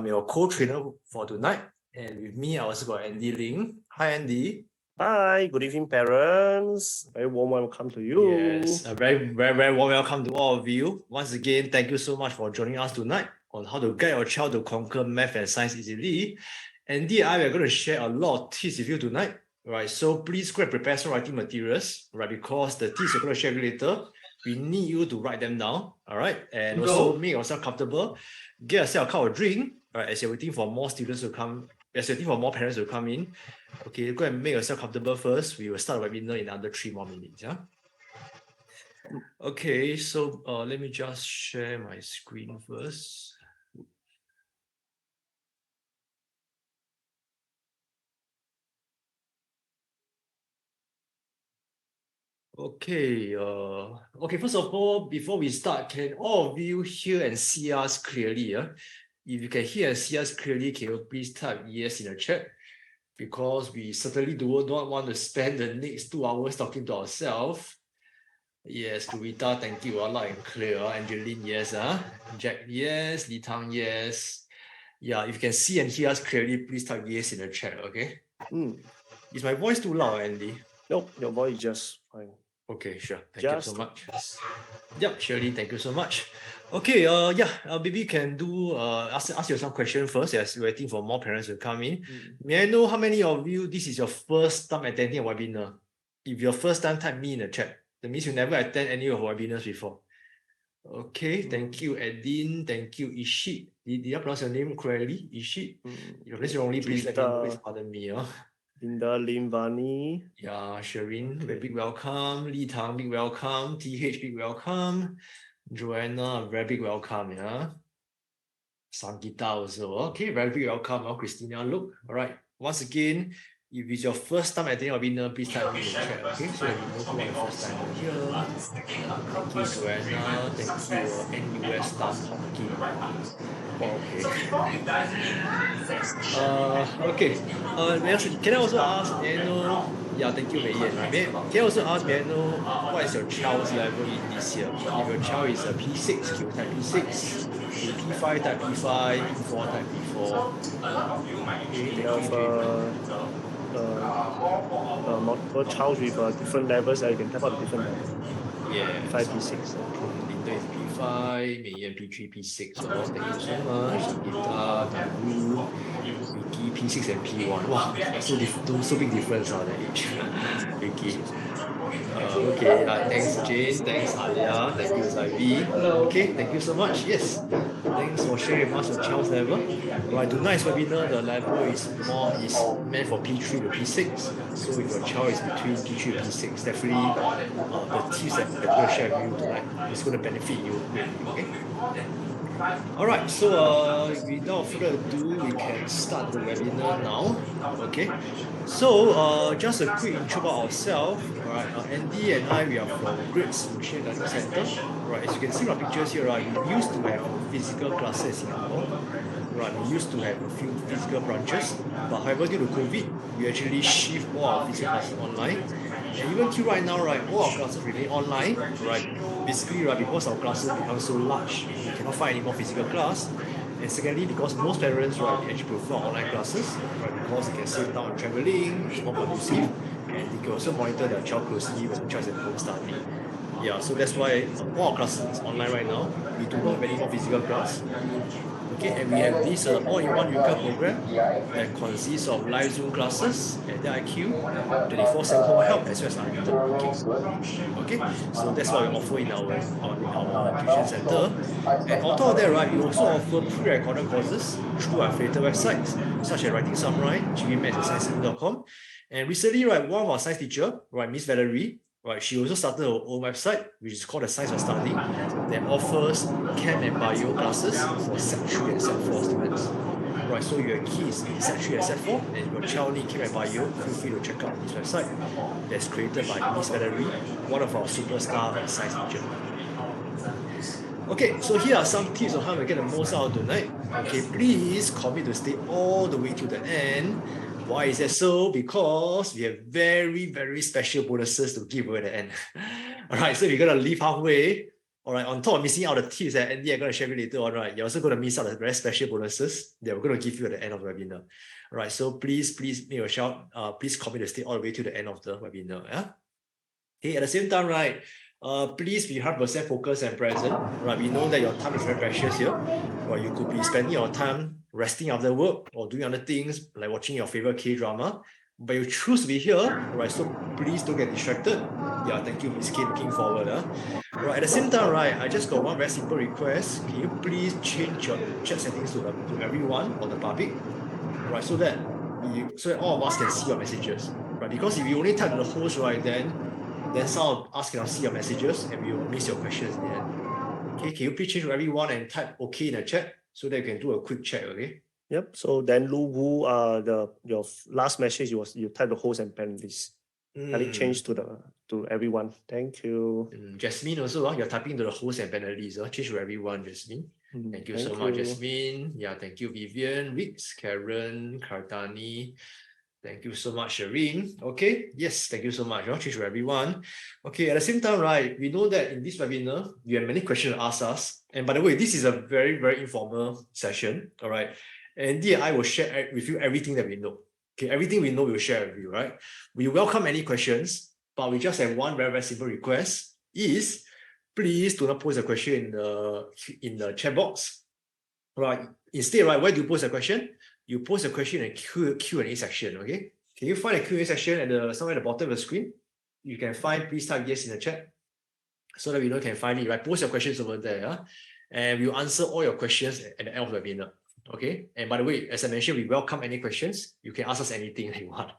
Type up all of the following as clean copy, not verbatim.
your co-trainer for tonight. And with me, I also got Andy Ling. Hi, Andy. Hi, good evening, parents. Very warm welcome to you. Yes, a very warm welcome to all of you. Once again, thank you so much for joining us tonight on how to guide your child to conquer math and science easily. Andy and I are going to share a lot of tips with you tonight. Right, so please go and prepare some writing materials, right? Because the tips we're going to share later, we need you to write them down, all right? And also make yourself comfortable. Get yourself a cup of drink, right? As you're waiting for more students to come, as you're waiting for more parents to come in. Okay, go and make yourself comfortable first. We will start the webinar in under 3 more minutes. Yeah. Okay, so let me just share my screen first. Okay, first of all, before we start, can all of you hear and see us clearly? If you can hear and see us clearly, can you please type yes in the chat? Because we certainly do not want to spend the next 2 hours talking to ourselves. Yes, Kurita, thank you. Loud and clear. Angeline, yes. Jack, yes. Li Tang, yes. Yeah, if you can see and hear us clearly, please type yes in the chat, okay? Is my voice too loud, Andy? Nope, your voice is just fine. Okay, sure. Thank you so much. Yep, Shirley, thank you so much. Okay, maybe you can do ask you some questions first as we're waiting for more parents to come in. May I know how many of you this is your first time attending a webinar? If your first time, type me in the chat. That means you never attend any of our webinars before. Okay, thank you, Edin. Thank you, Ishit. Did I pronounce your name correctly? Ishit? If you pronounce wrongly, please let me know. Please pardon me. Linda, Lim, Vani. Yeah, Shireen, very big welcome. Li Tang, big welcome. TH, big welcome. Joanna, very big welcome. Yeah. Sangita also. Okay, very big welcome. Christina, look. All right. Once again, if it's your first time attending a webinar, please type me in the chat. Okay, so that we know who are the first time here. Thank you, Joanna. Thank you, NUS staff. Okay. Can I also ask, may I know? Yeah, thank you, Mei Yan. Can I also ask, may I know what is your child's level in this year? If your child is a P6, can you type P6? P5 type P5, P4 type P4. Multiple child with different levels, you can type out the different levels. Yeah. P5, P6. Linda is P5, Mei Yan P3, P6. So thank you so much. Sangita, Tabu, Vicky, P6 and P1. Wow, so big difference on the age. Vicky. Okay, thanks Jane, thanks Alia, thank you Zaibi. Okay, thank you so much. Yes, thanks for sharing with us your child's level. Right, tonight's webinar, the level is meant for P3 to P6. So if your child is between P3 and P6, definitely the tips that I'm going to share with you tonight is going to benefit you greatly. Okay. Alright, so without further ado, we can start the webinar now. Okay, so just a quick intro about ourselves. Alright, Andy and I, we are from Great Solution Learning Center. Right, as you can see our pictures here, right, we used to have physical classes in Singapore. Right, we used to have a few physical branches, but however, due to COVID, we actually shift all our physical classes online. And even till right now, right, all our classes remain online, right? Basically, right, because our classes become so large, we cannot find any more physical class. And secondly, because most parents, right, they actually prefer online classes, right, because they can save down on traveling, it's more conducive, and they can also monitor their child closely when the child is at home studying. Yeah, so that's why all our classes is online right now. We do not have any more physical class. Okay, and we have this all-in-one Eureka program that consists of live Zoom classes at the IQ, 24/7 home help, as well as unlimited bookings. Okay, so that's what we offer in our tuition center. And on top of that, right, we also offer pre-recorded courses through our affiliated websites, such as Writing Samurai, gmath@science.com. And recently, right, one of our science teacher, right, Miss Valerie, right, she also started her own website, which is called the Science of Studying, that offers Chem and Bio classes for Set 3 and Set 4 students. Right, so your kids in Set 3 and Set 4, and your child needs Chem and Bio, feel free to check out this website that's created by Miss Valerie, one of our superstar science teachers. Okay, so here are some tips on how to get the most out of tonight. Okay, please commit to stay all the way to the end. Why is that so? Because we have very, very special bonuses to give away at the end. All right, so if you're going to leave halfway, All right, on top of missing out the tips that Andy I'm going to share with you later on, right, you're also going to miss out the very special bonuses that we're going to give you at the end of the webinar. All right, so please make a shout. Please commit to stay all the way to the end of the webinar. Yeah. Okay, at the same time, right, please be 100% focused and present. Right, we know that your time is very precious here. Right, you could be spending your time resting after work or doing other things like watching your favorite K-drama, but you choose to be here. Right, so please don't get distracted. Yeah, thank you, Miss K. Looking forward. Right, at the same time, right, I just got one very simple request. Can you please change your chat settings to everyone or the public? Right, so that all of us can see your messages. Right, because if you only type to the host, right, then some of us cannot see your messages and we will miss your questions in the end. Okay, can you please change to everyone and type OK in the chat so that you can do a quick check, okay? Yep. So then Lu Wu, your last message was you type the host and panelists. Can it change to everyone? Thank you. Jasmine also, you're typing to the host and panelists. Change to everyone, Jasmine. Thank you so much, Jasmine. Yeah, thank you, Vivian, Rix, Karen, Kartani. Thank you so much, Shireen. Okay, yes, thank you so much. Change to everyone. Okay, at the same time, right, we know that in this webinar, you have many questions to ask us. And by the way, this is a very, very informal session, all right? And I will share with you everything that we know. Okay, everything we know, we'll share with you, right? We welcome any questions, but we just have one very, very simple request is please do not post a question in the chat box. Right. Instead, right, where do you post a question? You post a question in a Q&A section, okay? Can you find a Q&A section at somewhere at the bottom of the screen? You can find, please type yes in the chat so that we know you can find it, right? Post your questions over there, and we'll answer all your questions at the end of the webinar. Okay, and by the way, as I mentioned, we welcome any questions. You can ask us anything that you want.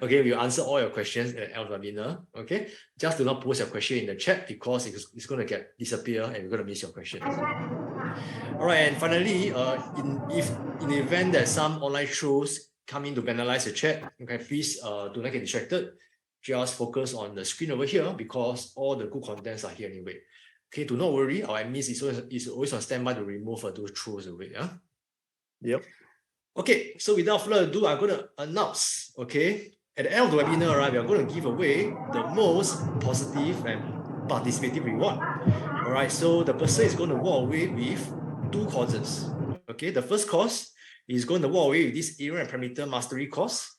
Okay, we'll answer all your questions at the end of the webinar. Okay, just do not post your question in the chat because it's going to disappear and we're going to miss your questions. All right, and finally, in the event that some online trolls come in to vandalize the chat, okay, please do not get distracted. Just focus on the screen over here because all the good contents are here anyway. Okay, do not worry. Our admin is always on standby to remove those trolls away. Yeah. Yep. Okay, so without further ado, I'm going to announce, okay, at the end of the webinar, right, we are going to give away the most positive and participative reward. All right, so the person is going to walk away with 2 courses. Okay, the first course is going to walk away with this area and parameter mastery course.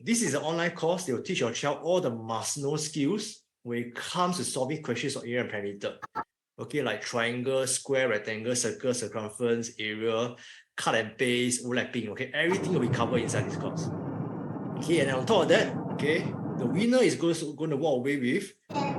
This is an online course that will teach your child all the must-know skills when it comes to solving questions on area and parameter. Okay, like triangle, square, rectangle, circle, circumference, area, cut and paste, overlapping. Okay, everything will be covered inside this course. Okay, and on top of that, okay, the winner is going to walk away with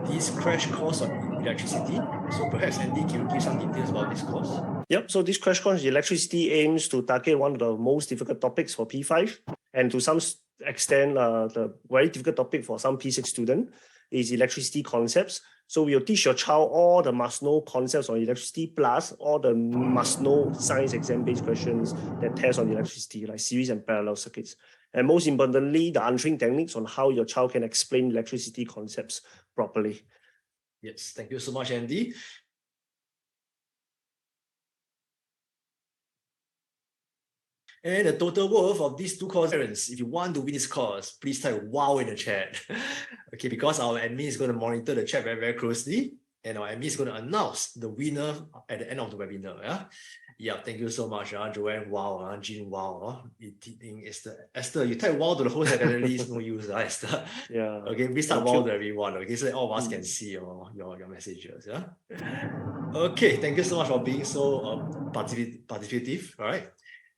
this crash course on electricity. So perhaps Andy, can you give some details about this course? Yep, so this crash course electricity aims to target one of the most difficult topics for P5, and to some extent, the very difficult topic for some P6 student is electricity concepts. So we'll teach your child all the must-know concepts on electricity plus all the must-know science exam-based questions that test on electricity, like series and parallel circuits. And most importantly, the answering techniques on how your child can explain electricity concepts properly. Yes, thank you so much, Andy. And the total worth of these 2 courses, if you want to win this course, please type wow in the chat. Okay, because our admin is going to monitor the chat very, very closely, and our admin is going to announce the winner at the end of the webinar. Yeah, yeah. Thank you so much, Joanne. Wow, Jean. Wow, Esther, you type wow to the host and panelists, no use, Esther. Yeah. Okay, please type wow to everyone. Okay, so that all of us can see your messages. Yeah. Okay, thank you so much for being so participative. All right.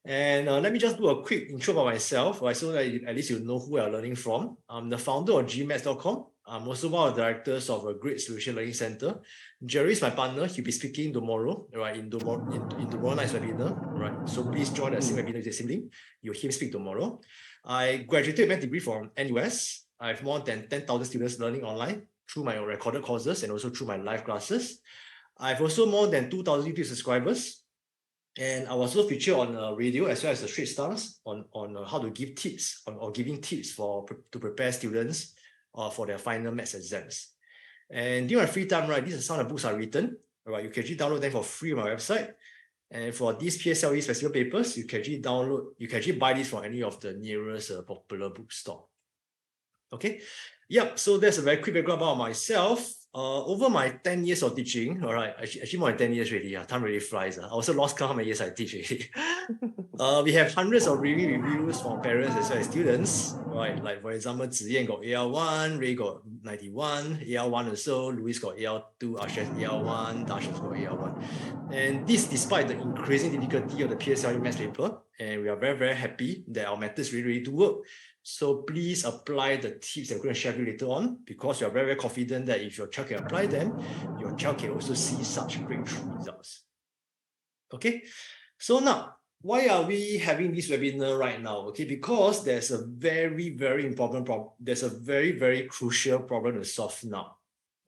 And let me just do a quick intro about myself, right, so that at least you know who you're learning from. I'm the founder of gmaths.com. I'm also one of the directors of a Great Solution Learning Center. Jerry is my partner. He'll be speaking tomorrow, right, in tomorrow night's webinar, right? So please join the same webinar with the same link. You'll hear him speak tomorrow. I graduated my degree from NUS. I have more than 10,000 students learning online through my recorded courses and also through my live classes. I have also more than 2,000 YouTube subscribers. And I was also featured on radio as well as the Straight Stars on how to give tips or giving tips to prepare students for their final maths exams. And during my free time, right, these are some of the books I've written. Right, you can actually download them for free on my website. And for these PSLE specific papers, you can actually buy this from any of the nearest popular bookstore. Okay, yep. So that's a very quick background about myself. over my 10 years of teaching, all right, actually more than 10 years already, time really flies. I also lost count how many years I teach already. We have hundreds of reviews from parents as well as students, right? Like for example, Ziyan got AL1, Ray got 91, AL1 also, Louis got AL2, Ashes AL1, Dasha's got AL1. And this despite the increasing difficulty of the PSLE maths paper, and we are very, very happy that our methods really do work. So please apply the tips that we're going to share with you later on, because we are very, very confident that if your child can apply them, your child can also see such breakthrough results. Okay, so now, why are we having this webinar right now? Okay, because there's a very, very important problem. There's a very, very crucial problem to solve now.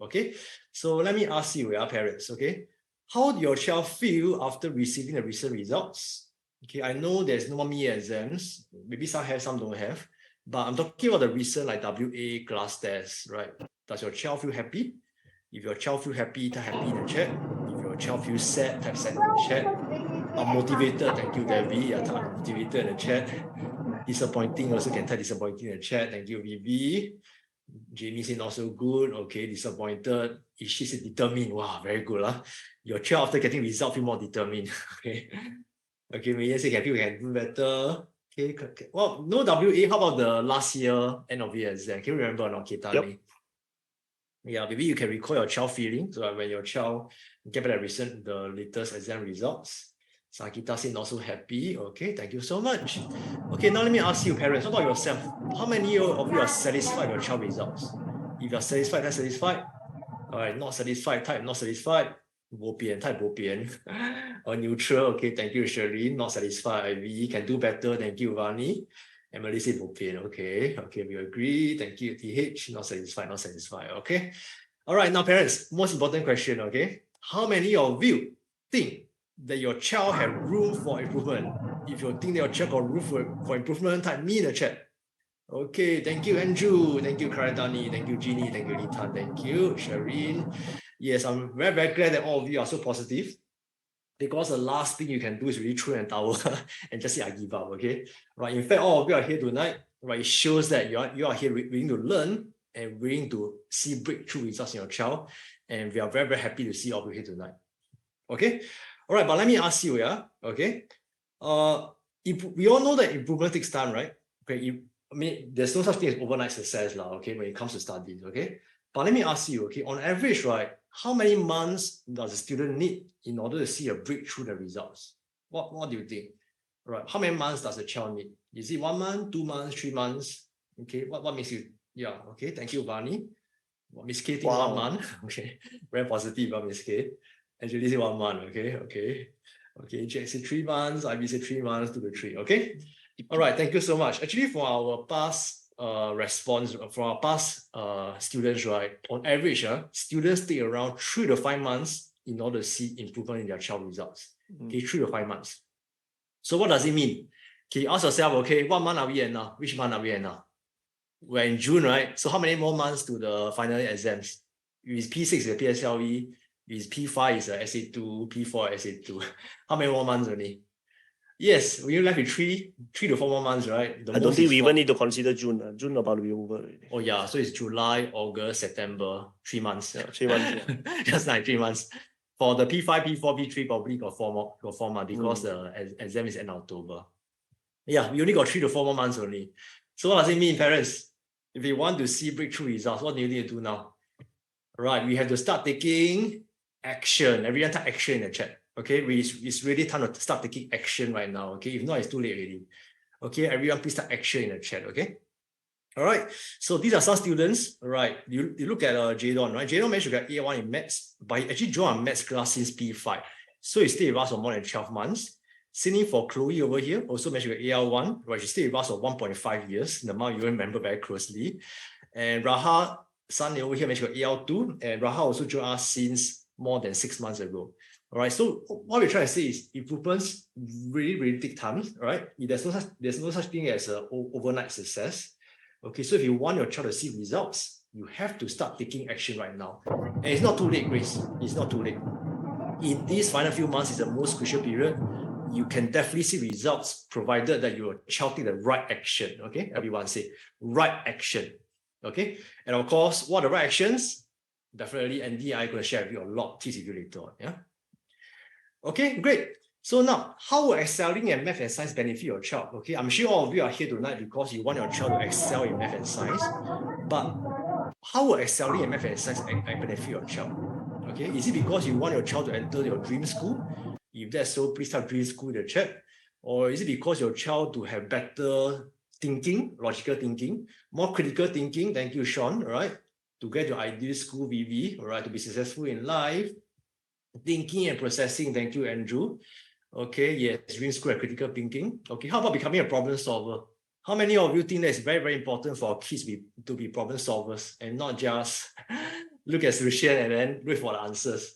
Okay, so let me ask you, parents, okay, how do your child feel after receiving the recent results? Okay, I know there's no more ME exams. Maybe some have, some don't have. But I'm talking about the recent like WA class tests, right? Does your child feel happy? If your child feel happy, type happy in the chat. If your child feels sad, type sad in the chat. Unmotivated, thank you, Debbie. Type unmotivated in the chat. Disappointing, also can type disappointing in the chat. Thank you, Vivi. Jamie said not so good. Okay, disappointed. She said determined. Wow, very good. Your child after getting result feel more determined. Okay. Okay, Mayan say can do better. Okay. Well, no WA. How about the last year end of year exam? Can you remember or not, Kita? Yep. Yeah, maybe you can recall your child feeling. So when your child get back the latest exam results. Sakita said not so happy. Okay, thank you so much. Okay, now let me ask you, parents, what about yourself? How many of you are satisfied with your child results? If you're satisfied, type satisfied. All right, not satisfied, type not satisfied. Bo bian, type bo bian. Or neutral. Okay, thank you, Shirley. Not satisfied. Ivy can do better. Thank you, Vani. Emily said bo bian. Okay, we agree. Thank you, TH. Not satisfied, not satisfied. Okay. All right, now parents, most important question. Okay, how many of you think that your child have room for improvement? If you think that your child got room for improvement, type me in the chat. Okay, thank you, Andrew. Thank you, Karadani. Thank you, Jeannie. Thank you, Lita. Thank you, Shireen. Yes, I'm very, very glad that all of you are so positive, because the last thing you can do is really throw in a towel and just say, I give up, okay? Right, in fact, all of you are here tonight, right? It shows that you are here willing to learn and willing to see breakthrough results in your child. And we are very, very happy to see all of you here tonight. Okay? All right, but let me ask you, okay? If we all know that improvement takes time, right? Okay, I mean, there's no such thing as overnight success, okay, when it comes to studies, okay? But let me ask you, okay, on average, right, how many months does a student need in order to see a breakthrough the results? What do you think? Right, how many months does a child need? Is it 1 month, 2 months, 3 months? Okay, what makes you, yeah, okay, thank you, Vani. Miss K think 1 month, okay, very positive about Miss K. Actually, say 1 month, okay. Jack said 3 months, IB said 3 months, 2 to 3, okay? All right, thank you so much. Actually, for our past response from our past students, right? On average, students take around 3 to 5 months in order to see improvement in their child results. Okay, 3 to 5 months. So what does it mean? Okay, ask yourself, okay, what month are we in now? Which month are we in now? We're in June, right? So how many more months to the final exams? Is P6 is a PSLE, is P5 is a SA2, P4 SA2. How many more months only? Yes, we're left with 3 to 4 more months, right? I don't think we even need to consider June. June about to be over already. Oh yeah, so it's July, August, September, 3 months. Yeah, 3 months. Yeah. Just like 3 months. For the P5, P4, P3 probably got 4 months because the exam is in October. Yeah, we only got 3 to 4 more months only. So what does it mean, parents? If you want to see breakthrough results, what do you need to do now? Right, we have to start taking action. Everyone type action in the chat. Okay, it's really time to start taking action right now. Okay, if not, it's too late already. Okay, everyone please start action in the chat. Okay. All right. So these are some students. All right. You look at Jadon, right? Jadon managed to get A1 in maths, but he actually joined a maths class since P5. So he stayed with us for more than 12 months. Same thing for Chloe over here, also managed to get AL1, right? She stayed with us for 1.5 years. The amount you remember very closely. And Raha Sun over here managed to get AL2, and Raha also joined us since more than 6 months ago. All right, so what we're trying to say is improvements really, really take time, right? There's no such thing as an overnight success. Okay, so if you want your child to see results, you have to start taking action right now. And it's not too late, Grace. It's not too late. In these final few months is the most crucial period. You can definitely see results provided that your child take the right action. Okay, everyone say right action. Okay, and of course, what are the right actions? definitely Andy and I are going to share with you a lot of tips with you later on. Yeah. Okay, great. So now, how will excelling in math and science benefit your child? Okay, I'm sure all of you are here tonight because you want your child to excel in math and science. But how will excelling in math and science benefit your child? Okay, is it because you want your child to enter your dream school? If that's so, please type dream school in the chat. Or is it because your child to have better thinking, logical thinking, more critical thinking? Thank you, Sean. All right, to get your ideal school VV. All right, to be successful in life. Thinking and processing. Thank you, Andrew. Okay, yes, dream school and critical thinking. Okay, how about becoming a problem solver? How many of you think that it's very, very important for our kids to be problem solvers and not just look at solution and then wait for the answers?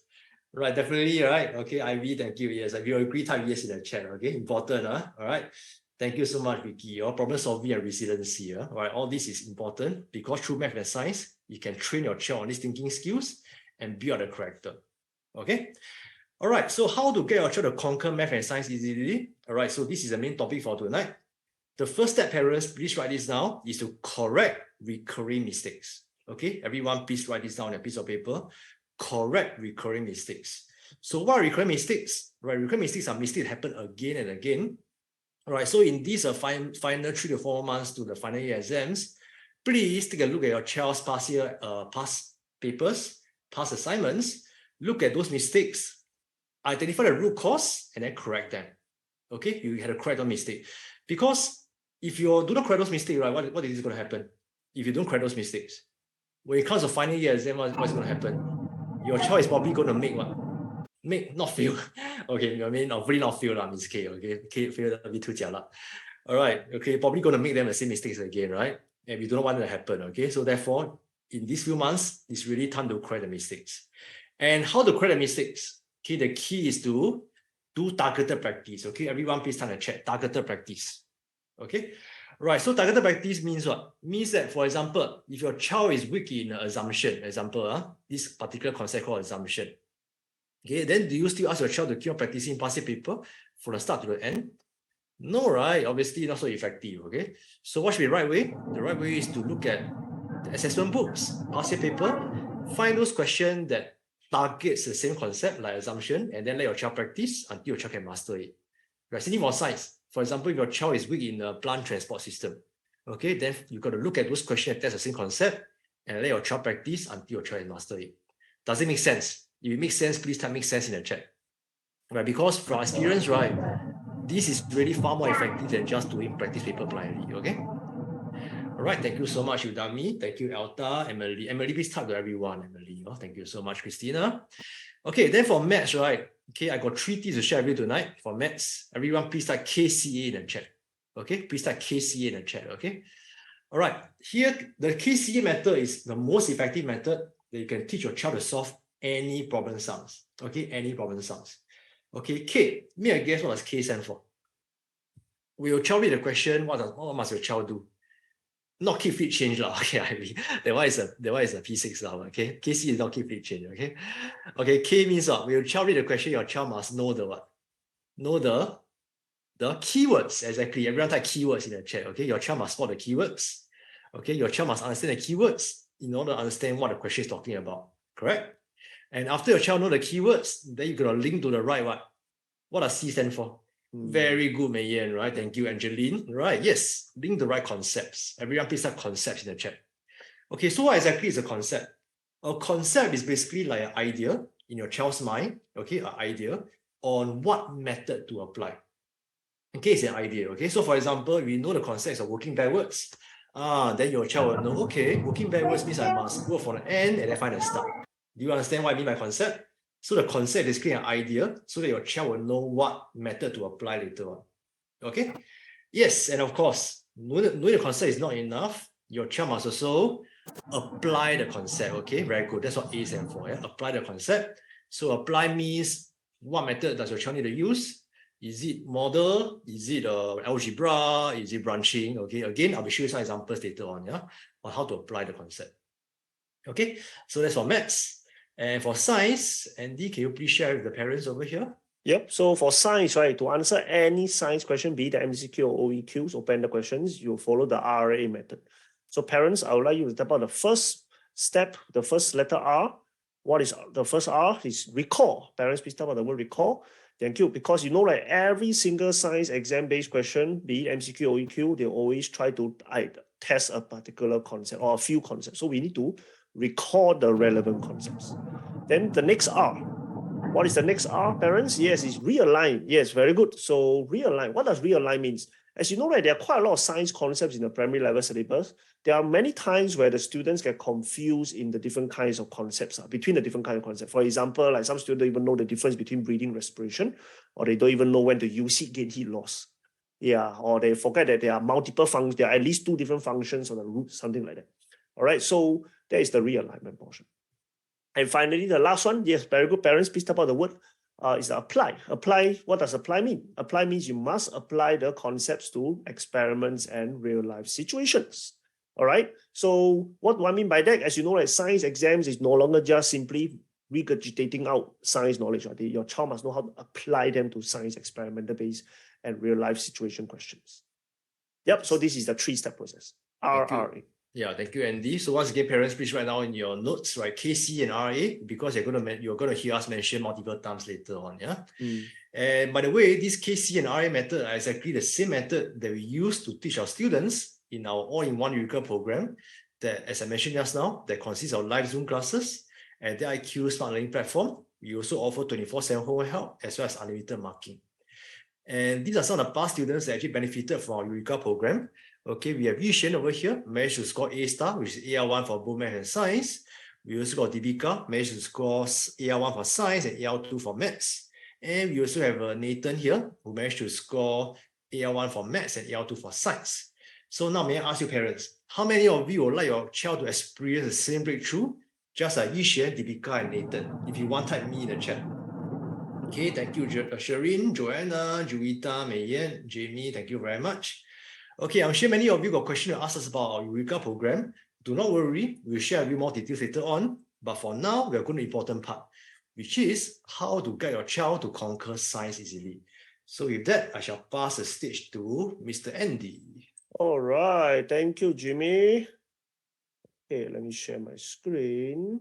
Right, definitely, right? Okay, Ivy, thank you. Yes, if you agree, type yes in the chat. Okay, important, huh? All right. Thank you so much, Vicky. Your problem solving and resiliency. All right, all this is important because through math and science, you can train your child on these thinking skills and build a character. Okay. All right, so how to get your child to conquer math and science easily? All right, so this is the main topic for tonight. The first step, parents, please write this down, is to correct recurring mistakes. Okay, everyone, please write this down on a piece of paper. Correct recurring mistakes. So what are recurring mistakes? Right, recurring mistakes are mistakes that happen again and again. All right, so in these final 3 to 4 months to the final year exams, please take a look at your child's past papers, past assignments, look at those mistakes, identify the root cause, and then correct them. Okay, you had to correct the mistake. Because if you do not correct those mistakes, right, what is going to happen? If you don't correct those mistakes, when it comes to final year exam, what's going to happen? Your child is probably going to make what? Not fail. Okay, I mean, hopefully not fail, Miss K. Okay, K fail a bit too jialat. All right, okay, probably going to make them the same mistakes again, right? And we don't want that to happen. Okay, so therefore, in these few months, it's really time to correct the mistakes. And how to correct the mistakes? Okay, the key is to do targeted practice. Okay, everyone please type in the chat, targeted practice. Okay, right, so targeted practice means what? Means that, for example, if your child is weak in assumption, this particular concept called assumption, okay, then do you still ask your child to keep on practicing past year paper from the start to the end? No, right? Obviously not so effective, okay? So what should be the right way? The right way is to look at the assessment books, past year paper, find those questions that targets the same concept like assumption, and then let your child practice until your child can master it. Right, same for science. For example, if your child is weak in the plant transport system, okay, then you've got to look at those questions that test the same concept and let your child practice until your child can master it. Does it make sense? If it makes sense, please type make sense in the chat. Right, because from experience, right, this is really far more effective than just doing practice paper blindly, okay? All right, thank you so much, Udami. Thank you, Elta, Emily. Emily, please talk to everyone, Emily. Oh, thank you so much, Christina. Okay, then for maths, right? Okay, I got 3 tips to share with you tonight for maths. Everyone, please type KCA in the chat. Okay, please type KCA in the chat, okay? All right, here, the KCA method is the most effective method that you can teach your child to solve any problem sums. Okay, any problem sums. Okay, K, may I guess what does K stand for? Will your child read the question, what must your child do? Not keep fit change lah. Okay, I mean that one is a P6 now. Okay, KC is not keep fit change. Okay, okay. K means what? When your child read the question, your child must know the what? Know the keywords exactly. Everyone type keywords in the chat. Okay, your child must spot the keywords. Okay, your child must understand the keywords in order to understand what the question is talking about. Correct? And after your child know the keywords, then you're gonna link to the right what? What does C stand for? Very good, Mayan, right? Thank you, Angeline. Right, yes, link the right concepts. Everyone please type concepts in the chat. Okay, so what exactly is a concept? A concept is basically like an idea in your child's mind, okay, an idea on what method to apply. Okay, it's an idea, okay? So for example, we know the concepts of working backwards. Then your child will know, okay, working backwards means I must work from the end and then find the start. Do you understand what I mean by concept? So the concept is creating an idea so that your child will know what method to apply later on. Okay? Yes, and of course, knowing the concept is not enough. Your child must also apply the concept. Okay, very good. That's what A stands for. Yeah? Apply the concept. So apply means what method does your child need to use? Is it model? Is it algebra? Is it branching? Okay, again, I'll be showing some examples later on, yeah, on how to apply the concept. Okay, so that's for maths. And for science, Andy, can you please share with the parents over here? Yep. So for science, right, to answer any science question, be it the MCQ or OEQs, open-ended questions, you follow the RA method. So parents, I would like you to type out the first step, the first letter R, What is the first R? Is recall. Parents, please tell about the word recall. Thank you. Because you know, like every single science exam-based question, be it MCQ or EQ, they always try to test a particular concept or a few concepts. So we need to recall the relevant concepts. Then the next R. What is the next R, parents? Yes, it's realign. Yes, very good. So realign. What does realign means? As you know, right, there are quite a lot of science concepts in the primary level syllabus. There are many times where the students get confused in the different kinds of concepts, between the different kinds of concepts. For example, like some students don't even know the difference between breathing, respiration, or they don't even know when to use heat gain, heat loss. Yeah, or they forget that there are multiple functions, there are at least 2 different functions on the root, something like that. All right, so that is the realignment portion. And finally, the last one, yes, very good, parents, please talk about the word, is apply. Apply, what does apply mean? Apply means you must apply the concepts to experiments and real life situations. All right, so what do I mean by that? As you know, like science exams is no longer just simply regurgitating out science knowledge. Right? Your child must know how to apply them to science experimental based and real life situation questions. Yep, so this is the 3-step process. RRA. Yeah, thank you, Andy. So once again, parents, please write down in your notes, right, KC and RA, because you're gonna hear us mention multiple times later on, yeah. And by the way, this KC and RA method are exactly the same method that we use to teach our students in our all-in-one Eureka program. That, as I mentioned just now, that consists of live Zoom classes and the IQ Smart Learning platform. We also offer 24/7 home help as well as unlimited marking. And these are some of the past students that actually benefited from our Eureka program. Okay, we have Yishen over here, managed to score A star, which is AR1 for both math and science. We also got Dibika, managed to score AR1 for science and AR2 for maths. And we also have Nathan here, who managed to score AR1 for maths and AR2 for science. So now may I ask you parents, how many of you would like your child to experience the same breakthrough, just like Yishen, Dibika, and Nathan? If you want, type me in the chat. Okay, thank you, Shireen, Joanna, Juwita, Mayen, Jamie, thank you very much. Okay, I'm sure many of you got questions to ask us about our Eureka program. Do not worry, we'll share with you more details later on. But for now, we're going to the important part, which is how to guide your child to conquer science easily. So with that, I shall pass the stage to Mr. Andy. All right, thank you, Jimmy. Okay, let me share my screen.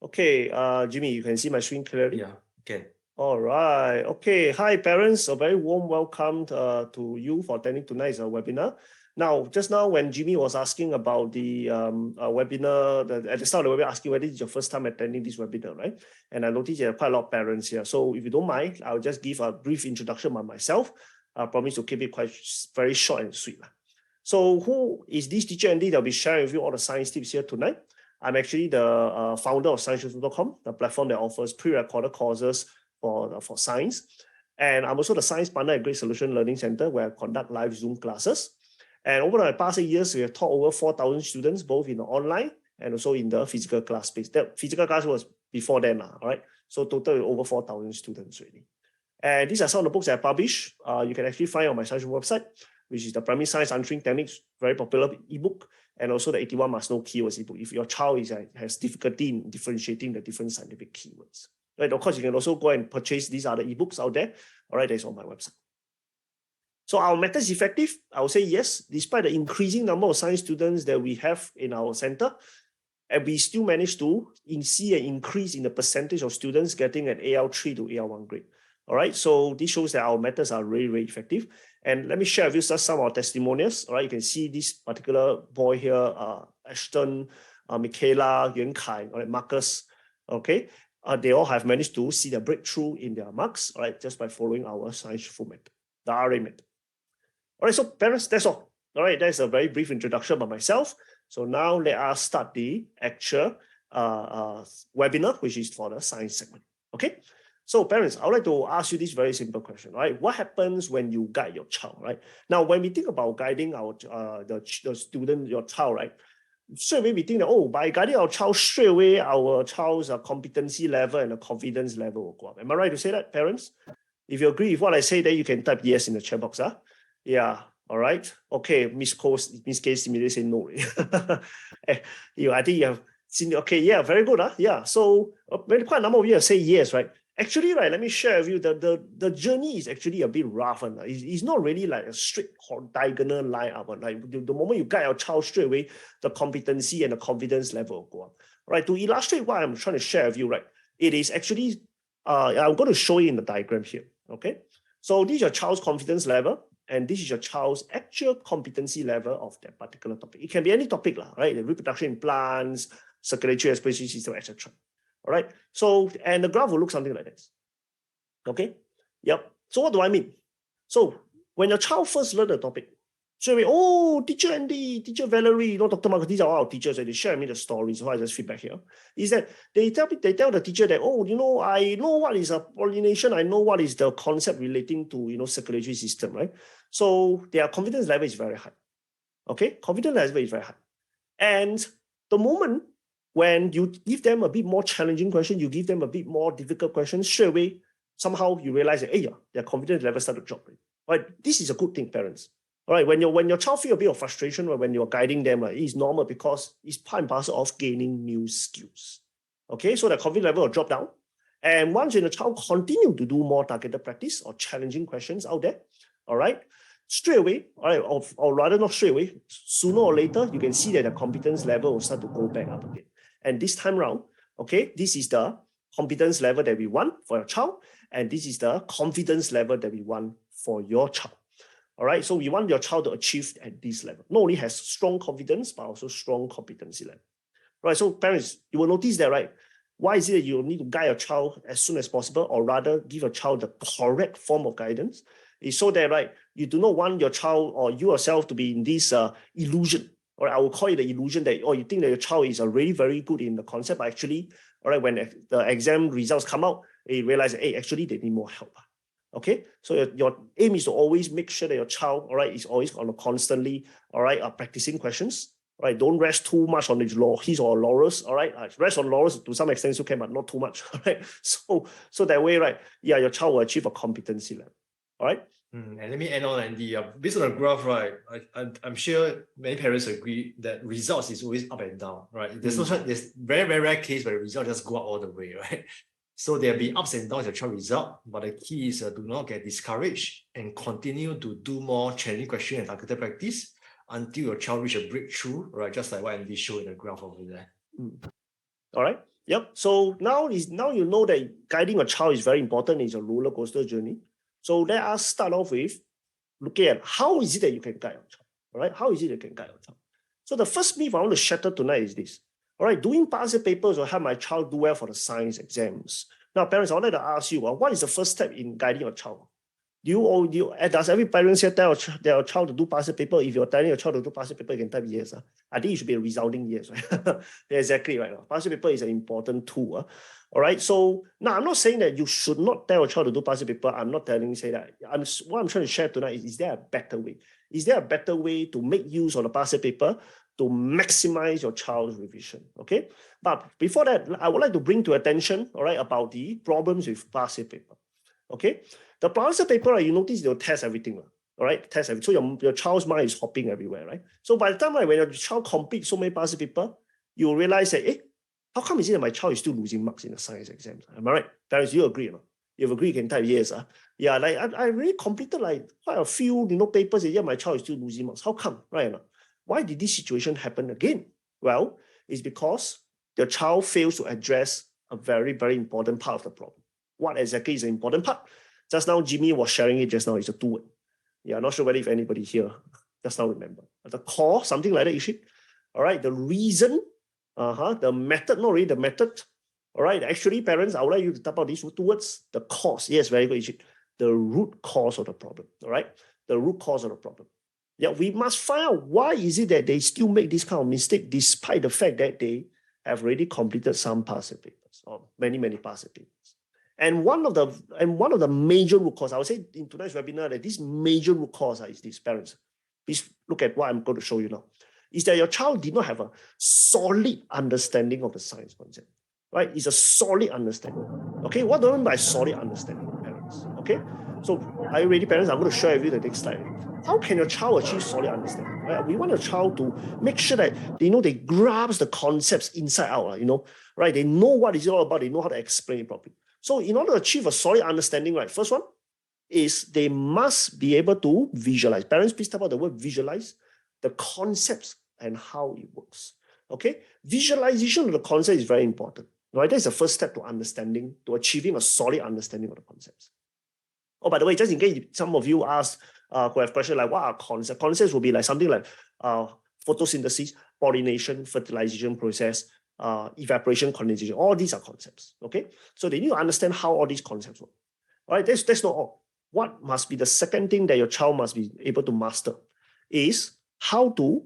Okay, Jimmy, you can see my screen clearly? Yeah, okay. All right. Okay. Hi, parents. A very warm welcome to you for attending tonight's webinar. Now, just now when Jimmy was asking about the webinar, at the start of the webinar, asking whether it's your first time attending this webinar, right? And I noticed there are quite a lot of parents here. So if you don't mind, I'll just give a brief introduction by myself. I promise to keep it very short and sweet. So who is this teacher Andy that will be sharing with you all the science tips here tonight? I'm actually the founder of scienceshow.com, the platform that offers pre-recorded courses for science. And I'm also the science partner at Great Solution Learning Center, where I conduct live Zoom classes. And over the past 8 years, we have taught over 4,000 students, both in the online and also in the physical class space. That physical class was before then, all right? So total over 4,000 students really. And these are some of the books that I publish. You can actually find on my science website, which is the Primary Science Answering Techniques, very popular ebook, and also the 81 Must Know Keywords ebook, if your child has difficulty in differentiating the different scientific keywords. Right, of course, you can also go and purchase these other ebooks out there. All right, that's on my website. So our method is effective. I would say yes, despite the increasing number of science students that we have in our center, and we still manage to see an increase in the percentage of students getting an AL3 to AL1 grade. All right, so this shows that our methods are really, really effective. And let me share with you just some of our testimonials. All right, you can see this particular boy here, Ashton, Michaela, Yuan Kai, all right, Marcus, okay. They all have managed to see the breakthrough in their marks, all right, just by following our science full method, the RA method. All right, so parents, that's all. All right, that's a very brief introduction by myself. So now let us start the actual webinar, which is for the science segment. Okay, so parents, I would like to ask you this very simple question, right? What happens when you guide your child, right? Now, when we think about guiding our the student, your child, right? Straight away we think that, oh, by guiding our child straight away, our child's competency level and the confidence level will go up. Am I right to say that, parents? If you agree with what I say, then you can type yes in the chat box. Huh? Yeah, all right. Okay, Miss Case immediately say no. I think you have seen, okay, yeah, very good. Huh? Yeah, so quite a number of you have said yes, right? Actually, right, let me share with you, the journey is actually a bit rough. And it's not really like a straight diagonal line up. Like the moment you guide your child straight away, the competency and the confidence level will go up. right? To illustrate what I'm trying to share with you, right? It is actually, I'm going to show you in the diagram here, okay? So this is your child's confidence level, and this is your child's actual competency level of that particular topic. It can be any topic, right? The reproduction in plants, circulatory respiratory system, etc. All right. So, and the graph will look something like this. Okay. Yep. So what do I mean? So when your child first learn the topic, so we, oh, teacher Andy, teacher Valerie, Dr. Marcus, these are our teachers, and they share me the stories. So I just feedback here. Is that they tell the teacher that, oh, I know what is a pollination, I know what is the concept relating to circulatory system, right? So their confidence level is very high. Okay, confidence level is very high. And the moment when you give them a bit more challenging question, you give them a bit more difficult question, straight away, somehow you realize that, hey, their confidence level start to drop. Right? This is a good thing, parents. All right, when your child feel a bit of frustration when you're guiding them, it's normal because it's part and parcel of gaining new skills. Okay, so the confidence level will drop down. And once the child continue to do more targeted practice or challenging questions out there, all right, straight away, all right, or rather not straight away, sooner or later, you can see that the competence level will start to go back up again. And this time around, okay, this is the competence level that we want for your child, and this is the confidence level that we want for your child. All right, so we want your child to achieve at this level. Not only has strong confidence, but also strong competency level. Right, so parents, you will notice that, right? Why is it that you need to guide your child as soon as possible, or rather give your child the correct form of guidance? Is so that, right, you do not want your child or you yourself to be in this illusion, or I will call it the illusion that, you think that your child is already very good in the concept, but actually, all right, when the exam results come out, you realize, hey, actually they need more help. Okay, so your aim is to always make sure that your child, all right, is always on a constantly, all right, practicing questions. All right, don't rest too much on his or her laurels. All right, rest on laurels to some extent, okay, but not too much. All right, so that way, right, your child will achieve a competency level. All right. And let me add on, Andy. Based on the graph, right, I'm sure many parents agree that results is always up and down, right? There's very, very rare case where the result just go up all the way, right? So there'll be ups and downs in the child result, but the key is do not get discouraged and continue to do more challenging question and targeted practice until your child reach a breakthrough, right? Just like what Andy showed in the graph over there. All right. Yep. So now you know that guiding a child is very important. It's a roller coaster journey. So let us start off with looking at how is it that you can guide your child. All right. How is it that you can guide your child? So the first myth I want to shatter tonight is this. All right, doing past year papers will help my child do well for the science exams. Now, parents, I wanted to ask you, what is the first step in guiding your child? Does every parent here tell their child to do past year paper? If you're telling your child to do past year paper, you can type yes. I think it should be a resounding yes, right? Exactly right. Past year paper is an important tool. All right, so now I'm not saying that you should not tell your child to do past year paper. I'm not say that. What I'm trying to share tonight is there a better way? Is there a better way to make use of the past year paper to maximize your child's revision, okay? But before that, I would like to bring to attention, all right, about the problems with past year paper, okay? The past year paper, you notice they'll test everything, all right? Test everything. So your child's mind is hopping everywhere, right? So by the time when your child completes so many past year paper, you will realize that, how come is it that my child is still losing marks in the science exams? Am I right? Parents, you agree or not? You agree, you can type yes. Yeah, like I really completed like quite a few, papers, and my child is still losing marks. How come, right or not? Why did this situation happen again? Well, it's because the child fails to address a very, very important part of the problem. What exactly is the important part? Just now, Jimmy was sharing it just now. It's a 2 word. Yeah, not sure whether if anybody here just now remember. The core, something like that, is it? All right, the reason, the method, not really the method. All right, actually, parents, I would like you to type out these 2 words. The cause, yes, very good, is it? The root cause of the problem, all right? The root cause of the problem. Yeah, we must find out why is it that they still make this kind of mistake despite the fact that they have already completed some past year papers or many, many past year papers. And one of the major root cause, I would say in tonight's webinar that this major root cause is this, parents. Please look at what I'm going to show you now. Is that your child did not have a solid understanding of the science concept, right? It's a solid understanding. Okay, what do I mean by solid understanding, parents? Okay, so are you ready, parents? I'm going to share with you the next slide. How can your child achieve solid understanding? Right? We want a child to make sure that they grasp the concepts inside out, right? They know what it's all about. They know how to explain it properly. So in order to achieve a solid understanding, right, first one is they must be able to visualize. Parents, please talk about the word visualize, the concepts and how it works. Okay, visualization of the concept is very important. Right, that's the first step to understanding, to achieving a solid understanding of the concepts. Oh, by the way, just in case some of you ask, who have questions like, what are concepts? Concepts will be like something like photosynthesis, pollination, fertilization process, evaporation, condensation. All these are concepts. Okay, so they need to understand how all these concepts work. All right, that's not all. What must be the second thing that your child must be able to master is how to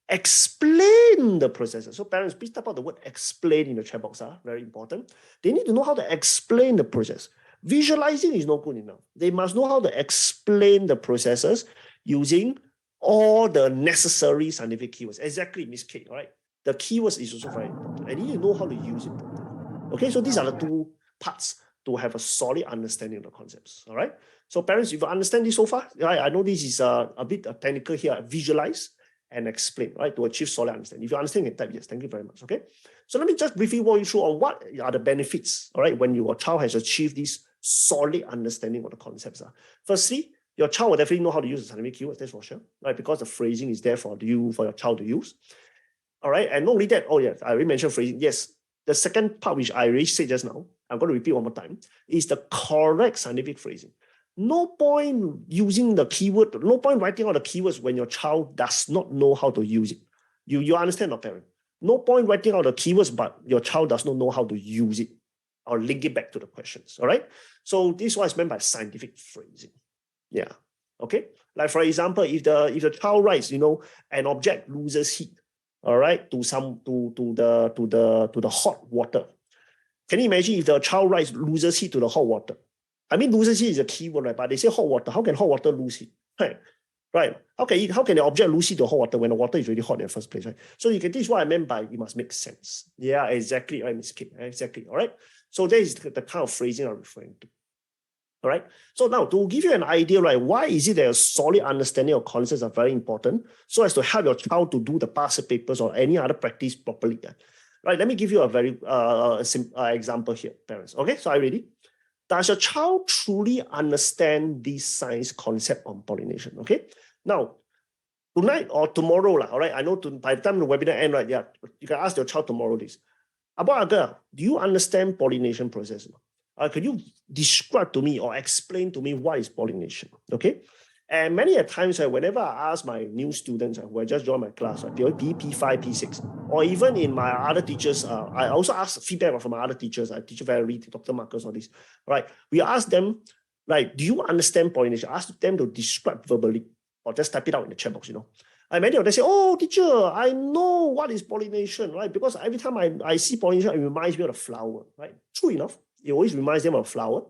explain the processes. So parents, please type out the word explain in the chat box. Very important. They need to know how to explain the process. Visualizing is not good enough. They must know how to explain the processes using all the necessary scientific keywords. Exactly, Miss Kate, right? The keywords is also very important. And you need to know how to use it properly. Okay, so these are the two parts to have a solid understanding of the concepts. All right. So parents, if you understand this so far, right, I know this is a bit technical here. Visualize and explain, right, to achieve solid understanding. If you understand, you can type yes. Thank you very much. Okay. So let me just briefly walk you through on what are the benefits, all right, when your child has achieved this solid understanding of the concepts. Firstly, your child will definitely know how to use the scientific keywords, that's for sure, right? Because the phrasing is there for your child to use. All right. And not only that, oh yeah, I already mentioned phrasing. Yes. The second part, which I already said just now, I'm going to repeat one more time, is the correct scientific phrasing. No point using the keyword, no point writing out the keywords when your child does not know how to use it. You understand, not parent? No point writing out the keywords, but your child does not know how to use it or link it back to the questions. All right. So this is what is meant by scientific phrasing. Yeah. Okay. Like for example, if the child writes, an object loses heat, all right, to the hot water. Can you imagine if the child writes loses heat to the hot water? I mean, loses heat is a key word, right? But they say hot water. How can hot water lose heat? Right. How can the object lose heat to hot water when the water is really hot in the first place, right? So this is what I meant by it must make sense. Yeah, exactly. Right, Miss Kate. Exactly. All right. So that is the kind of phrasing I'm referring to. All right. So now to give you an idea, right, why is it that a solid understanding of concepts are very important so as to help your child to do the past papers or any other practice properly? Right. Let me give you a very example here, parents. Okay. So are you ready? Does your child truly understand this science concept on pollination? Okay. Now, tonight or tomorrow, all right. I know by the time the webinar ends, right? Yeah, you can ask your child tomorrow this. About a girl, do you understand pollination process? Could you describe to me or explain to me what is pollination? Okay. And many a times, whenever I ask my new students who have just joined my class, P5, P6, or even in my other teachers, I also ask feedback from my other teachers, Teacher Valerie, Dr. Marcus, all this, right? We ask them, right, do you understand pollination? Ask them to describe verbally or just type it out in the chat box, And many of them say, oh, teacher, I know what is pollination, right? Because every time I see pollination, it reminds me of the flower, right? True enough. It always reminds them of flower.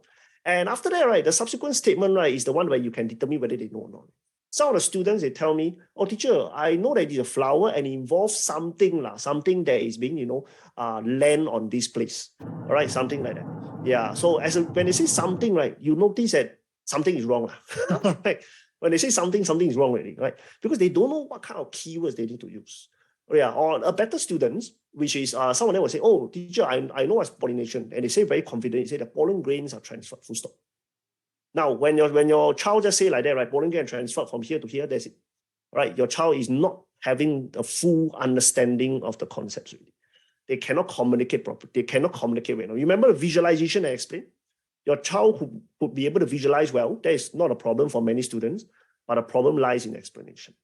And after that, right, the subsequent statement, right, is the one where you can determine whether they know or not. Some of the students, they tell me, oh, teacher, I know that it's a flower and it involves something that is being, land on this place. All right, something like that. Yeah, so when they say something, right, you notice that something is wrong. Right? When they say something is wrong already, right? Because they don't know what kind of keywords they need to use. Yeah, or a better students, which is some of them will say, oh, teacher, I know what's pollination. And they say very confident, they say the pollen grains are transferred, full stop. Now, when your child just say like that, right, pollen grain transferred from here to here, that's it. Right? Your child is not having a full understanding of the concepts really. They cannot communicate properly. They cannot communicate well. You remember the visualization I explained? Your child who would be able to visualize well, that is not a problem for many students, but the problem lies in explanation.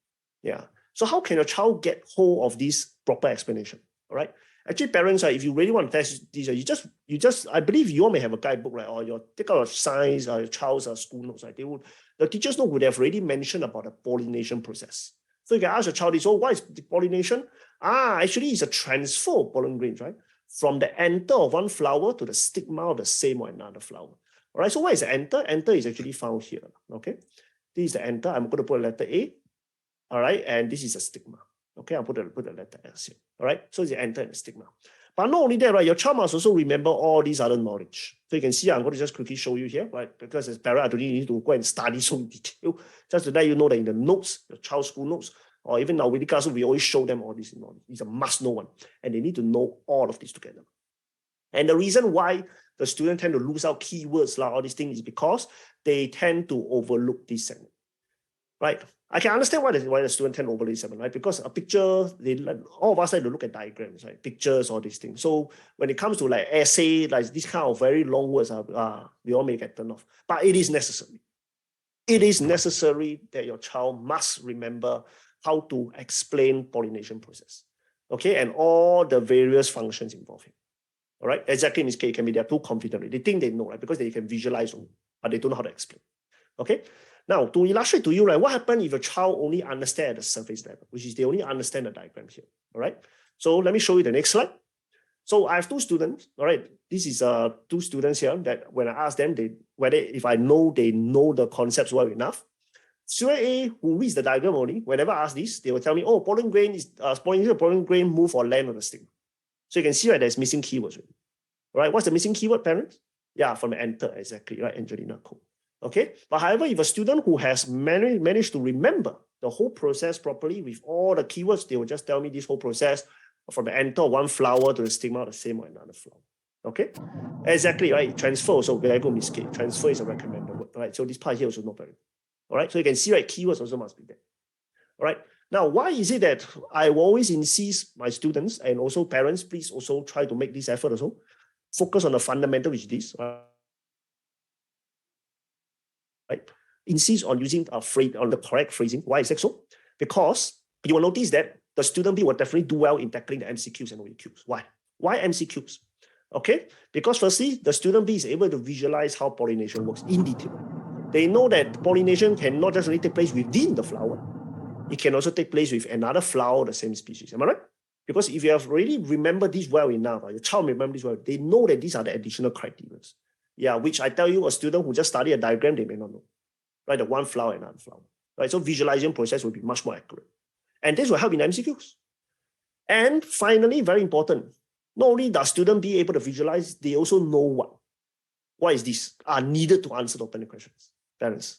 Yeah. So how can your child get hold of this proper explanation? All right. Actually, parents, if you really want to test this, you just, I believe you all may have a guidebook, right? Or you take out a science or your child's school notes, right? The teachers note would have already mentioned about the pollination process. So you can ask your child, so what is the pollination? Actually, it's a transfer of pollen grains, right? From the anther of one flower to the stigma of the same or another flower. All right. So what is the anther? Anther is actually found here. Okay. This is the anther. I'm going to put a letter A. All right. And this is a stigma. Okay. I'll put the letter S here. All right. So it's the anther and the stigma. But not only that, right? Your child must also remember all these other knowledge. So you can see, I'm going to just quickly show you here, right? Because as parent, I don't need to go and study so in detail. Just to let you know that in the notes, your child's school notes, or even now with the class, we always show them all this knowledge. It's a must-know one. And they need to know all of this together. And the reason why the students tend to lose out keywords, all these things, is because they tend to overlook this segment. right? I can understand why the student tend to overlay 7, right? Because a picture, all of us like to look at diagrams, right? Pictures, all these things. So when it comes to like essay, like this kind of very long words, we all may get turned off. But it is necessary. It is necessary that your child must remember how to explain pollination process, okay? And all the various functions involved here, all right? Exactly in this case, it can be they're too confident. They think they know, right? Because they can visualize, but they don't know how to explain, okay? Now, to illustrate to you, right, what happens if a child only understands at the surface level, which is they only understand the diagram here, all right? So let me show you the next slide. So I have 2 students, all right? This is 2 students here that when I ask them, if I know they know the concepts well enough. Student A, who reads the diagram only, whenever I ask this, they will tell me, oh, pollen grain is pollen grain move or land on the stem. So you can see, right, there's missing keywords, right? All right, what's the missing keyword, parents? Yeah, from enter, exactly, right, Angelina Cole. Okay, but however, if a student who has managed to remember the whole process properly with all the keywords, they will just tell me this whole process from the enter of one flower to the stigma of the same or another flower. Okay, exactly, right. Transfer also very good mistake. Transfer is a recommended word, right? So this part here also not very good. All right, so you can see, right, keywords also must be there. All right, now why is it that I will always insist my students and also parents, please also try to make this effort also, focus on the fundamental, which is this, right? Insist on using a phrase on the correct phrasing. Why is that so? Because you will notice that the student B will definitely do well in tackling the MCQs and OEQs. Why? Why MCQs? Okay, because firstly, the student B is able to visualize how pollination works in detail. They know that pollination can not just only take place within the flower, it can also take place with another flower of the same species. Am I right? Because if you have already remembered this well enough, your child remember this well, they know that these are the additional criteria. Yeah, which I tell you, a student who just studied a diagram, they may not know. Right, the one flower and another flower. Right, so visualization process will be much more accurate. And this will help in MCQs. And finally, very important, not only does student be able to visualize, they also know what is this are needed to answer the open-ended questions. Parents,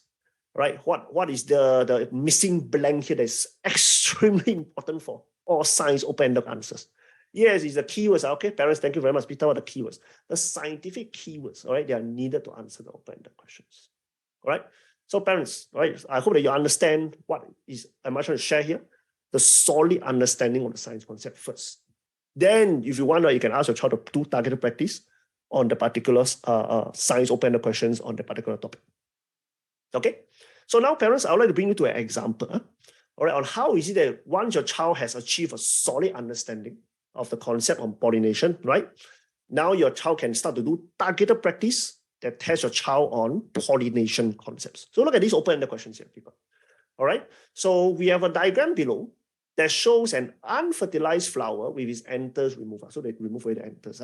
right? What is the missing blank here that's extremely important for all science open-ended answers? Yes, it's the keywords. Okay, parents, thank you very much. Peter, what are the keywords? The scientific keywords, all right, they are needed to answer the open-ended questions. All right. So parents, right, I hope that you understand what am I trying to share here? The solid understanding of the science concept first. Then, if you want, you can ask your child to do targeted practice on the particular science open-ended questions on the particular topic. Okay. So now, parents, I would like to bring you to an example. All right, on how is it that once your child has achieved a solid understanding of the concept of pollination, right? Now your child can start to do targeted practice that tests your child on pollination concepts. So look at these open-ended questions here, people. All right. So we have a diagram below that shows an unfertilized flower with its anthers removed. So they remove away the anthers.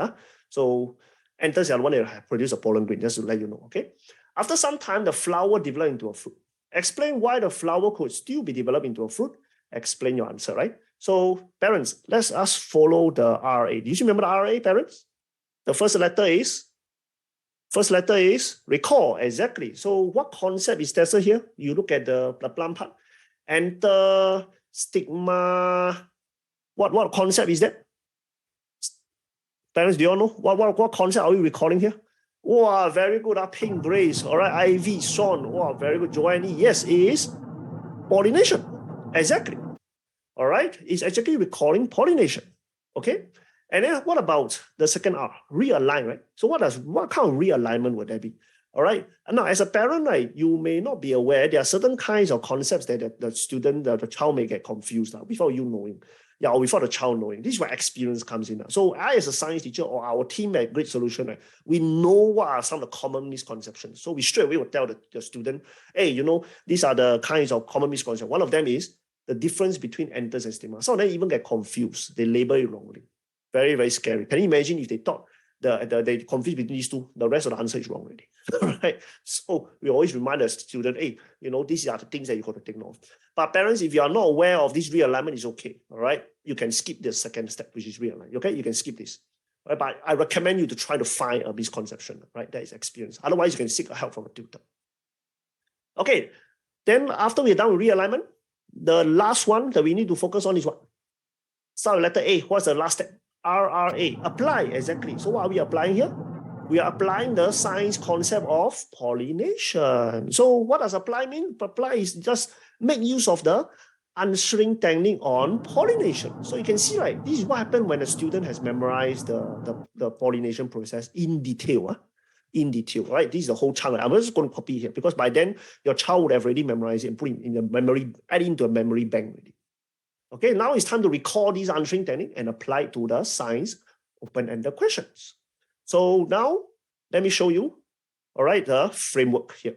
So anthers are the one that produce a pollen grain, just to let you know. Okay. After some time, the flower developed into a fruit. Explain why the flower could still be developed into a fruit. Explain your answer, right? So parents, let's us follow the RA. Do you remember the RA, parents? The first letter is recall, exactly. So what concept is tested here? You look at the plum part. And the stigma, what concept is that? Parents, do you all know? What concept are we recalling here? Wow, very good. Pink Grace, all right, Ivy, Sean, wow, very good. Joanne, yes, it is pollination, exactly. All right, it's actually recalling pollination, okay? And then what about the second R, realign, right? So what kind of realignment would that be? All right. And now, as a parent, right, you may not be aware there are certain kinds of concepts that the child may get confused without you knowing. Yeah, or without the child knowing. This is where experience comes in. So I, as a science teacher, or our team at Great Solution, right, we know what are some of the common misconceptions. So we straight away will tell the student, hey, these are the kinds of common misconceptions. One of them is the difference between anthers and stigma. Some of them even get confused. They label it wrongly. Very, very scary. Can you imagine if they thought they confused between these two, the rest of the answer is wrong already. Right? So we always remind the student, hey, these are the things that you got to take note of. But parents, if you are not aware of this realignment, it's okay. All right. You can skip the second step, which is realign. Okay, you can skip this. Right? But I recommend you to try to find a misconception, right? That is experience. Otherwise, you can seek help from a tutor. Okay. Then after we're done with realignment, the last one that we need to focus on is what? Start with letter A. What's the last step? RRA, apply, exactly. So what are we applying here? We are applying the science concept of pollination. So what does apply mean? Apply is just make use of the answering technique on pollination. So you can see, right, this is what happens when a student has memorized the pollination process in detail. In detail, right? This is the whole chunk. I'm just going to copy here because by then your child would have already memorized it and put it in the memory, add into a memory bank already. Okay, now it's time to recall this answering technique and apply it to the science open-ended questions. So now let me show you, all right, the framework here.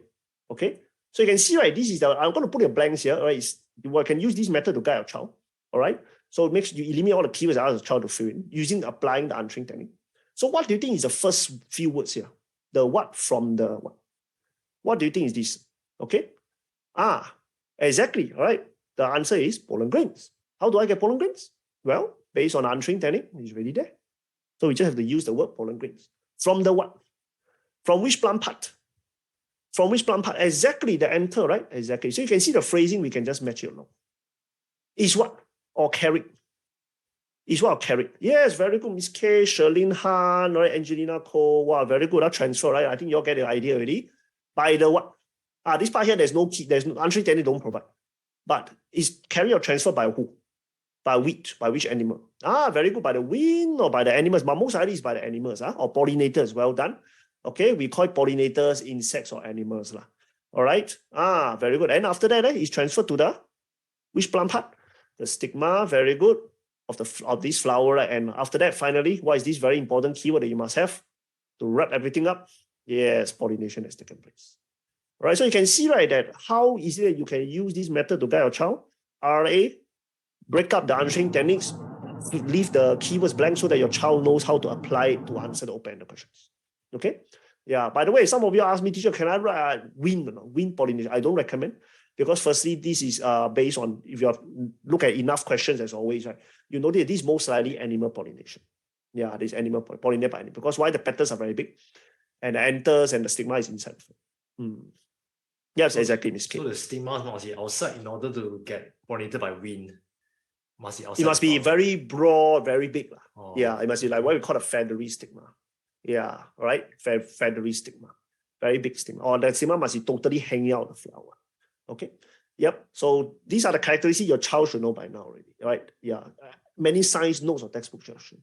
Okay, so you can see, right, this is the, I'm going to put your blanks here, right? You can use this method to guide your child, all right? So it makes you eliminate all the keywords that ask the child to fill in using applying the answering technique. So what do you think is the first few words here? The what from the what? What do you think is this? Okay. Exactly. All right. The answer is pollen grains. How do I get pollen grains? Well, based on answering technique, it's already there. So we just have to use the word pollen grains. From the what? From which plant part? From which plant part? Exactly, the enter, right? Exactly. So you can see the phrasing, we can just match it along. Is what? Or carried? Is what or carried? Yes, very good. Miss K, Sherlyn Han, right? Angelina Cole. Wow, very good. That transfer, right? I think you all get the idea already. By the what? This part here, there's no key, there's no answering technique, don't provide. But is carry or transfer by who? By which? By which animal? Very good. By the wind or by the animals. But most likely is by the animals, or pollinators. Well done. Okay, we call it pollinators, insects, or animals. All right. Very good. And after that, it's transferred to the which plant part? The stigma. Very good. Of this flower, right? And after that, finally, what is this very important keyword that you must have to wrap everything up? Yes, pollination has taken place. All right, so you can see, right, that how easy that you can use this method to guide your child. RA, break up the answering techniques, leave the keywords blank so that your child knows how to apply it to answer the open-ended questions. Okay? Yeah, by the way, some of you ask me, teacher, can I write wind pollination? I don't recommend. Because firstly, this is based on, if you look at enough questions as always, right? You know that this is most likely animal pollination. Yeah, this animal pollinated by animal. Because why? The petals are very big. And the anthers and the stigma is inside. Yes, exactly, Miss K. So the stigma must be outside in order to get pollinated by wind. Must be outside. It must be very broad, very big. Yeah, it must be like what we call a feathery stigma. Yeah, right? Feathery stigma. Very big stigma. Or the stigma must be totally hanging out of the flower. Okay. Yep. So these are the characteristics your child should know by now already, right? Yeah. Many science notes or textbooks should.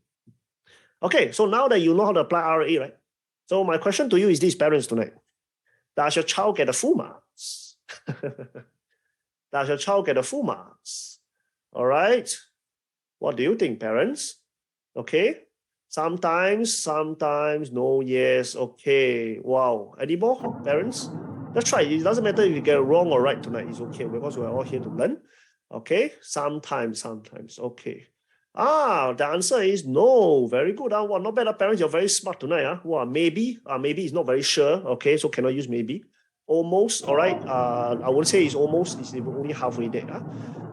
Okay. So now that you know how to apply RA, right? So my question to you is this, parents tonight. Does your child get a full marks? Does your child get a full marks? All right. What do you think, parents? Okay. Sometimes, no, yes, okay. Wow. Any more, parents? Let's try. It doesn't matter if you get it wrong or right tonight. It's okay because we're all here to learn. Okay. Sometimes. Okay. The answer is no. Very good. Wow, not bad, parents. You're very smart tonight. Wow, maybe. Maybe it's not very sure. Okay, so cannot use maybe. Almost. All right. I would say it's almost. It's only halfway there.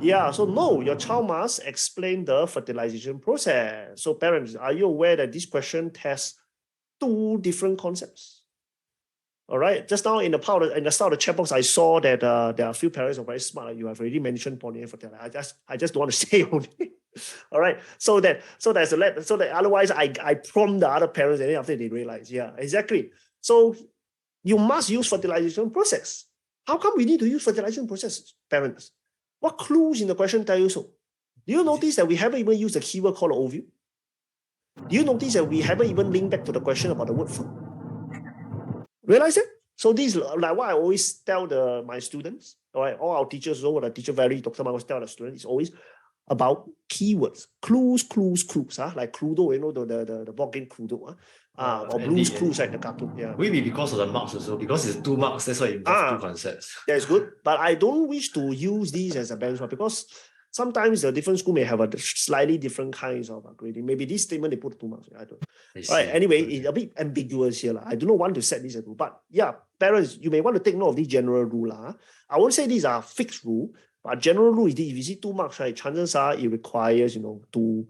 Yeah. So no, your child must explain the fertilization process. So parents, are you aware that this question tests two different concepts? All right. Just now in the start of the chat box, I saw that there are a few parents who are very smart. You have already mentioned pollinated fertilization. I just don't want to say only. All right. So that otherwise I prompt the other parents and then after they realize, yeah, exactly. So you must use fertilization process. How come we need to use fertilization process, parents? What clues in the question tell you so? Do you notice that we haven't even used the keyword called ovule? Do you notice that we haven't even linked back to the question about the word fruit? Realize it? So this is like what I always tell my students, all our teachers, what the teacher Dr. always tell the students, is always about keywords, clues, like Cluedo, the board game Cluedo, or Blue's Clues, like the cartoon. Yeah. Maybe because of the marks also, because it's 2 marks, that's why it involves 2 concepts. That's good, but I don't wish to use these as a benchmark because sometimes the different school may have a slightly different kinds of grading. Maybe this statement they put 2 marks. I don't. All right. Anyway, it's a bit ambiguous here. I do not want to set this as a rule, but yeah, parents, you may want to take note of this general rule. I won't say these are fixed rule, but general rule is if you see 2 marks, right, chances are it requires two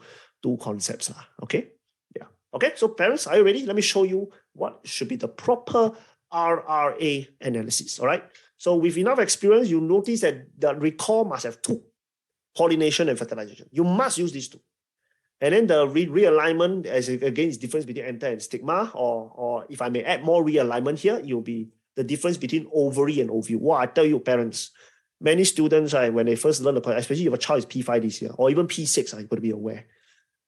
concepts. Okay. Yeah. Okay. So parents, are you ready? Let me show you what should be the proper RRA analysis. All right. So with enough experience, you notice that the recall must have 2. Pollination and fertilization. You must use these 2. And then the realignment, as again, is difference between anther and stigma, or if I may add more realignment here, it will be the difference between ovary and ovule. Well, I tell you, parents, many students, right, when they first learn the concept, especially if a child is P5 this year, or even P6, you've got to be aware.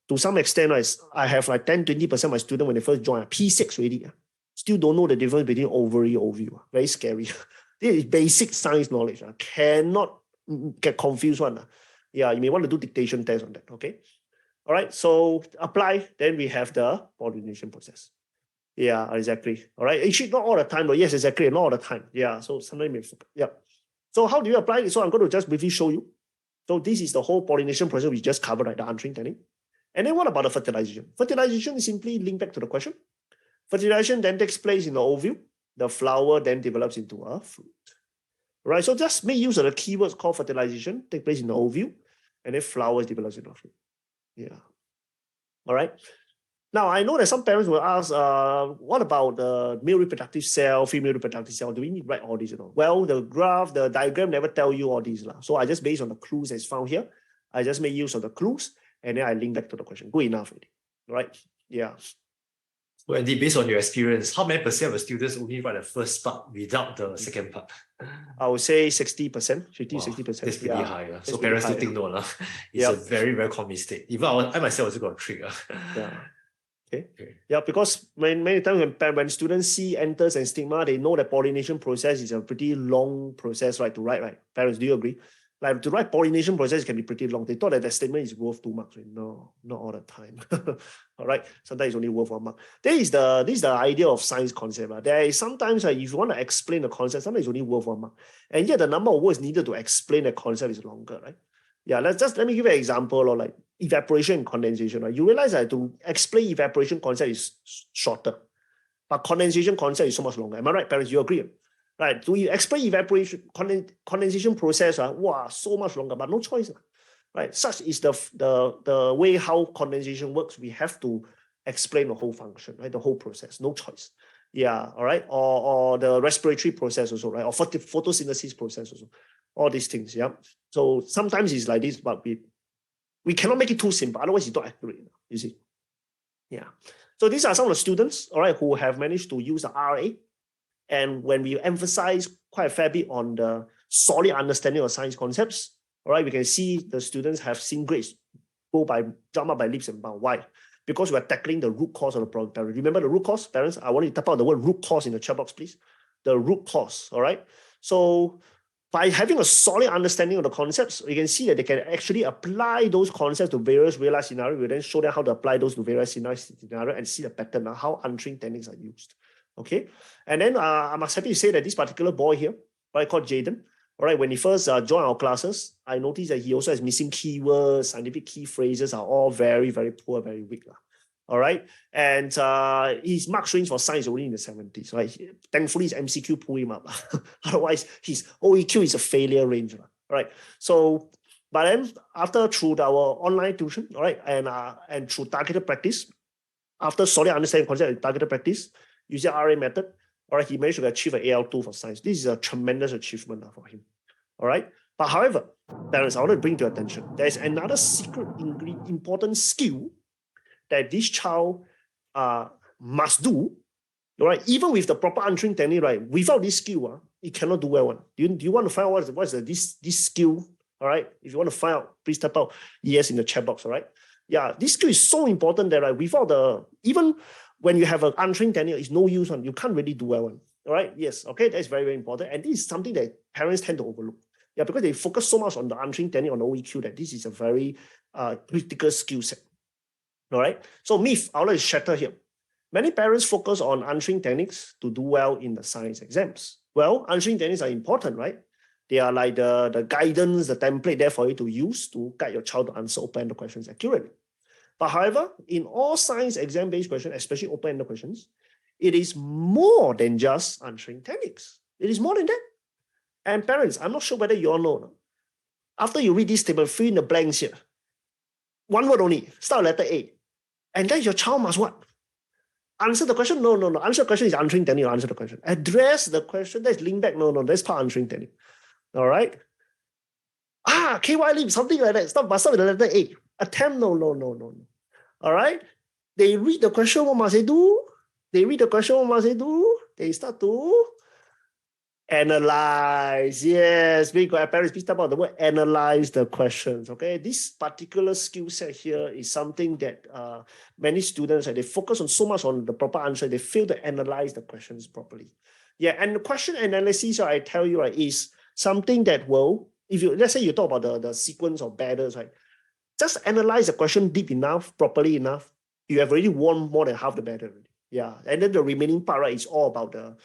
To some extent, right, I have like 10-20% of my students when they first join, P6 already, still don't know the difference between ovary, ovule. Very scary. This is basic science knowledge. Cannot get confused one. Yeah, you may want to do dictation test on that, okay? All right, so apply, then we have the pollination process. Yeah, exactly. All right, actually not all the time, but yes, exactly, not all the time. Yeah, so sometimes, yeah. So how do you apply it? So I'm going to just briefly show you. So this is the whole pollination process we just covered, right, the answering technique. And then what about the fertilization? Fertilization is simply linked back to the question. Fertilization then takes place in the ovule. The flower then develops into a fruit. Right, so just make use of the keywords called fertilization, take place in the ovule, and then flowers develops into a fruit. Yeah. All right. Now, I know that some parents will ask, what about the male reproductive cell, female reproductive cell? Do we need to write all these? Well, the graph, the diagram never tell you all these. So I just, based on the clues that's found here, I just make use of the clues, and then I link back to the question. Good enough already, right? Yeah. So Andy, based on your experience, how many percent of the students only write the first part without the second part? I would say 60%, 50 Wow, 60%. that's pretty high. So pretty parents high. do take note. It's a very, very common mistake. Even I myself also got a trick. Yeah. Okay. Yeah, because many times when students see enters and stigma, they know the pollination process is a pretty long process, right? To write, right? Parents, do you agree? Like to write pollination process can be pretty long. They thought that the statement is worth 2 marks. Right? No, not all the time. All right. Sometimes it's only worth 1 mark. This is the idea of science concept. Right? There is sometimes if you want to explain the concept, sometimes it's only worth 1 mark. And yet the number of words needed to explain the concept is longer, right? Yeah, let me give you an example of like evaporation and condensation. Right? You realize that to explain evaporation concept is shorter, but condensation concept is so much longer. Am I right, parents? You agree? Right? To explain evaporation, condensation process, wow, so much longer, but no choice. Right? Such is the way how condensation works. We have to explain the whole function, right? The whole process, no choice. Yeah, all right. Or the respiratory process also, right? Or photosynthesis process also. All these things, yeah. So sometimes it's like this, but we cannot make it too simple. Otherwise, it's not accurate. You see. Yeah. So these are some of the students, all right, who have managed to use the RA. And when we emphasize quite a fair bit on the solid understanding of science concepts, all right, we can see the students have seen grades jump up by leaps and bounds. Why? Because we're tackling the root cause of the problem. Remember the root cause, parents? I want you to type out the word root cause in the chat box, please. The root cause, all right? So by having a solid understanding of the concepts, you can see that they can actually apply those concepts to various real-life scenarios. We then show them how to apply those to various scenarios and see the pattern of how untrained techniques are used. Okay, and then I'm happy to say that this particular boy here, right, called Jaden, all right, when he first joined our classes, I noticed that he also has missing keywords, scientific key phrases are all very, very poor, very weak. All right, and his mark range for science only in the 70s, right? Thankfully, his MCQ pulled him up. Otherwise, his OEQ is a failure range, all right? So, but then through our online tuition, all right, and through targeted practice, after solid understanding concept and targeted practice, using RA method, all right, he managed to achieve an AL2 for science. This is a tremendous achievement for him, all right? But however, parents, I want to bring to your attention, there's another secret important skill that this child must do, all right? Even with the proper answering technique, right? Without this skill, it cannot do well. Do you want to find out what's this skill, all right? If you want to find out, please type out yes in the chat box, all right? Yeah, this skill is so important that without even when you have an answering technique, it's no use. You can't really do well. All right? Yes. Okay. That's very, very important. And this is something that parents tend to overlook. Yeah, because they focus so much on the answering technique on the OEQ that this is a very critical skill set. All right. So myth, I'll let it shatter here. Many parents focus on answering techniques to do well in the science exams. Well, answering techniques are important, right? They are like the guidance, the template there for you to use to guide your child to answer open-ended questions accurately. But however, in all science exam-based questions, especially open-ended questions, it is more than just answering techniques. It is more than that. And parents, I'm not sure whether you all know. After you read this statement, fill in the blanks here. One word only, start with letter A. And then your child must what? Answer the question? No. Answer the question is answering technique or answer the question. Address the question, that's link back. No, that's part answering technique. All right? KY leap, something like that. Start with the letter A. Attempt, no. All right? They read the question, what must they do? They read the question, what must they do? They start to Analyze, yes. We got parents, please talk about the word analyze the questions. Okay, this particular skill set here is something that many students they focus on so much on the proper answer, they fail to analyze the questions properly. Yeah, and the question analysis, I tell you, right, is something that will, if you let's say you talk about the sequence of batters, right, just analyze the question deep enough, properly enough, you have already won more than half the battle. Yeah, and then the remaining part, right, is all about the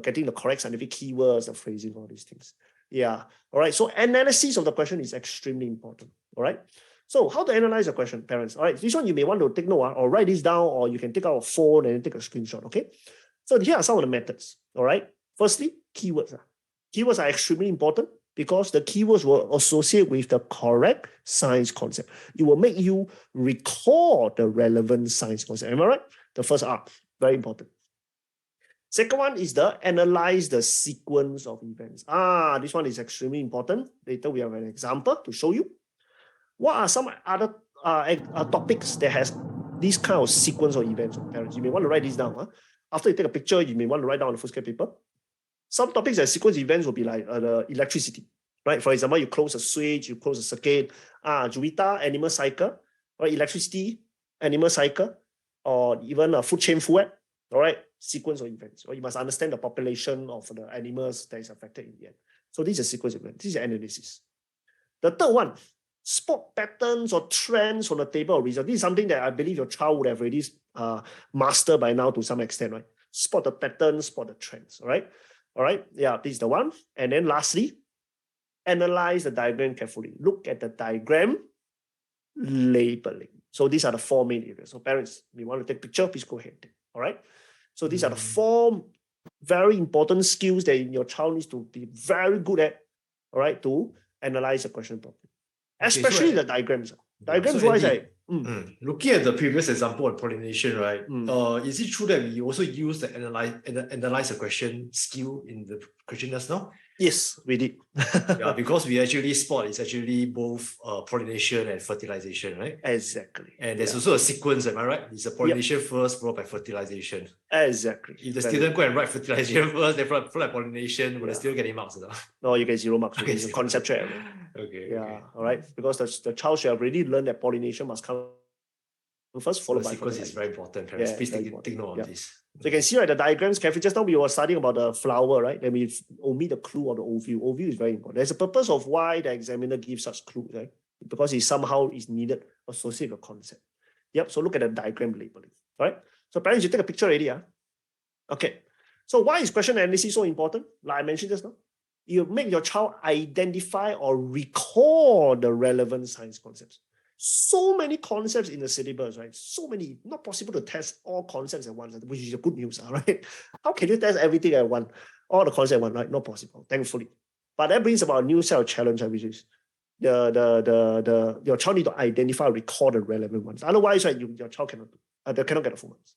getting the correct scientific keywords, the phrasing, all these things. Yeah. All right. So analysis of the question is extremely important. All right. So how to analyze a question, parents? All right. This one you may want to take note or write this down, or you can take out a phone and take a screenshot. Okay. So here are some of the methods. All right. Firstly, keywords. Keywords are extremely important because the keywords will associate with the correct science concept. It will make you recall the relevant science concept. Am I right? The first R, very important. Second one is the analyze the sequence of events. This one is extremely important. Later we have an example to show you. What are some other topics that has this kind of sequence of events, parents? You may want to write this down. Huh? After you take a picture, you may want to write down on the foolscap paper. Some topics that sequence events will be like the electricity, right? For example, you close a switch, you close a circuit. Juwita, animal cycle, right? Electricity, animal cycle, or even a food chain food. All right, sequence of events. Right? You must understand the population of the animals that is affected in the end. So this is a sequence of events. This is analysis. The third one, spot patterns or trends from the table of results. This is something that I believe your child would have already mastered by now to some extent, right? Spot the patterns, spot the trends. All right. All right. Yeah, this is the one. And then lastly, analyze the diagram carefully. Look at the diagram labeling. So these are the four main areas. So parents, if you want to take a picture, please go ahead. All right. So these are the four very important skills that your child needs to be very good at, all right, to analyze the question properly. Especially the diagrams. Diagrams wise, looking at the previous example of pollination, right? Is it true that we also use the analyze the question skill in the question just now? Yes, we did. Yeah, because we actually spot it's actually both pollination and fertilization, right? Exactly. And there's also a sequence, am I right? It's a pollination first, followed by fertilization. Exactly. If the student go and write fertilization first, then followed by pollination, will the student get any marks? No, you get 0 marks. It's a conceptual error. Okay. Yeah. Okay. All right. Because the child should have already learned that pollination must come first, followed by sequence is very important. Parents, please take note of this. So you can see, right, the diagrams carefully. Just now we were studying about the flower, right? Then we omit the clue of the ovule. Ovule is very important. There's a purpose of why the examiner gives such clues, right? Because it somehow is needed associated with a concept. Yep. So look at the diagram labeling. All right. So parents, you take a picture already. Okay. So why is question analysis so important? Like I mentioned just now, you make your child identify or recall the relevant science concepts. So many concepts in the syllabus, right? So many, not possible to test all concepts at once, which is a good news, right? How can you test everything at once? All the concepts at once, right? Not possible, thankfully. But that brings about a new set of challenge, which is your child need to identify and recall the relevant ones. Otherwise, right, your child cannot get the full marks.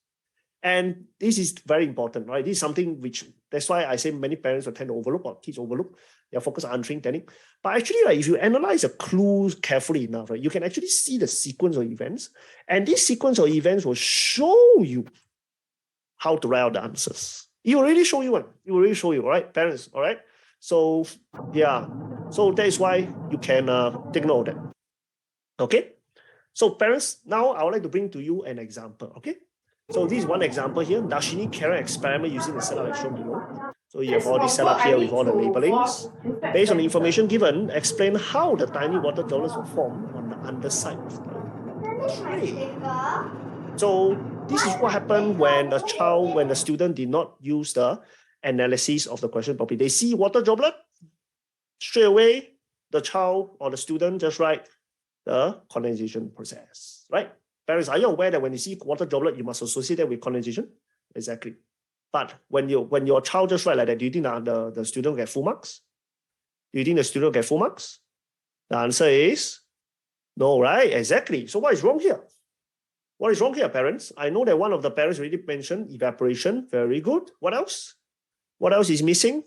And this is very important, right? This is something which, that's why I say many parents will tend to overlook or kids overlook. They focus on answering technique. But actually, right, if you analyze the clues carefully enough, right, you can actually see the sequence of events. And this sequence of events will show you how to write out the answers. It will really show you one. It will really show you, all right, parents, all right? So, yeah. So that is why you can take note of that. Okay? So parents, now I would like to bring to you an example, okay? So this is one example here, Darshini Karen experiment using the setup as shown below. So you have all this setup here with all the labelings. Based on the information given, explain how the tiny water droplets will form on the underside of the tray. So this is what happened when the student did not use the analysis of the question properly. They see water droplet, straight away, the child or the student just write the condensation process, right? Parents, are you aware that when you see water droplet, you must associate that with condensation? Exactly. But when your child just write like that, do you think the student will get full marks? Do you think the student will get full marks? The answer is no, right? Exactly. So what is wrong here? What is wrong here, parents? I know that one of the parents already mentioned evaporation. Very good. What else? What else is missing?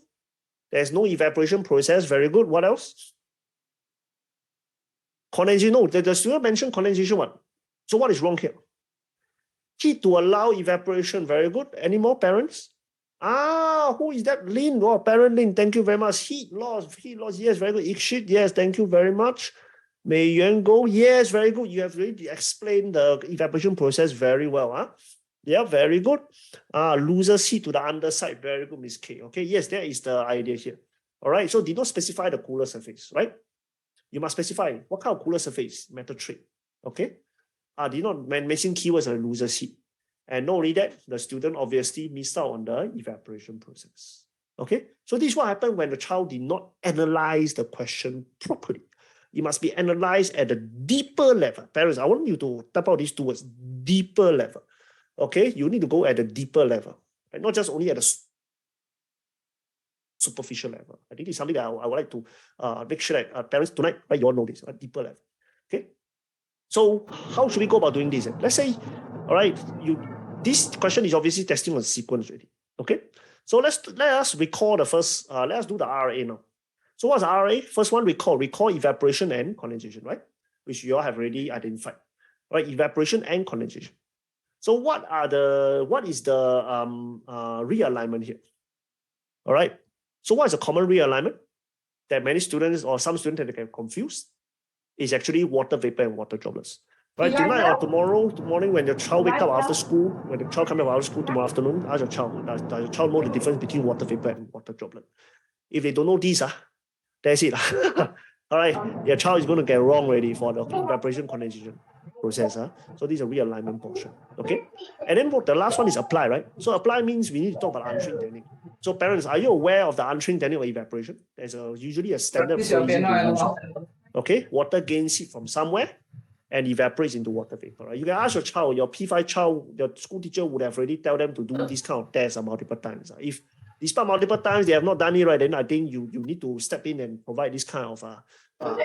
There's no evaporation process. Very good. What else? Condensation. No, the student mentioned condensation one. So what is wrong here? Key to allow evaporation. Very good. Any more, parents? Who is that? Lin, oh, parent Lin, thank you very much. Heat loss, yes, very good. Ikshit, yes, thank you very much. Mei Yuan Go, yes, very good. You have really explained the evaporation process very well. Huh? Yeah, very good. Loses heat to the underside, very good, Miss K. Okay, yes, that is the idea here. All right, so did not specify the cooler surface, right? You must specify what kind of cooler surface, metal tray. Okay, did not mention keywords like loses heat. And not only that, the student obviously missed out on the evaporation process. Okay, so this is what happened when the child did not analyze the question properly. It must be analyzed at a deeper level. Parents, I want you to type out these two words, deeper level. Okay, you need to go at a deeper level, right? Not just only at a superficial level. I think it's something that I would like to make sure that parents tonight, right, you all know this, a deeper level. Okay, so how should we go about doing this? Let's say, all right, this question is obviously testing on sequence already. Okay, so let us recall the first. Let us do the RA now. So what's RA? First one, recall evaporation and condensation, right? Which you all have already identified, right? Evaporation and condensation. So what is the realignment here? All right. So what is a common realignment that many students or some students that get confused? Is actually water vapor and water droplets. Right, tonight or tomorrow morning when your child wake up after school, when the child comes up after school tomorrow afternoon, ask your child, does your child know the difference between water vapor and water droplet? If they don't know these, that's it. All right, your child is going to get wrong already for the evaporation condensation process. So this is a realignment portion. Okay, and then the last one is apply, right? So apply means we need to talk about answering technique. So parents, are you aware of the answering technique of evaporation? There's usually a standard phrasing to use. Okay, water gains heat from somewhere and evaporates into water vapor. Right? You can ask your child, your P5 child, your school teacher would have already tell them to do this kind of test multiple times. If despite multiple times they have not done it right, then I think you need to step in and provide this kind of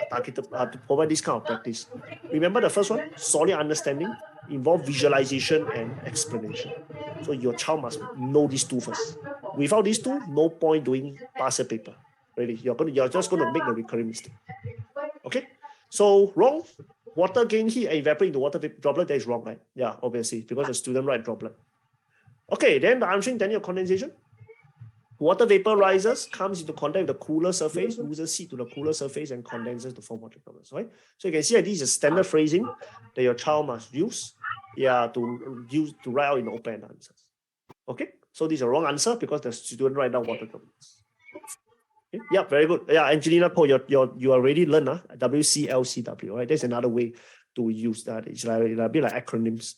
targeted to provide this kind of practice. Remember the first one, solid understanding, involve visualization and explanation. So your child must know these two first. Without these two, no point doing past year paper. Really, you're just going to make the recurring mistake. Okay, so wrong. Water gain heat and evaporate into water droplet, that is wrong, right? Yeah, obviously, because the student write droplet. Okay, then the answering technique of condensation. Water vapor rises, comes into contact with the cooler surface, loses heat to the cooler surface, and condenses to form water droplets, right? So you can see that this is a standard phrasing that your child must use, to write out in open answers. Okay, so this is a wrong answer because the student write down water droplets. Okay. Yeah, very good. Yeah, Angelina Poe, you already learned WCLCW, right? That's another way to use that. It's like a bit like acronyms.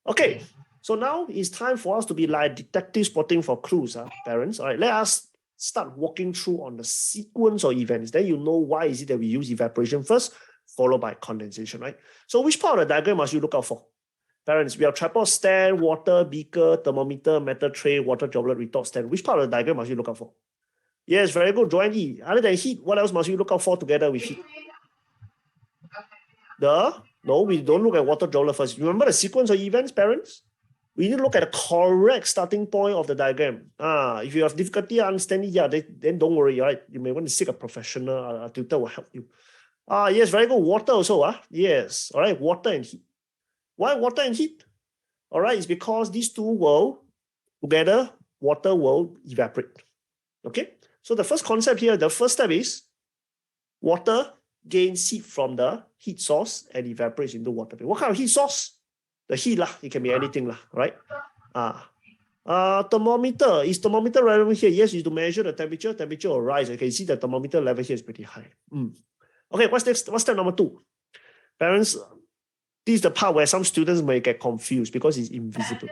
Okay, so now it's time for us to be like detective spotting for clues, parents. All right, let us start walking through on the sequence of events. Then you know why is it that we use evaporation first, followed by condensation, right? So which part of the diagram must you look out for? Parents, we have tripod stand, water, beaker, thermometer, metal tray, water droplet, retort stand. Which part of the diagram must you look out for? Yes, very good, Joanne E. Other than heat, what else must you look out for together with heat? No, we don't look at water droplet first. Remember the sequence of events, parents? We need to look at the correct starting point of the diagram. If you have difficulty understanding, then don't worry, right? You may want to seek a professional, a tutor will help you. Yes, very good. Water also, yes. All right, water and heat. Why water and heat? All right, it's because these two will together, water will evaporate. Okay, so the first concept here, the first step is water gains heat from the heat source and evaporates into water. What kind of heat source? The heat, it can be anything, right? Thermometer. Is thermometer relevant here? Yes, you to measure the temperature. Temperature will rise. You can see the thermometer level here is pretty high. Okay, what's next? What's step number 2? Parents, this is the part where some students may get confused because it's invisible.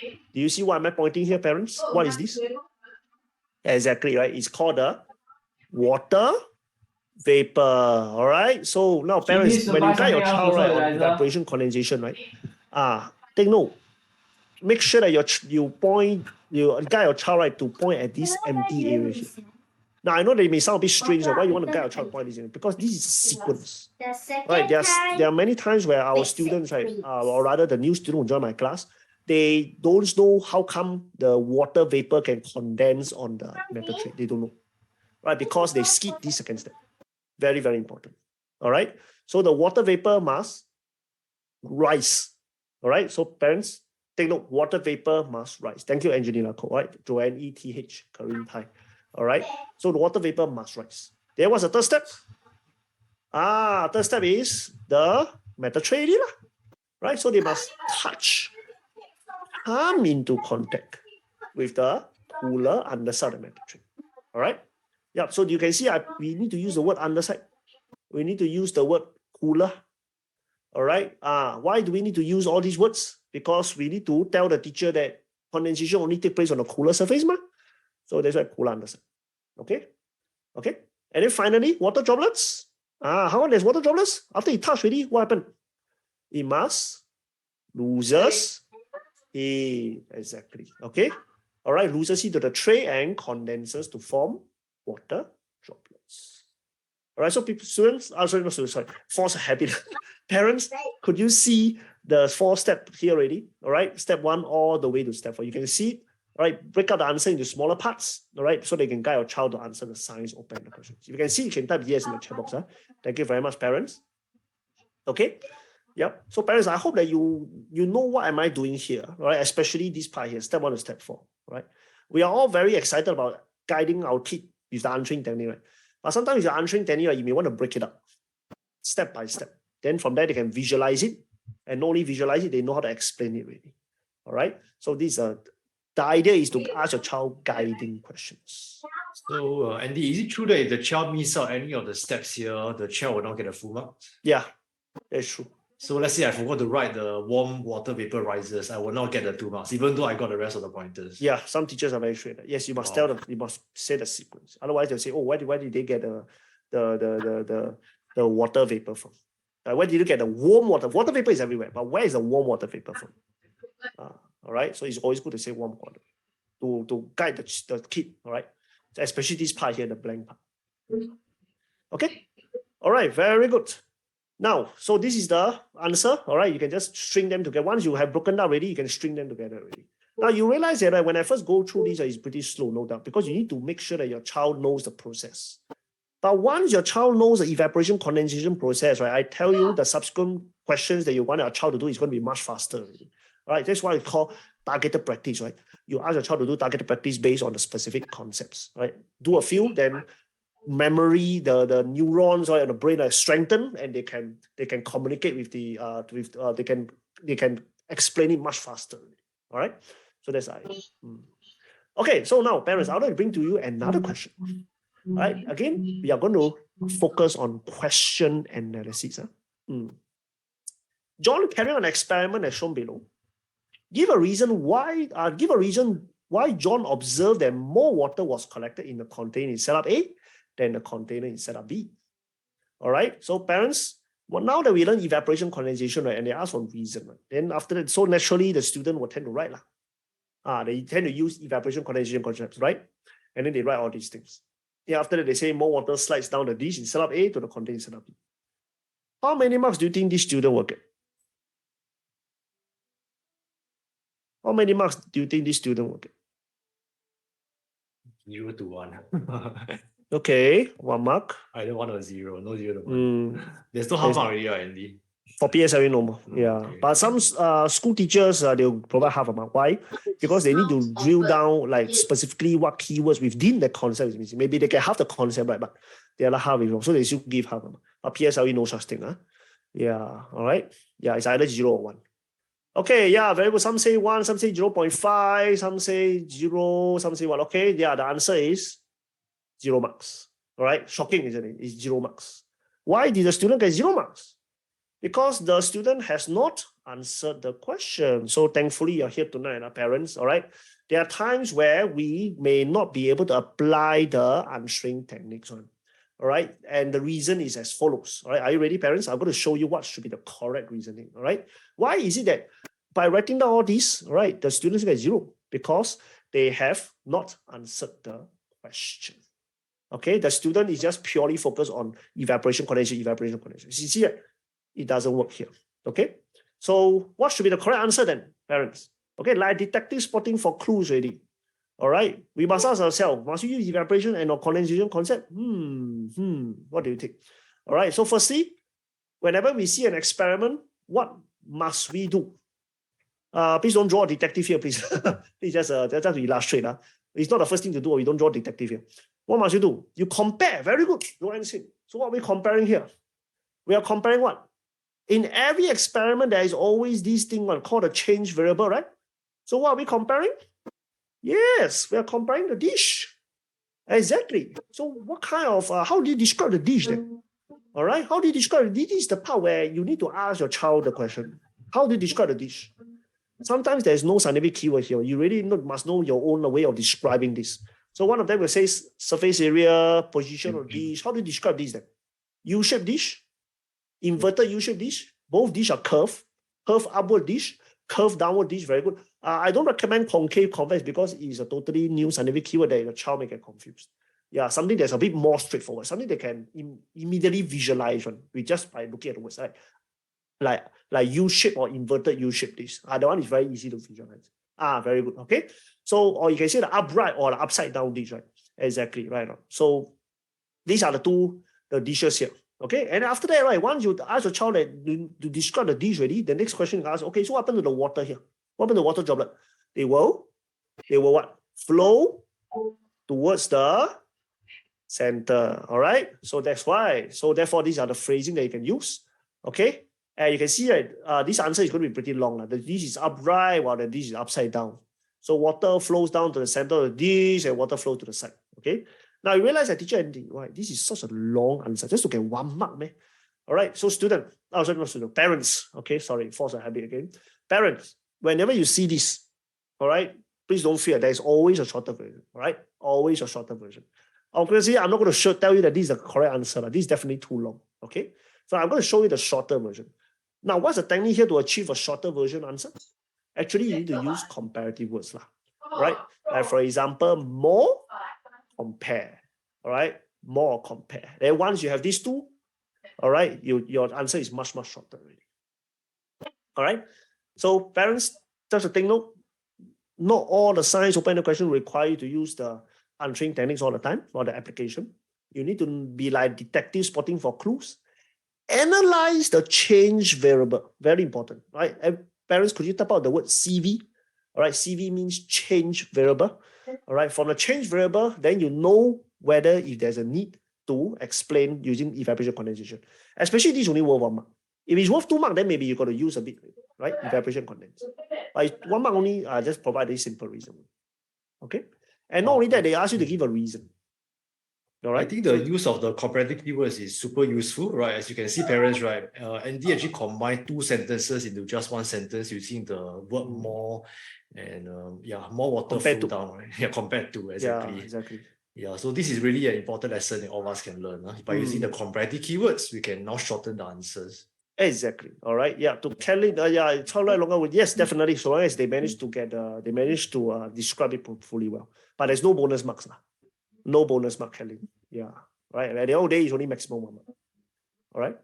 Do you see what am I pointing here, parents? What is this? Exactly, right? It's called the water vapor. All right. So now, parents, when you guide your child right on evaporation condensation, right? Take note. Make sure that you guide your child right to point at this empty area here. Now I know they may sound a bit strange. Why you want to guide your child to point this in? Because this is a sequence. Right. There are many times where our students, right, or rather the new student who join my class, they don't know how come the water vapor can condense on the metal tray. They don't know. Right, because they skip this second step. Very, very important. All right. So the water vapor must rise. All right. So parents, take note, water vapor must rise. Thank you, Angelina, right? Joanne ETH, Karin Thai. All right. So the water vapor must rise. Then what's the third step? Third step is the metal tray, right? So they must come into contact with the cooler underside of the metal tray. All right. Yeah. So you can see we need to use the word underside. We need to use the word cooler. All right. Why do we need to use all these words? Because we need to tell the teacher that condensation only takes place on the cooler surface, so that's why cooler underside. Okay. Okay. And then finally, water droplets. How there's water droplets? After it touch already, what happened? It must loses heat. Exactly. Okay. All right. Loses heat to the tray and condenses to form water droplets. All right. So students, sorry, force habit. Parents, could you see the 4 steps here already? All right. Step 1 all the way to step 4. You can see, all right, break out the answer into smaller parts, all right, so they can guide your child to answer the science open questions. If you can see, you can type yes in the chat box. Thank you very much, parents. Okay. Yep. So parents, I hope that you know what am I doing here, right? Especially this part here, step 1 to step 4, right? We are all very excited about guiding our kid with the answering technique, right? But sometimes with the answering technique, right, you may want to break it up step by step. Then from there, they can visualize it, and not only visualize it, they know how to explain it really. All right. So these are the idea is to ask your child guiding questions. So, Andy, is it true that if the child misses out any of the steps here, the child will not get a full mark? Yeah, that's true. So let's say I forgot to write the warm water vapor rises, I will not get the 2 marks, even though I got the rest of the pointers. Yeah, some teachers are very straight. Yes, you must tell them, you must say the sequence. Otherwise, they'll say, oh, why did they get the water vapor from? Where did you get the warm water? Water vapor is everywhere, but where is the warm water vapor from? All right, so it's always good to say warm water to guide the kid, all right? Especially this part here, the blank part. Okay, all right, very good. Now, so this is the answer, all right? You can just string them together. Once you have broken down already, you can string them together already. Now, you realize that when I first go through this, it's pretty slow, no doubt, because you need to make sure that your child knows the process. But once your child knows the evaporation condensation process, right, I tell you the subsequent questions that you want your child to do is going to be much faster already. All right, that's why we call targeted practice, right? You ask your child to do targeted practice based on the specific concepts, right? Do a few, then memory, the neurons, right, and the brain are strengthened, and they can communicate with they can explain it much faster. All right, so that's okay. So now, parents, I want to bring to you another question. All right, again, we are going to focus on question analysis. John carried on an experiment as shown below. Give a reason why John observed that more water was collected in the container in setup A than the container in setup B. All right. So parents, well, now that we learn evaporation condensation, right, and they ask for reason, right, then after that, so naturally the student will tend to write. They tend to use evaporation condensation concepts, right? And then they write all these things. Yeah, after that, they say more water slides down the dish in setup A to the container in setup B. How many marks do you think this student will get? How many marks do you think this student will get? 0 to 1. Okay, 1 mark. Either 1 or 0, no 0 to 1. There's no half mark already, Andy. For PSLE, no more. Yeah, okay. But some school teachers, they'll provide half a mark. Why? Because they need to drill down like specifically what keywords within the concept is missing. Maybe they get half the concept right, but the other half is wrong. So they still give half a mark. But PSLE, no such thing. Yeah, all right. Yeah, it's either 0 or 1. Okay, yeah, very good. Some say 1, some say 0.5, some say 0, some say 1. Okay, yeah, the answer is 0 marks. All right, shocking, isn't it? It's 0 marks. Why did the student get 0 marks? Because the student has not answered the question. So thankfully, you're here tonight, parents, all right? There are times where we may not be able to apply the answering techniques on. All right, and the reason is as follows. All right, are you ready, parents? I'm going to show you what should be the correct reasoning. All right, why is it that by writing down all these, all right, the students get 0? Because they have not answered the question. Okay, the student is just purely focused on evaporation, condensation. You see it? It doesn't work here. Okay, so what should be the correct answer then, parents? Okay, like detective spotting for clues already. All right, we must ask ourselves, must we use evaporation and or condensation concept? What do you think? All right, so firstly, whenever we see an experiment, what must we do? Please don't draw a detective here, please. Please just to illustrate. It's not the first thing to do, or you don't draw a detective here. What must you do? You compare. Very good. No answer. So what are we comparing here? We are comparing what? In every experiment, there is always this thing called a change variable, right? So what are we comparing? Yes, we are comparing the dish. Exactly. So what kind of, how do you describe the dish then? All right, how do you describe it? This is the part where you need to ask your child the question. How do you describe the dish? Sometimes there's no scientific keyword here. You really must know your own way of describing this. So one of them will say surface area, position of dish. How do you describe this then? U-shaped dish, inverted U-shaped dish. Both dish are curved upward dish, curved downward dish. Very good. I don't recommend concave, convex because it's a totally new scientific keyword that the child may get confused. Yeah, something that's a bit more straightforward, something they can immediately visualize with just by looking at the words, like U-shape or inverted U-shape dish. The one is very easy to visualize. Very good. Okay. So, or you can say the upright or the upside down dish, right? Exactly, right. So these are the dishes here. Okay. And after that, right, once you ask your child to describe the dish already, the next question is asked, okay, so what happened to the water here? What happened to the water droplet? They will what? Flow towards the center. All right. So that's why. So therefore, these are the phrasing that you can use. Okay. And you can see that this answer is going to be pretty long. The dish is upright while the dish is upside down. So water flows down to the center of the dish and water flows to the side. Okay. Now you realize that teacher and right, this is such a long answer. Just to get 1 mark, man. All right. So parents. Okay, sorry, force a habit again. Parents, whenever you see this, all right, please don't fear. There is always a shorter version. All right, always a shorter version. Obviously, I'm not going to tell you that this is the correct answer. This is definitely too long. Okay, so I'm going to show you the shorter version. Now, what's the technique here to achieve a shorter version answer? Actually, you need to use comparative words, right? Like for example, more, compare. All right, more, compare. Then once you have these two, all right, your answer is much shorter already. All right. So parents, just a thing note, not all the science open-ended question require you to use the answering techniques all the time for the application. You need to be like detective spotting for clues. Analyze the change variable. Very important, right? And parents, could you type out the word CV? All right, CV means change variable. All right, from the change variable, then you know whether if there's a need to explain using evaporation condensation. Especially this only worth 1 mark. If it's worth 2 marks, then maybe you got to use a bit, right? Evaporation condensation. But 1 mark only, just provide a simple reason. Okay, and not only that, they ask you to give a reason. All right. I think the use of the comparative keywords is super useful, right? As you can see, parents, right? Andy actually combined 2 sentences into just 1 sentence using the word more and more water flow down, right? Yeah, compared to, exactly. Yeah, exactly. Yeah, so this is really an important lesson that all of us can learn. By using the comparative keywords, we can now shorten the answers. Exactly. All right. Yeah. To Kelly, longer with yes, definitely. So long as they manage to get, they manage to describe it fully well. But there's no bonus marks. No bonus mark, Kelly. Yeah. Right. At the end of the day, it's only maximum 1 mark. All right.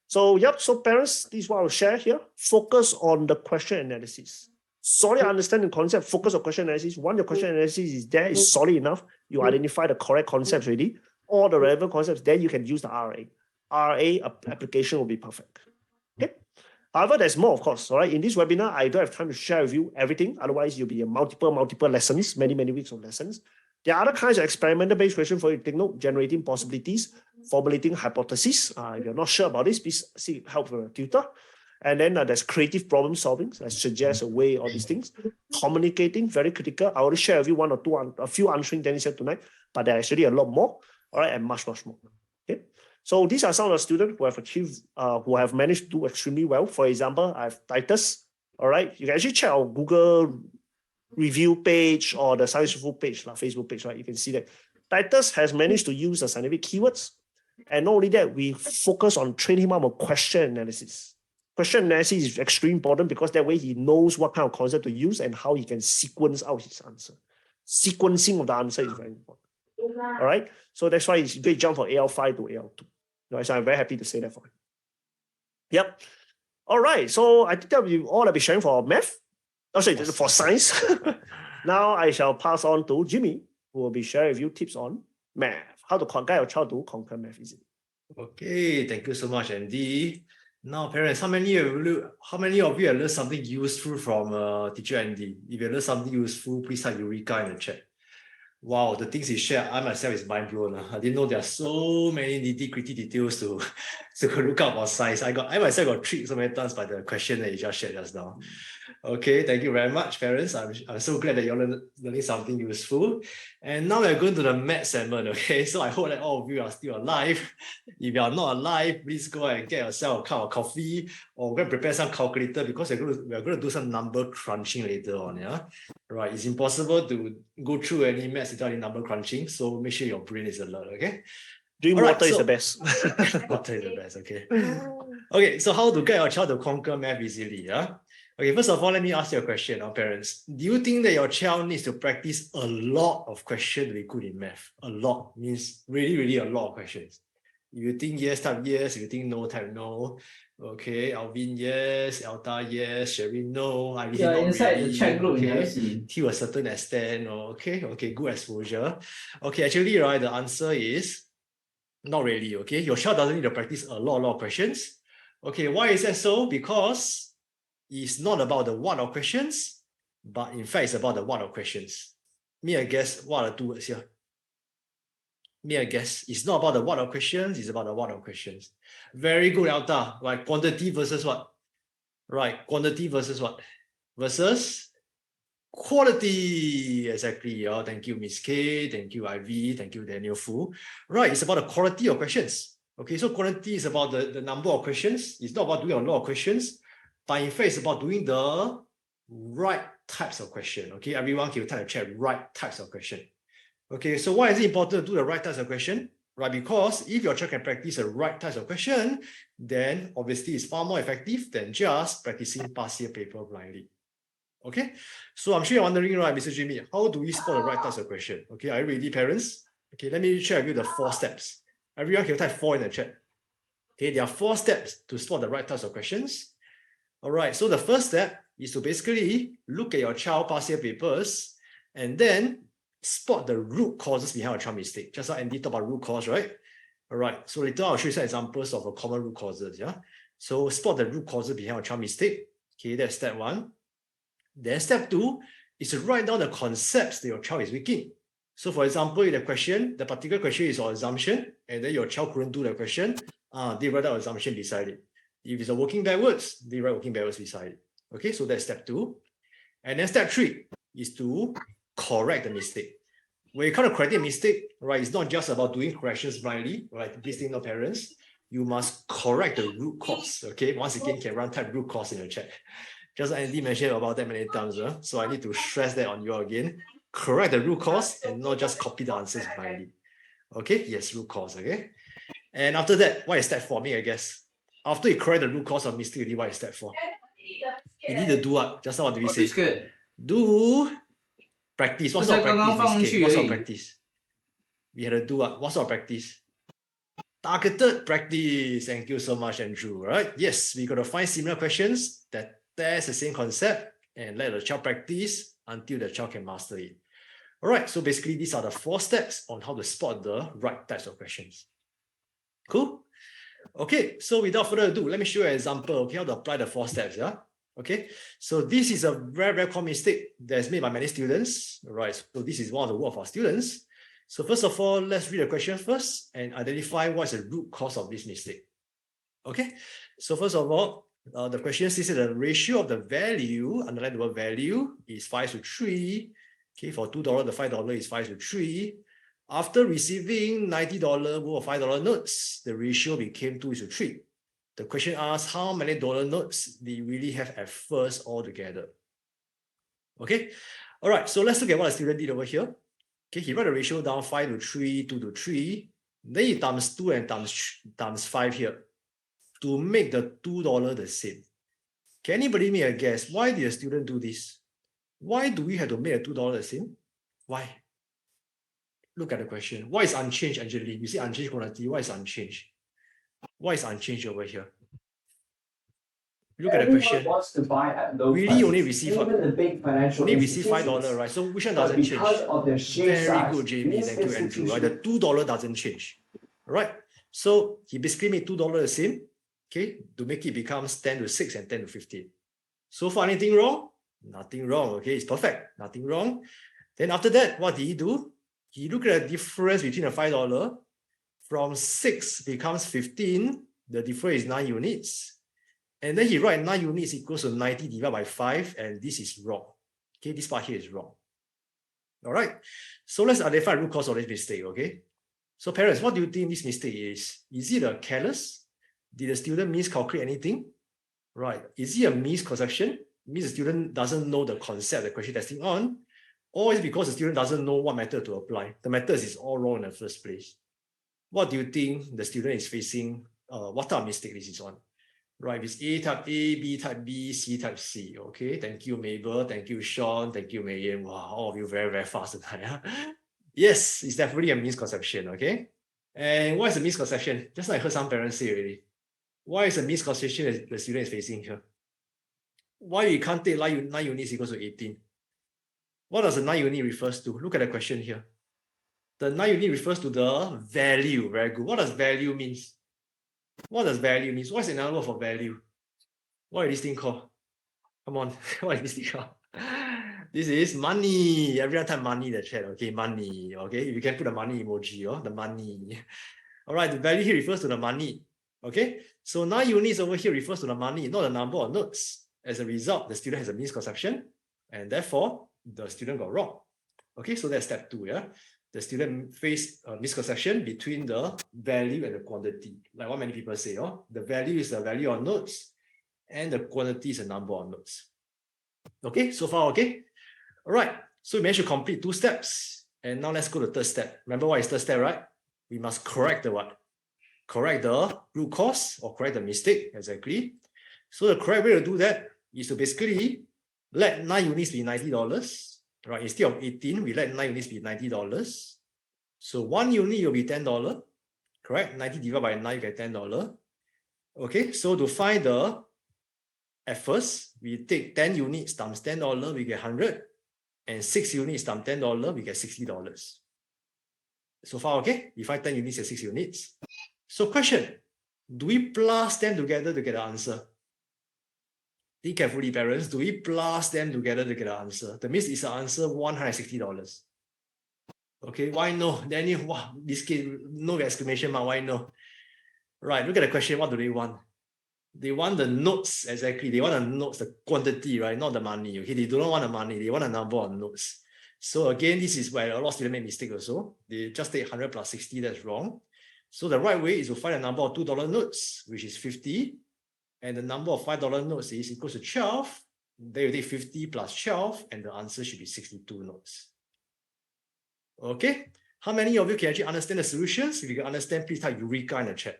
So, yep. So, parents, this is what I'll share here. Focus on the question analysis. Solid understand the concept, focus on question analysis. Once your question analysis is solid enough, you identify the correct concepts already, all the relevant concepts, then you can use the RA. RA application will be perfect. Okay. However, there's more, of course. All right. In this webinar, I don't have time to share with you everything. Otherwise, you'll be a multiple lessons, many weeks of lessons. There are other kinds of experimental-based questions for you to take note, generating possibilities, formulating hypotheses. If you're not sure about this, please seek help from a tutor. And then there's creative problem solving. So I suggest a way, all these things. Communicating, very critical. I already share with you a few answering techniques here tonight, but there's actually a lot more. All right, and much more. Okay. So these are some of the students who have achieved, who have managed to do extremely well. For example, I have Titus. All right, you can actually check our Google review page or the Science Full page, Facebook page, right? You can see that Titus has managed to use the scientific keywords. And not only that, we focus on training him up on question analysis. Question analysis is extremely important because that way he knows what kind of concept to use and how he can sequence out his answer. Sequencing of the answer is very important. All right. So that's why it's a great jump from AL5 to AL2. Right, so I'm very happy to say that for him. Yep. All right. So I think that we all will be sharing for math. For science. Now I shall pass on to Jimmy, who will be sharing with you tips on math. How to guide your child to conquer math easily. Okay, thank you so much, Andy. Now, parents, how many of you have learned something useful from teacher Andy? If you learned something useful, please type Eureka in the chat. Wow, the things he shared, I myself is mind blown. I didn't know there are so many nitty-gritty details to look up for size. I myself got tricked so many times by the question that you just shared just now. Okay, thank you very much, parents. I'm so glad that you're learning something useful. And now we're going to the math segment, okay? So I hope that all of you are still alive. If you are not alive, please go and get yourself a cup of coffee or go and prepare some calculator because we're going to do some number crunching later on, yeah? Right, it's impossible to go through any maths without any number crunching, so make sure your brain is alert, okay? Drink water is the best. Water is the best, okay. Okay, so how to get your child to conquer math easily, yeah? Okay, first of all, let me ask you a question, parents. Do you think that your child needs to practice a lot of questions to be good in math? A lot means really, really a lot of questions. If you think yes, type yes. If you think no, type no. Okay, Alvin, yes. Elta, yes. Sherry, no. I really not inside really. the chat group, okay. you never see. To a certain extent. Okay, good exposure. Okay, actually, right, the answer is not really. Okay, your child doesn't need to practice a lot of questions. Okay, why is that so? Because it's not about the what of questions, but in fact, it's about the what of questions. Me, I guess, what are the two words here? Me, I guess, it's not about the what of questions, it's about the what of questions. Very good, Alta. Right, quantity versus what? Right, quantity versus what? Versus quality. Exactly. Thank you, Miss K. Thank you, Ivy. Thank you, Daniel Fu. Right, it's about the quality of questions. Okay, so quantity is about the number of questions. It's not about doing a lot of questions, but in fact, it's about doing the right types of question. Okay, everyone can type in chat right types of question. Okay, so why is it important to do the right types of question? Right, because if your child can practice the right types of question, then obviously it's far more effective than just practicing past year paper blindly. Okay, so I'm sure you're wondering, right, Mr. Jimmy, how do we spot the right types of question? Okay, are you ready, parents? Okay, let me share with you the 4 steps. Everyone can type 4 in the chat. Okay, there are 4 steps to spot the right types of questions. All right, so the first step is to basically look at your child past year papers and then spot the root causes behind a child mistake. Just like Andy talked about root cause, right? All right, so later I'll show you some examples of common root causes, yeah? So spot the root causes behind a child mistake. Okay, that's step 1. Then step 2 is to write down the concepts that your child is making. So for example, in the question, the particular question is on assumption, and then your child couldn't do the question, they write down assumption beside it. If it's a working backwards, they write working backwards beside it. Okay, so that's step 2. And then step 3 is to correct the mistake. When you come to correct a mistake, right, it's not just about doing corrections blindly, right? Please think, no, parents. You must correct the root cause. Okay, once again, can run type root cause in the chat. Just like Andy mentioned about that many times, so I need to stress that on you again. Correct the root cause and not just copy the answers blindly. Okay, yes, root cause. Okay, and after that, what is step 4? Me, I guess. After you correct the root cause of mistake, what is step 4? You need to do what? Just now what do we say? Do practice. What sort of practice, Miss K? What sort of practice? We had to do what? What sort of practice? Targeted practice. Thank you so much, Andrew. Right? Yes, we got to find similar questions that test the same concept and let the child practice until the child can master it. All right, so basically these are the 4 steps on how to spot the right types of questions. Cool? Okay, so without further ado, let me show you an example, okay, how to apply the 4 steps, yeah? Okay, so this is a very, very common mistake that's made by many students, right? So this is one of the work of our students. So first of all, let's read the question first and identify what's the root cause of this mistake. Okay, so first of all, the question says that the ratio of the value, underline the word value, is 5:3. Okay, for $2, the $5 is 5:3. After receiving $90 worth of $5 notes, the ratio became 2:3. The question asks how many dollar notes do you really have at first altogether? Okay, all right, so let's look at what the student did over here. Okay, he wrote the ratio down 5:3, 2:3. Then he times 2 and times 5 here to make the $2 the same. Can anybody make a guess? Why did the student do this? Why do we have to make a $2 the same? Why? Look at the question. Why is unchanged, Angeline? You see unchanged quantity. Why is unchanged? Why is unchanged over here? Look at the question. Wants to buy at low really prices. only receive Even the big financial only receive institutions. $5, right? So which one doesn't change? Because of their sheer Very size, good, JB. these Thank you, Andrew. Right? institutions- The $2 doesn't change. Right? So he basically made $2 the same. okay, to make it becomes 10 to 6 and 10 to 15. So far, anything wrong? Nothing wrong, okay, it's perfect, nothing wrong. Then after that, what did he do? He looked at the difference between the $5. From 6 becomes 15, the difference is 9 units. And then he write 9 units equals to 90 divided by 5, and this is wrong. Okay, this part here is wrong. All right, so let's identify root cause of this mistake, okay? So parents, what do you think this mistake is? Is it a careless? Did the student miscalculate anything? Right, is it a misconception? Means the student doesn't know the concept the question testing on, or is it because the student doesn't know what method to apply? The methods is all wrong in the first place. What do you think the student is facing? What type of mistake this is on? Right, it's A type A, B type B, C type C. Okay, thank you, Mabel. Thank you, Sean. Thank you, Mayan. Wow, all of you very, very fast tonight. Yes, it's definitely a misconception. Okay, and what is a misconception? Just like I heard some parents say already. Why is a misconception that the student is facing here? Why you can't take 9 units equals to 18? What does the 9 unit refers to? Look at the question here. The 9 unit refers to the value. Very good. What does value means? What does value means? What's another word for value? What is this thing called? Come on. What is this thing called? This is money. Every time money in the chat. Okay, money. Okay, you can put the money emoji. Oh, the money. All right, the value here refers to the money. Okay, so 9 units over here refers to the money, not the number of notes. As a result, the student has a misconception, and therefore the student got wrong. Okay, so that's step 2. Yeah, the student faced a misconception between the value and the quantity. Like what many people say, oh, the value is the value of notes, and the quantity is the number of notes. Okay, so far okay. All right, so we managed to complete 2 steps, and now let's go to the 3rd step. Remember what is third step, right? We must correct the what? Correct the root cause or correct the mistake, exactly. So the correct way to do that is to basically let 9 units be $90, right? Instead of 18, we let 9 units be $90. So 1 unit will be $10, correct? 90 divided by 9, you get $10. Okay, so to find at first, we take 10 units times $10, we get 100. And 6 units times $10, we get $60. So far, okay? We find 10 units and 6 units. So question, do we plus them together to get the answer? Think carefully, parents. Do we plus them together to get the answer? That means it's the answer $160. Okay, why no? Then wow, this case, no exclamation mark, why no? Right, look at the question. What do they want? They want the notes, exactly. They want the notes, the quantity, right? Not the money. Okay, they don't want the money. They want a number of notes. So again, this is where a lot of students make mistake also. They just take 100 plus 60, that's wrong. So the right way is to find a number of $2 notes, which is 50. And the number of $5 notes is equals to 12. Then you take 50 plus 12, and the answer should be 62 notes. Okay, how many of you can actually understand the solutions? If you can understand, please type Eureka in the chat.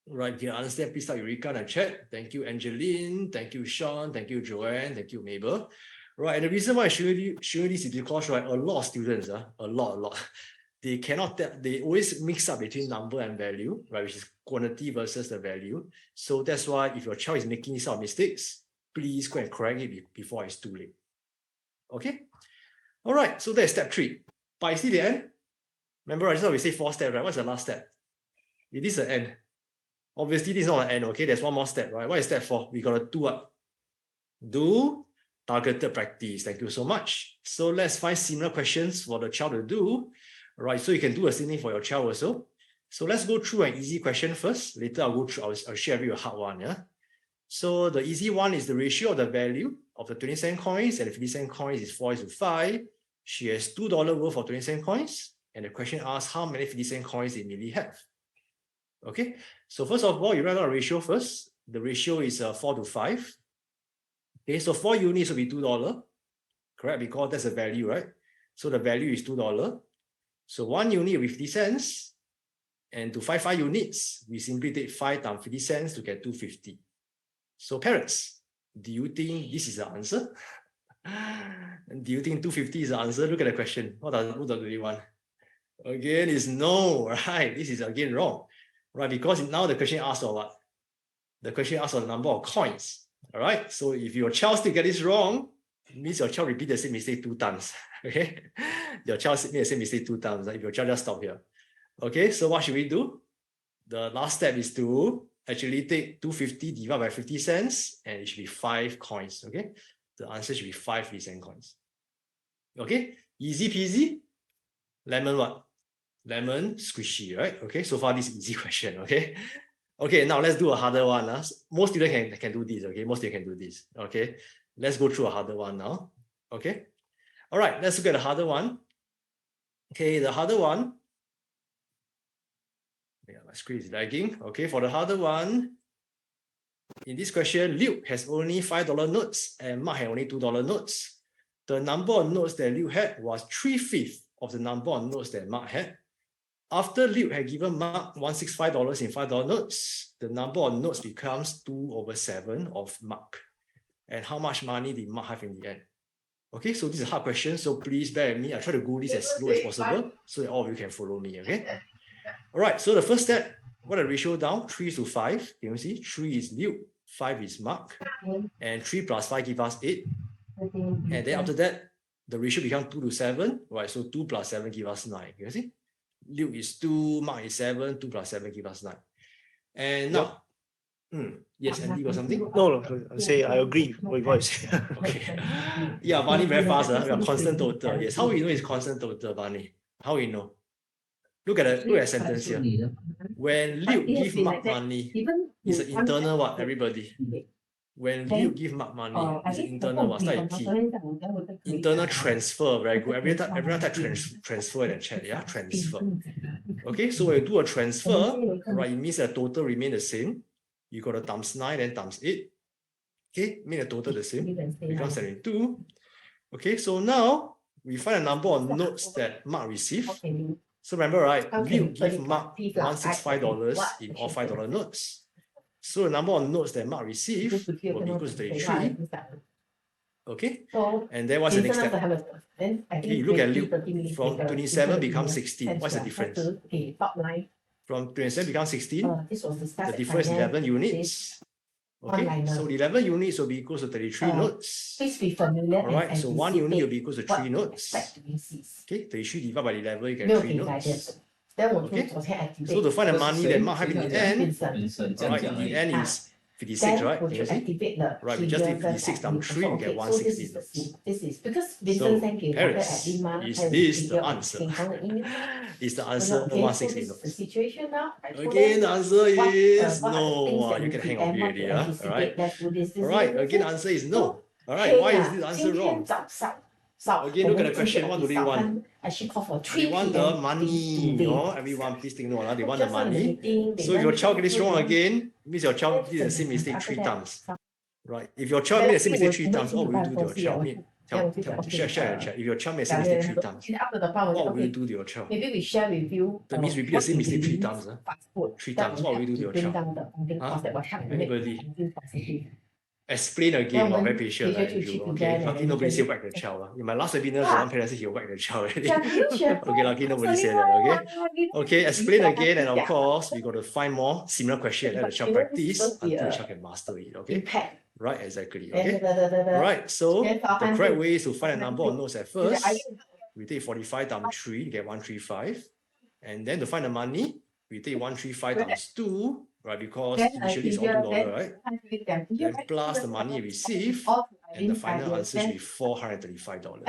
Right, if you can understand, please type Eureka in the chat. Thank you, Angeline. Thank you, Sean. Thank you, Joanne. Thank you, Mabel. Right, and the reason why I show you this is because, right, a lot of students, a lot, they cannot tell, they always mix up between number and value, right, which is quantity versus the value. So that's why if your child is making these sort of mistakes, please go and correct it before it's too late. Okay? All right, so that's step 3. But you see the end? Remember, just now we say 4 steps, right? What's the last step? It is the end. Obviously, this is not an end, okay? There's one more step, right? What is step 4? We got to do what? Do targeted practice. Thank you so much. So let's find similar questions for the child to do. Right, so you can do a same thing for your child also. So let's go through an easy question first. Later I'll go through, I'll share with you a hard one. Yeah. So the easy one is the ratio of the value of the 20-cent coins and the 50-cent coins is 4:5. She has $2 worth of 20-cent coins, and the question asks how many 50-cent coins they really have. Okay, so first of all, you write out a ratio first. The ratio is 4:5. Okay, so 4 units will be $2, correct? Because that's the value, right? So the value is $2. So 1 unit will be 50 cents. And to find 5 units, we simply take 5 times 50 cents to get 250. So parents, do you think this is the answer? Do you think 250 is the answer? Look at the question. What do they want? Again, is no, right? This is again wrong, right? Because now the question asks for what? The question asks for the number of coins, all right? So if your child still get this wrong, it means your child repeat the same mistake 2 times, okay? Your child made the same mistake 2 times, if your child just stop here. Okay, so what should we do? The last step is to actually take 250 divided by 50 cents, and it should be 5 coins. Okay, the answer should be 5 50-cent coins. Okay, easy peasy. Lemon what? Lemon squishy, right? Okay, so far this is easy question. Okay, okay, now let's do a harder one. Most students can do this. Okay, most students can do this. Okay, let's go through a harder one now. Okay, all right, let's look at the harder one. Okay, the harder one. Yeah, my screen is lagging. Okay, for the harder one, in this question, Luke has only $5 notes and Mark had only $2 notes. The number of notes that Luke had was 3/5 of the number of notes that Mark had. After Luke had given Mark $165 in $5 notes, the number of notes becomes 2/7 of Mark. And how much money did Mark have in the end? Okay, so this is a hard question, so please bear with me. I try to go this as slow as possible so that all of you can follow me, okay? All right, so the first step, what the ratio down? 3:5. Can you see? 3 is Luke, 5 is Mark, and 3 plus 5 give us 8. And then after that, the ratio becomes 2:7, right? So 2 plus 7 give us 9. Can you see? Luke is 2, Mark is 7, 2 plus 7 give us 9. And now, yes, Andy got something? No, I say I agree with what you say. Okay. Yeah, Barney very fast. We have constant total. Yes. How we know it's constant total, Barney? How we know? Look at the sentence here. When Luke give Mark money, it's an internal what, everybody? When Luke give Mark money, it's an internal what? Start with T. Internal transfer, very good. Everyone type transfer in the chat, yeah? Transfer. Okay, so when you do a transfer, right, it means the total remain the same. You got a times 9 and times 8. Okay, make the total the same. Becomes 72. Okay, so now we find a number of notes that Mark received. So remember, right? Luke give Mark $165 in all $5 notes. So the number of notes that Mark received will be equal to 33. Okay, and then what's the next step? Okay, you look at Luke. From 27 becomes 16. What's the difference? From 27 becomes 16. The difference is 11 units. Okay, so 11 units will be equal to 33 notes. Please be familiar. All right, so 1 unit will be equal to 3 notes. Okay, 33 divided by 11, you get 3 notes. Okay, so to find the money that Mark have in the end, all right, in the end is 56, right? Can you see? Right, we just did 56 times 3, you get 160 notes. This is because So, parents, is this the answer? Is the answer 160 notes? The situation now. Again, the answer is no. You can hang on here already, yeah? All right. All right, again, the answer is no. All right, why is this answer wrong? Again, look at the question. What do they want? They want the money. Everyone, please take note. They want the money. So if your child gets wrong again, it means your child did the same mistake 3 times. Right? If your child made the same mistake 3 times, what will you do to your child? Share in the chat. If your child made the same mistake 3 times, what will you do to your child? Maybe we share with you. That means repeat the same mistake 3 times. 3 times, what will you do to your child? Anybody? Explain again, very patient. Okay, lucky nobody say whack the child. In my last webinar, one parent said he'll whack the child already. Okay, lucky nobody said that. Okay, explain again, and of course, we got to find more similar questions and let the child practice until the child can master it. Okay, right, exactly. Okay, all right. So the correct way is to find a number of notes at first. We take 45 times 3, you get 135, and then to find the money, we take 135 times 2. Right, because initially it's all $2, right? Then plus the money received, and the final answer should be $435.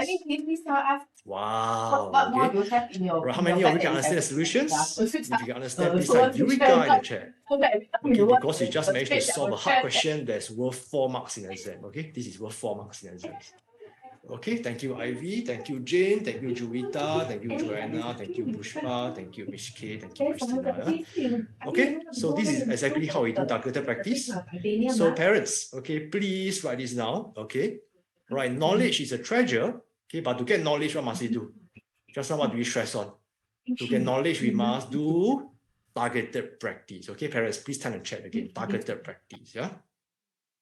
Wow. Okay. Right, how many of you can understand the solutions? If you can understand, please type Eureka in the chat. Okay, because you just managed to solve a hard question that's worth 4 marks in the exam. Okay, this is worth 4 marks in the exam. Okay, thank you, Ivy. Thank you, Jane. Thank you, Juwita. Thank you, Joanna. Thank you, Bushpa. Thank you, Miss K. Thank you, Christina. Okay, so this is exactly how we do targeted practice. So parents, okay, please write this down. Okay, right, knowledge is a treasure. Okay, but to get knowledge, what must we do? Just now, what do we stress on? To get knowledge, we must do targeted practice. Okay, parents, please turn and chat again. Targeted practice, yeah?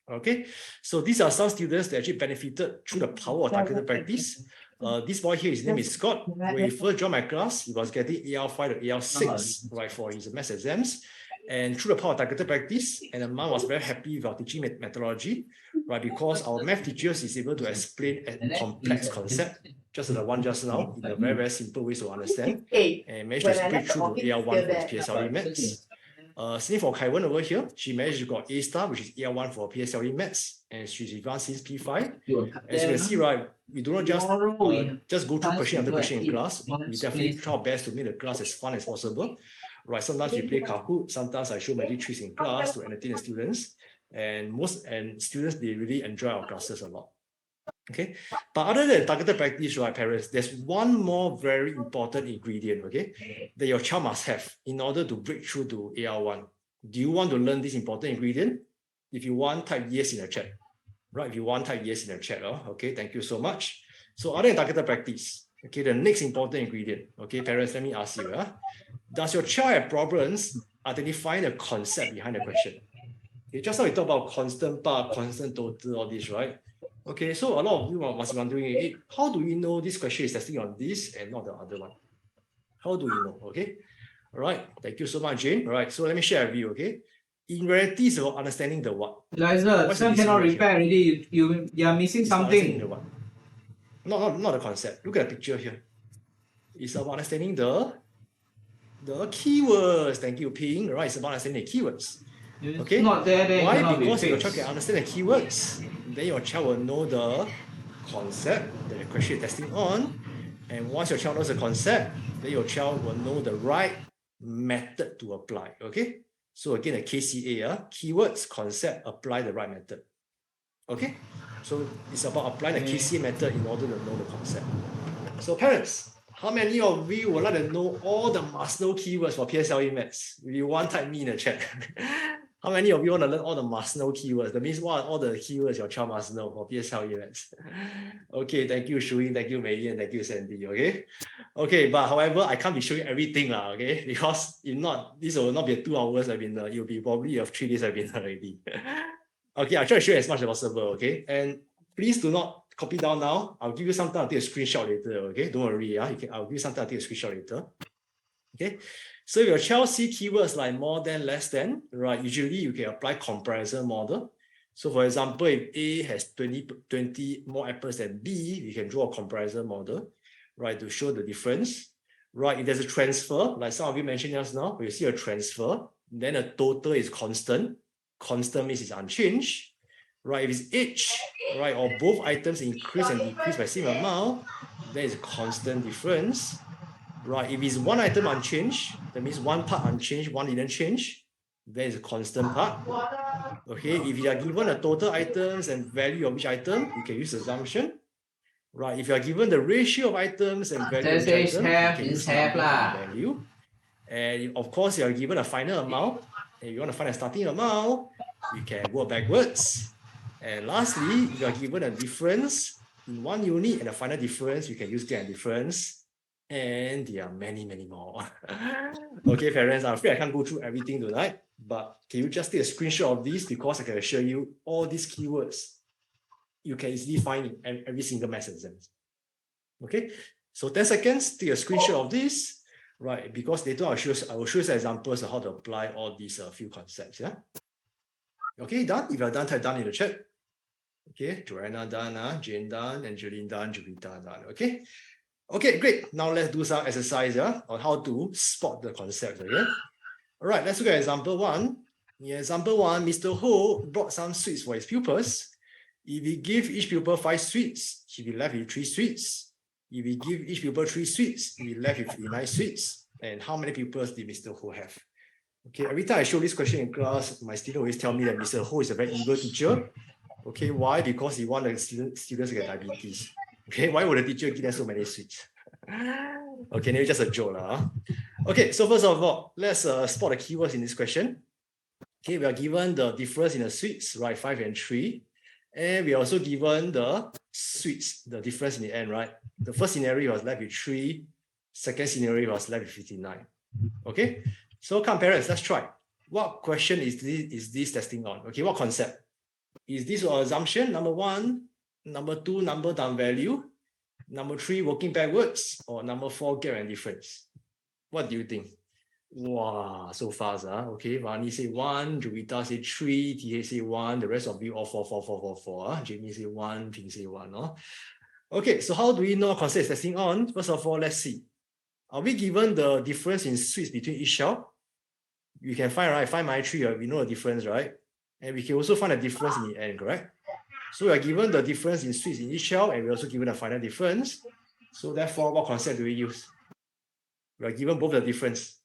Okay, so these are some students that actually benefited through the power of targeted practice. This boy here, his name is Scott. When he first joined my class, he was getting AL5 to AL6, right, for his maths exams. And through the power of targeted practice, and the mom was very happy with our teaching methodology, right, because our math teachers is able to explain a complex concept, just like the one just now, in a very, very simple way to understand, and managed to break through to AL1 for his PSLE maths. Same for Kaiwen over here. She managed to got A star, which is AL1 for PSLE Maths, and she's advanced since P5. As you can see, right, we do not just just go through question after question in class. We definitely try our best to make the class as fun as possible. Right, sometimes we play Kahoot, sometimes I show magic tricks in class to entertain the students. And students, they really enjoy our classes a lot. Okay, but other than targeted practice, right, parents, there's one more very important ingredient, okay, that your child must have in order to break through to AR1. Do you want to learn this important ingredient? If you want, type yes in the chat. Right, if you want, type yes in the chat. Okay, thank you so much. So other than targeted practice, okay, the next important ingredient, okay, parents, let me ask you, does your child have problems identifying the concept behind the question? Okay, just now we talked about constant part, constant total, all this, right? Okay, so a lot of you must be wondering, how do we know this question is testing on this and not the other one? How do we know? Okay, all right, thank you so much, Jane. All right, so let me share with you, okay? In reality, it's about understanding the what. Eliza, this one cannot repair already. You are missing It's something. the what. Not the concept. Look at the picture here. It's about understanding the keywords. Thank you, Ping. Right, it's about understanding the keywords. Okay. Not there, then why? cannot be Because if your fixed. child can understand the keywords, then your child will know the concept that the question is testing on. And once your child knows the concept, then your child will know the right method to apply. Okay. So again, the KCA, keywords, concept, apply the right method. Okay. So it's about applying the KCA method in order to know the concept. So parents, how many of you would like to know all the must-know keywords for PSLE Maths? If you want, type me in the chat. How many of you want to learn all the must-know keywords? That means what are all the keywords your child must know for PSLE Maths? Okay, thank you, Shuyin, thank you, Mei, and thank you, Sandy. Okay, okay, but however, I can't be showing everything, okay? Because if not, this will not be a 2 hours webinar. It will be probably a 3 days webinar already. Okay, I'll try to show you as much as possible. Okay, and please do not copy down now. I'll give you some time to take a screenshot later. Okay, don't worry. I'll give you some time to take a screenshot later. Okay, so if your child see keywords like more than, less than, right, usually you can apply comparison model. So for example, if A has 20 more apples than B, we can draw a comparison model, right, to show the difference. Right, if there's a transfer, like some of you mentioned just now, when you see a transfer, then the total is constant. Constant means it's unchanged. Right, if it's each, right, or both items increase and decrease by same amount, there is a constant difference. Right, if it's one item unchanged, that means one part unchanged, one didn't change, there is a constant part. Okay, if you are given the total items and value of each item, you can use assumption. Right, if you are given the ratio of items and value of each item, you can use number and value. And of course, you are given a final amount, and you want to find a starting amount, you can work backwards. And lastly, if you are given a difference in one unit and a final difference, you can use that difference. And there are many, many more. Okay, parents, I'm afraid I can't go through everything tonight, but can you just take a screenshot of this, because I can assure you all these keywords you can easily find in every single maths exam. Okay, so 10 seconds, take a screenshot of this, right? Because later I will show you some examples of how to apply all these few concepts. Yeah. Okay, done. If you're done, type done in the chat. Okay, Joanna done, Jane done, Angeline done, Julita done. Okay. Okay, great. Now let's do some exercise on how to spot the concepts. Okay. All right, let's look at example 1. In example 1, Mr. Ho brought some sweets for his pupils. If we give each pupil 5 sweets, he'll be left with 3 sweets. If we give each pupil 3 sweets, he'll be left with 9 sweets. And how many pupils did Mr. Ho have? Okay, every time I show this question in class, my student always tell me that Mr. Ho is a very evil teacher. Okay, why? Because he wants the students to get diabetes. Okay, why would the teacher give them so many sweets? Okay, maybe just a joke. Okay, so first of all, let's spot the keywords in this question. Okay, we are given the difference in the sweets, right? 5 and 3. And we are also given the sweets, the difference in the end, right? The first scenario was left with 3. Second scenario was left with 59. Okay, so come parents, let's try. What question is this testing on? Okay, what concept? Is this our assumption? Number 1, number 2, number times value, number 3, working backwards, or number 4, gap and difference? What do you think? Wow, so fast. Okay, Vani say 1, Jovita say 3, TA say 1, the rest of you all 4, 4, 4, 4, 4. Jamie say 1, Ping say 1. Okay, so how do we know what concept is testing on? First of all, let's see. Are we given the difference in sweets between each shell? we can find, right? Find minus 3, we know the difference, right? And we can also find the difference in the end, correct? So we are given the difference in suites in each shell, and we're also given the final difference. So therefore, what concept do we use? We are given both the difference.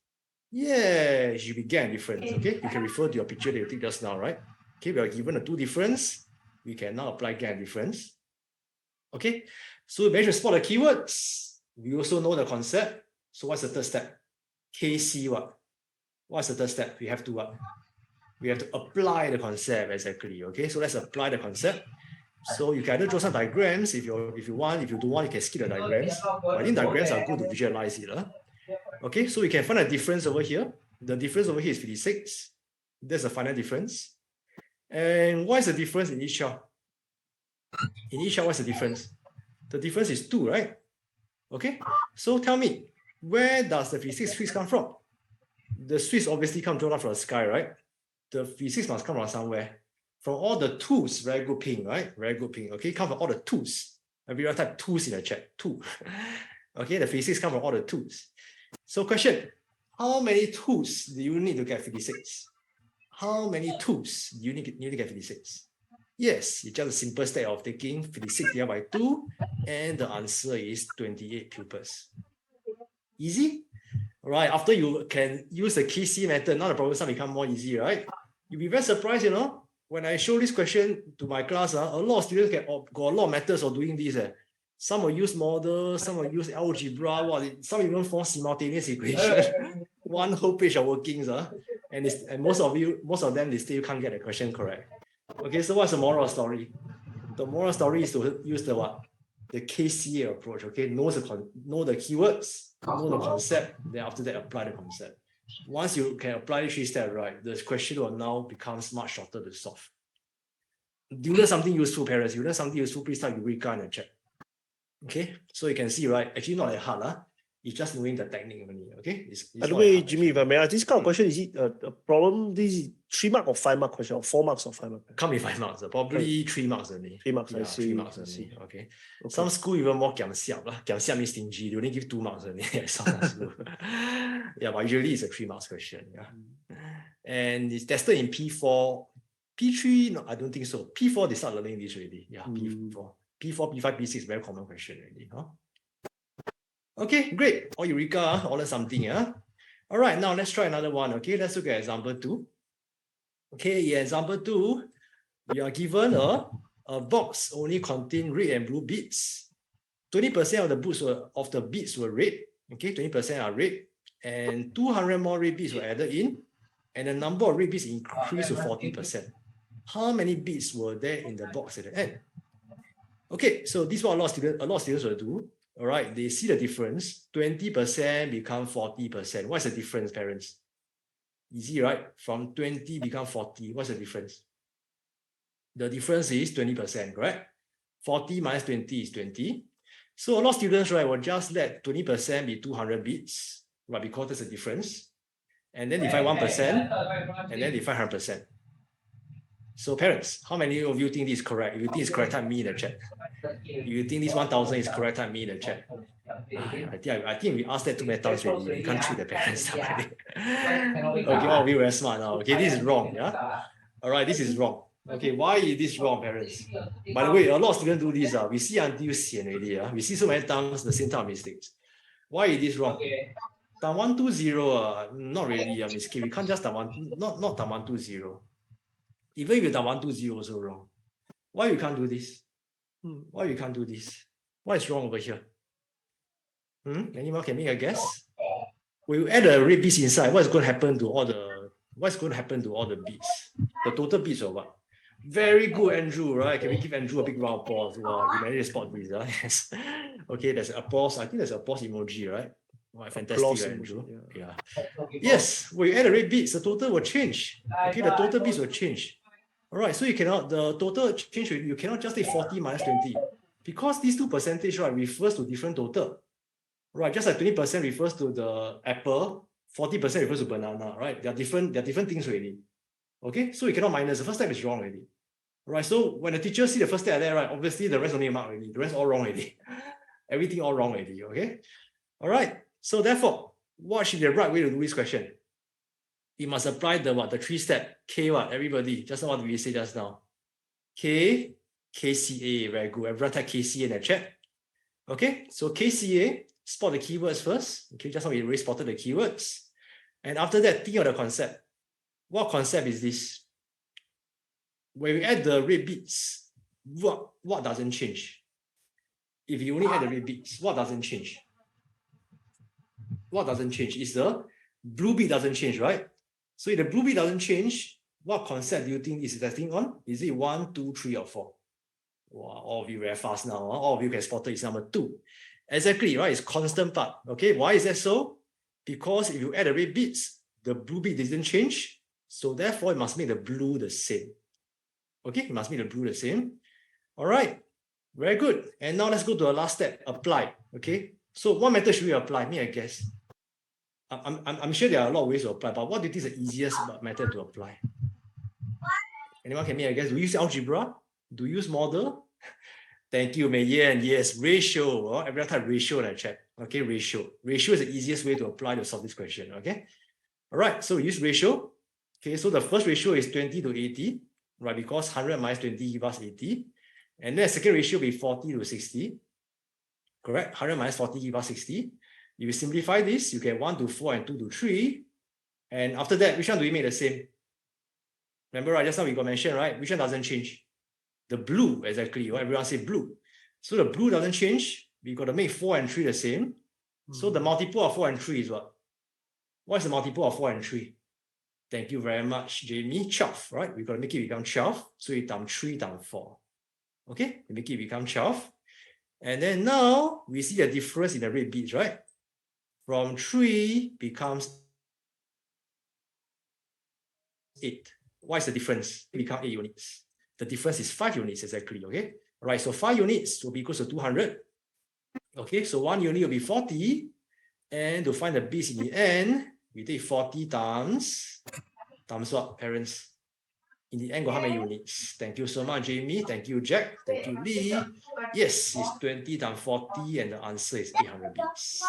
Yeah, it should be GAN difference, okay? You can refer to your picture that you took just now, right? Okay, we are given the two difference. We can now apply GAN difference. Okay, so we managed to spot the keywords. We also know the concept. So what's the third step? KC what? What's the third step? We have to what? We have to apply the concept exactly. Okay, so let's apply the concept. So you can either draw some diagrams if you want. If you don't want, you can skip the diagrams. But I think diagrams are good to visualize it. Okay, so we can find a difference over here. The difference over here is 56. That's the final difference. And what is the difference in each shell? In each shell, what's the difference? The difference is 2, right? Okay, so tell me, where does the 56 suites come from? The suites obviously come drawn up from the sky, right? The 56 must come from somewhere. From all the tools, very good ping, right? Very good ping. Okay, come from all the tools. Everyone type tools in the chat. Two. Okay, the 56 come from all the tools. So question, how many tools do you need to get 56? How many tools do you need to get 56? Yes, it's just a simple step of taking 56 divided by 2, and the answer is 28 pupils. Easy? All right, after you can use the KC method, now the problem sum become more easy, right? You'll be very surprised, you know, when I show this question to my class, a lot of students got a lot of methods of doing this. Some will use models, some will use algebra, some even form simultaneous equation. One whole page of workings, and most of them, they still can't get the question correct. Okay, so what's the moral story? The moral story is to use the what? The KCA approach, okay? Know the keywords, know the concept, then after that, apply the concept. Once you can apply the 3 steps, right, the question will now becomes much shorter to solve. Do you learn something useful, parents? You learn something useful, please type Eureka in the chat. Okay, so you can see, right? Actually, not that hard, It's just knowing the technique only, okay? It's By the way, Jimmy, if I may ask, this kind of question, is it a problem? This is 3 mark or 5 mark question, or 4 marks or 5 marks? Can't be 5 marks, probably 3 marks only. 3 marks, yeah, I see. 3 marks only, okay. Some school even more giam siap lah. Giam siap means stingy. They only give 2 marks only. Yeah, but usually it's a 3 marks question, yeah. And it's tested in P4. P3, no, I don't think so. P4, they start learning this already. Yeah, P4. P4, P5, P6, very common question already. Okay, great. All Eureka, all learn something. All right, now let's try another one. Okay, let's look at example 2. Okay, in example 2, we are given a box only contain red and blue beads. 20% of the beads were red. Okay, 20% are red, and 200 more red beads were added in, and the number of red beads increased to 40%. How many beads were there in the box at the end? Okay, so this is what a lot of students will do. All right, they see the difference. 20% become 40%. What's the difference, parents? Easy, right? From 20 become 40. What's the difference? The difference is 20%, correct? 40 minus 20 is 20. So a lot of students, right, will just let 20% be 200 beads, right? Because there's a difference. And then divide 1%, and then divide 100%. So parents, how many of you think this is correct? If you think it's correct, type me in the chat. If you think this 1000 is correct, type me in the chat. I think we asked that too many times already. We can't treat the parents. Okay, all of you very smart now. Okay, this is wrong. Yeah. All right, this is wrong. Okay, why is this wrong, parents? By the way, a lot of students do this. We see until sian already. We see so many times the same type of mistakes. Why is this wrong? Time 120, not really. We can't just time not time 120. Even if you time 120, also wrong. Why you can't do this? Why you can't do this? What is wrong over here? Anyone can make a guess? When you add the red beads inside, what's going to happen to all the beads? The total beads or what? Very good, Andrew, right? Can we give Andrew a big round of applause? Wow, you managed to spot this, yes. Okay, there's applause. I think there's applause emoji, right? Wow, fantastic, Andrew. Yeah. Yes, when you add the red beads, the total will change. Okay, the total beads will change. All right, so the total change, you cannot just take 40 minus 20. Because these 2%, right, refers to different total. Right, just like 20% refers to the apple, 40% refers to banana, right? They're different things already. Okay, so you cannot minus. The first step is wrong already. Right, so when the teacher see the first step there, right, obviously the rest only a mark already. The rest all wrong already. Everything all wrong already, okay? All right, so therefore, what should be the right way to do this question? you must apply the what? The 3-step K what? Everybody, just now what did we say just now? K, KCA, very good. Everyone type KCA in the chat. Okay, so KCA, spot the keywords first. Okay, just now we already spotted the keywords. And after that, think of the concept. What concept is this? When we add the red beads, what doesn't change? If you only add the red beads, what doesn't change? What doesn't change is the blue bead doesn't change, right? So if the blue bead doesn't change, what concept do you think is testing on? Is it 1, 2, 3, or 4? Wow, all of you very fast now. Huh? All of you can spot it. It's number 2. Exactly, right? It's constant part. Okay, why is that so? Because if you add the red beads, the blue bead doesn't change. So therefore, it must make the blue the same. Okay, it must make the blue the same. All right, very good. And now let's go to the last step, apply. Okay, so what method should we apply? Me, I guess. I'm sure there are a lot of ways to apply, but what do you think is the easiest method to apply? Anyone can me, I guess. Do you use algebra? Do you use model? Thank you, Mei Yan. Yes, ratio. Oh, everyone type ratio in the chat. Okay, ratio. Ratio is the easiest way to apply to solve this question. Okay. All right, so we use ratio. Okay, so the first ratio is 20 to 80, right? Because 100 minus 20 gives us 80. And then the second ratio will be 40 to 60. Correct? 100 minus 40 gives us 60. If you simplify this, you get 1 to 4 and 2 to 3. And after that, which one do we make the same? Remember, right? Just now we got mentioned, right? Which one doesn't change? The blue, exactly. Right? Everyone say blue. So the blue doesn't change. We got to make 4 and 3 the same. So the multiple of 4 and 3 is what? What is the multiple of 4 and 3? Thank you very much, Jamie. 12, right? We got to make it become 12. So we times 3 times 4. Okay? We make it become 12. And then now we see the difference in the red beads, right? From 3 becomes 8. What is the difference? It becomes 8 units. The difference is 5 units exactly, okay? All right, so 5 units will be equal to 200. Okay, so 1 unit will be 40. And to find the beads in the end, we take 40 times what, parents? In the end, got how many units? Thank you so much, Jamie. Thank you, Jack. Thank you, Lee. Yes, it's 20 times 40, and the answer is 800 beads.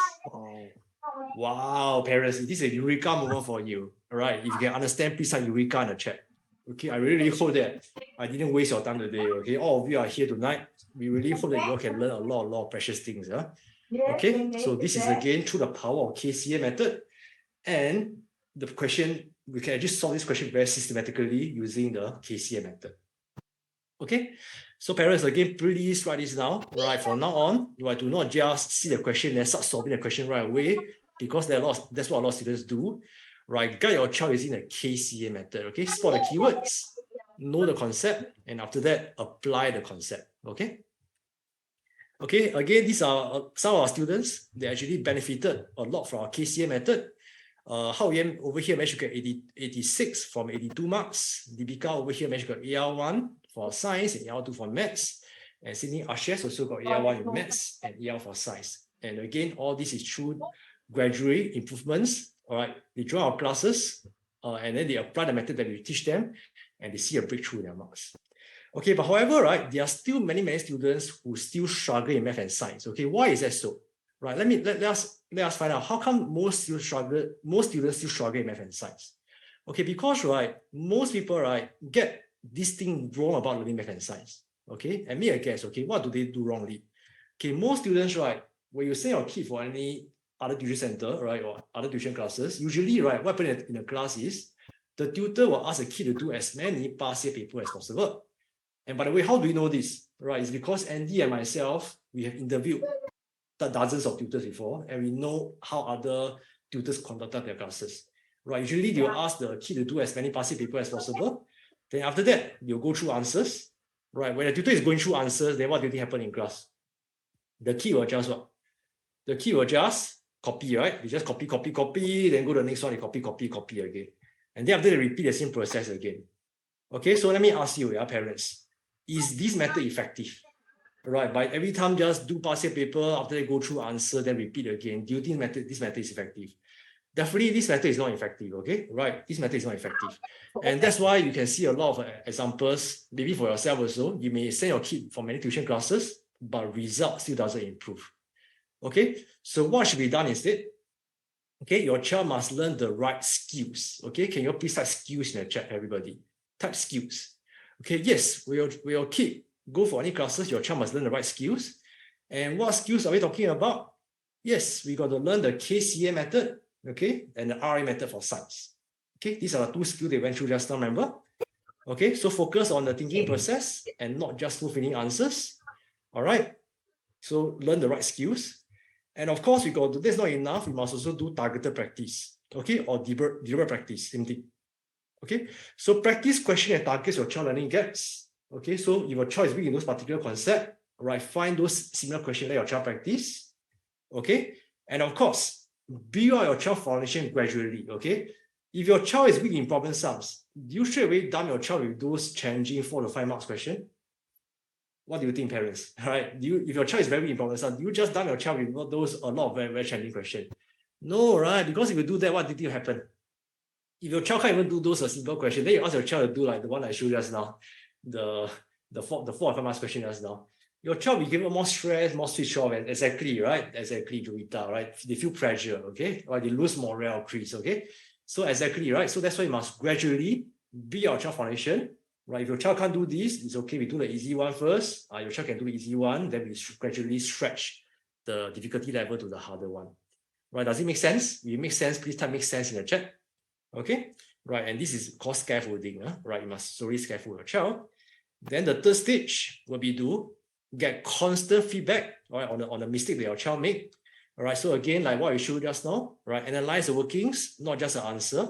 Wow, parents, this is a eureka moment for you. All right, if you can understand, please type eureka in the chat. Okay, I really hope that I didn't waste your time today. Okay, all of you are here tonight. We really hope that you all can learn a lot of precious things. Huh? Okay, so this is again through the power of KCA method. And the question, we can just solve this question very systematically using the KCA method. Okay, so parents, again, please write this down. Right, from now on, you have to not just see the question and start solving the question right away, because that's what a lot of students do. Right, guide your child using the KCA method. Okay, spot the keywords, know the concept, and after that, apply the concept. Okay. Okay, again, these are some of our students. They actually benefited a lot from our KCA method. Hao Yan over here managed to get 86 from 82 marks. Dibika over here managed to get AL1 for science and AL2 for maths. And Sydney Ashes also got AL1 in maths and AL for science. And again, all this is through graduate improvements. All right, they join our classes and then they apply the method that we teach them and they see a breakthrough in their marks. Okay, but however, right, there are still many students who still struggle in math and science. Okay, why is that so? Right, let us find out how come most students still struggle in math and science. Okay, because right, most people right get this thing wrong about learning math and science. Okay, and me I guess, okay, what do they do wrongly? Okay, most students, right, when you send your kid for any other tuition center, right, or other tuition classes, usually, right, what happens in the class is the tutor will ask the kid to do as many past year papers as possible. And by the way, how do we know this? Right, it's because Andy and myself, we have interviewed dozens of tutors before, and we know how other tutors conducted their classes. Right, usually they will ask the kid to do as many past year papers as possible. Then after that, they'll go through answers. Right, when the tutor is going through answers, then what do you think happen in class? The kid will just what? The kid will just copy, right? They just copy, then go to the next one, they copy again. And then after they repeat the same process again. Okay, so let me ask you, parents, is this method effective? Right, by every time just do past year paper, after they go through answer, then repeat again. Do you think this method is effective? Definitely, this method is not effective, okay? Right, this method is not effective. And that's why you can see a lot of examples, maybe for yourself also. You may send your kid for many tuition classes, but result still doesn't improve. Okay, so what should be done instead? Okay, your child must learn the right skills. Okay, can you please type skills in the chat, everybody? Type skills. Okay, yes, your kid go for any classes, your child must learn the right skills. And what skills are we talking about? Yes, we got to learn the KCA method, okay, and the RA method for science. Okay, these are the two skills they went through just now, remember? Okay, so focus on the thinking process and not just fulfilling answers. All right, so learn the right skills. And of course, we got to, that's not enough. We must also do targeted practice, okay, or deliberate practice, same thing. Okay, so practice question and targets your child learning gaps. Okay, so if your child is weak in those particular concepts, right, find those similar questions that your child practice. Okay, and of course, build out your child foundation gradually. Okay, if your child is weak in problem sums, do you straight away dump your child with those challenging 4 to 5 marks question? What do you think, parents? All right, if your child is very weak in problem sums, do you just dump your child with those a lot of very, very challenging questions? No, right? Because if you do that, what did you happen? If your child can't even do those simple questions, then you ask your child to do like the one I showed just now, the 4 or 5 marks question just now. Your child will give more stress, more switch off, and exactly, right? Exactly, Joita, right? They feel pressure, okay? Or they lose morale, crease, okay? So exactly, right? So that's why you must gradually build your child foundation, right? If your child can't do this, it's okay. We do the easy one first. Your child can do the easy one, then we gradually stretch the difficulty level to the harder one. Right? Does it make sense? If it makes sense, please type make sense in the chat. Okay, right, and this is called scaffolding, right? You must slowly scaffold your child. Then the third stage will be to get constant feedback, right, on the mistake that your child make. All right, so again, like what I showed just now, right, analyze the workings, not just an answer.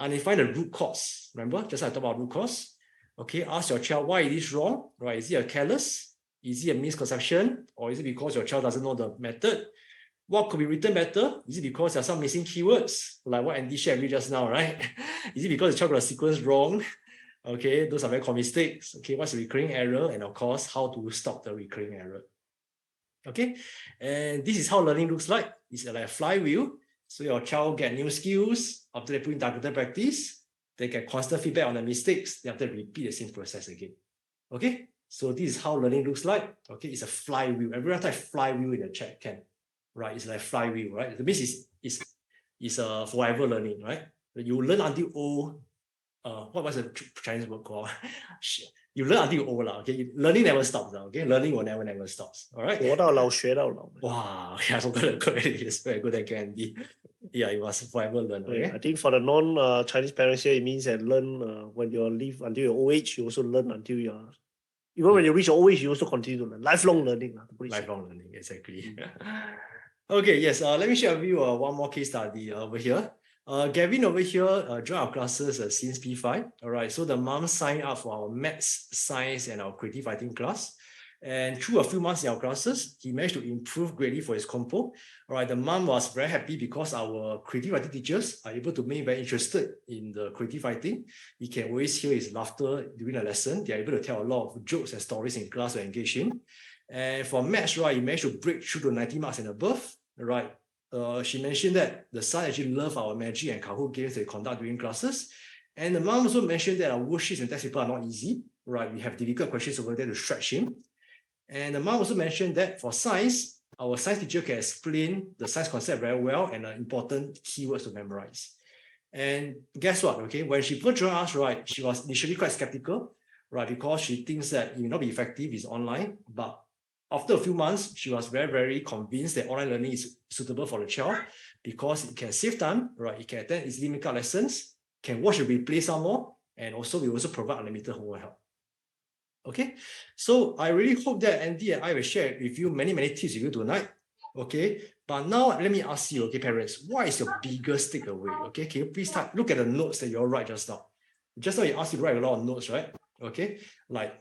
Identify the root cause. Remember, just like I talked about root cause. Okay, ask your child why it is wrong, right? Is it a careless? Is it a misconception? Or is it because your child doesn't know the method? What could be written better? Is it because there are some missing keywords, like what Andy shared with you just now, right? Is it because the child got a sequence wrong? Okay, those are very common mistakes. Okay, what's the recurring error? And of course, how to stop the recurring error. Okay, and this is how learning looks like. It's like a flywheel. So your child get new skills, after they put in targeted practice, they get constant feedback on the mistakes, they have to repeat the same process again. Okay, so this is how learning looks like. Okay, it's a flywheel. Everyone type flywheel in the chat can. Right, it's like flywheel, right? The means is a forever learning, right? You learn until old. What was the Chinese word called? You learn until old, okay? Learning never stops, okay? Learning will never stops. All right. 活到老学到老。 Wow, yeah, I forgot the code already. It's very good, thank you, Andy. Yeah, it was forever learn. Okay. I think for the non-Chinese parents here, it means that learn when you live until your old age, you also learn until you're. Even when you reach your old age, you also continue to learn. Lifelong learning. Lifelong learning, exactly. Okay, yes. Let me share with you one more case study over here. Gavin over here joined our classes since P5. All right, so the mom signed up for our maths, science, and our creative writing class. And through a few months in our classes, he managed to improve greatly for his compo. All right, the mom was very happy because our creative writing teachers are able to make him very interested in the creative writing. You can always hear his laughter during the lesson. They are able to tell a lot of jokes and stories in class to engage him. And for maths, right, he managed to break through to 90 marks and above. Right. She mentioned that the son actually loved our magic and Kahoot games they conduct during classes. And the mom also mentioned that our worksheets and test paper are not easy. Right. We have difficult questions over there to stretch him. And the mom also mentioned that for science, our science teacher can explain the science concept very well and important keywords to memorize. And guess what? Okay, when she first joined us, right, she was initially quite skeptical, right, because she thinks that it will not be effective, it's online. But after a few months, she was very, very convinced that online learning is suitable for the child because it can save time, right? It can attend easily make up lessons, can watch and replay some more, and also we also provide unlimited homework help. Okay, so I really hope that Andy and I will share with you many tips with you tonight. Okay, but now let me ask you, okay, parents, what is your biggest takeaway? Okay, can you please look at the notes that you all write just now? Just now you asked you to write a lot of notes, right? Okay, like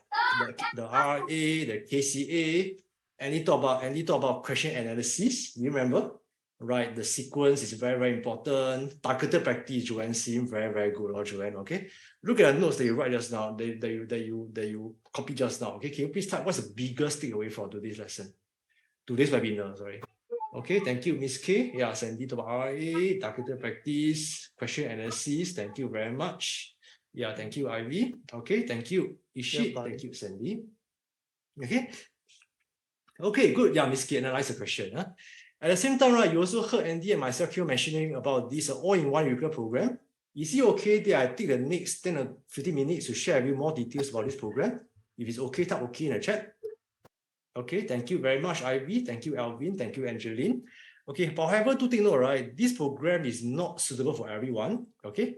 the RA, the KCA, and you talk about question analysis. You remember, right? The sequence is very, very important. Targeted practice, Joanne seemed very, very good, Joanne. Okay, look at the notes that you write just now, that you copy just now. Okay, can you please type what's the biggest takeaway from today's lesson, today's webinar? Sorry. Okay, thank you, Miss K. Yeah, Sandy talk about RA, targeted practice, question analysis. Thank you very much. Yeah, thank you, Ivy. Okay, thank you, Ishit. Thank you, Sandy. Okay. Okay, good. Yeah, Miss K, analyze the question. At the same time, right, you also heard Andy and myself here mentioning about this all-in-one recruitment program. Is it okay that I take the next 10 or 15 minutes to share with you more details about this program? If it's okay, type okay in the chat. Okay, thank you very much, Ivy. Thank you, Alvin. Thank you, Angeline. Okay, however, to take note, right, this program is not suitable for everyone. Okay,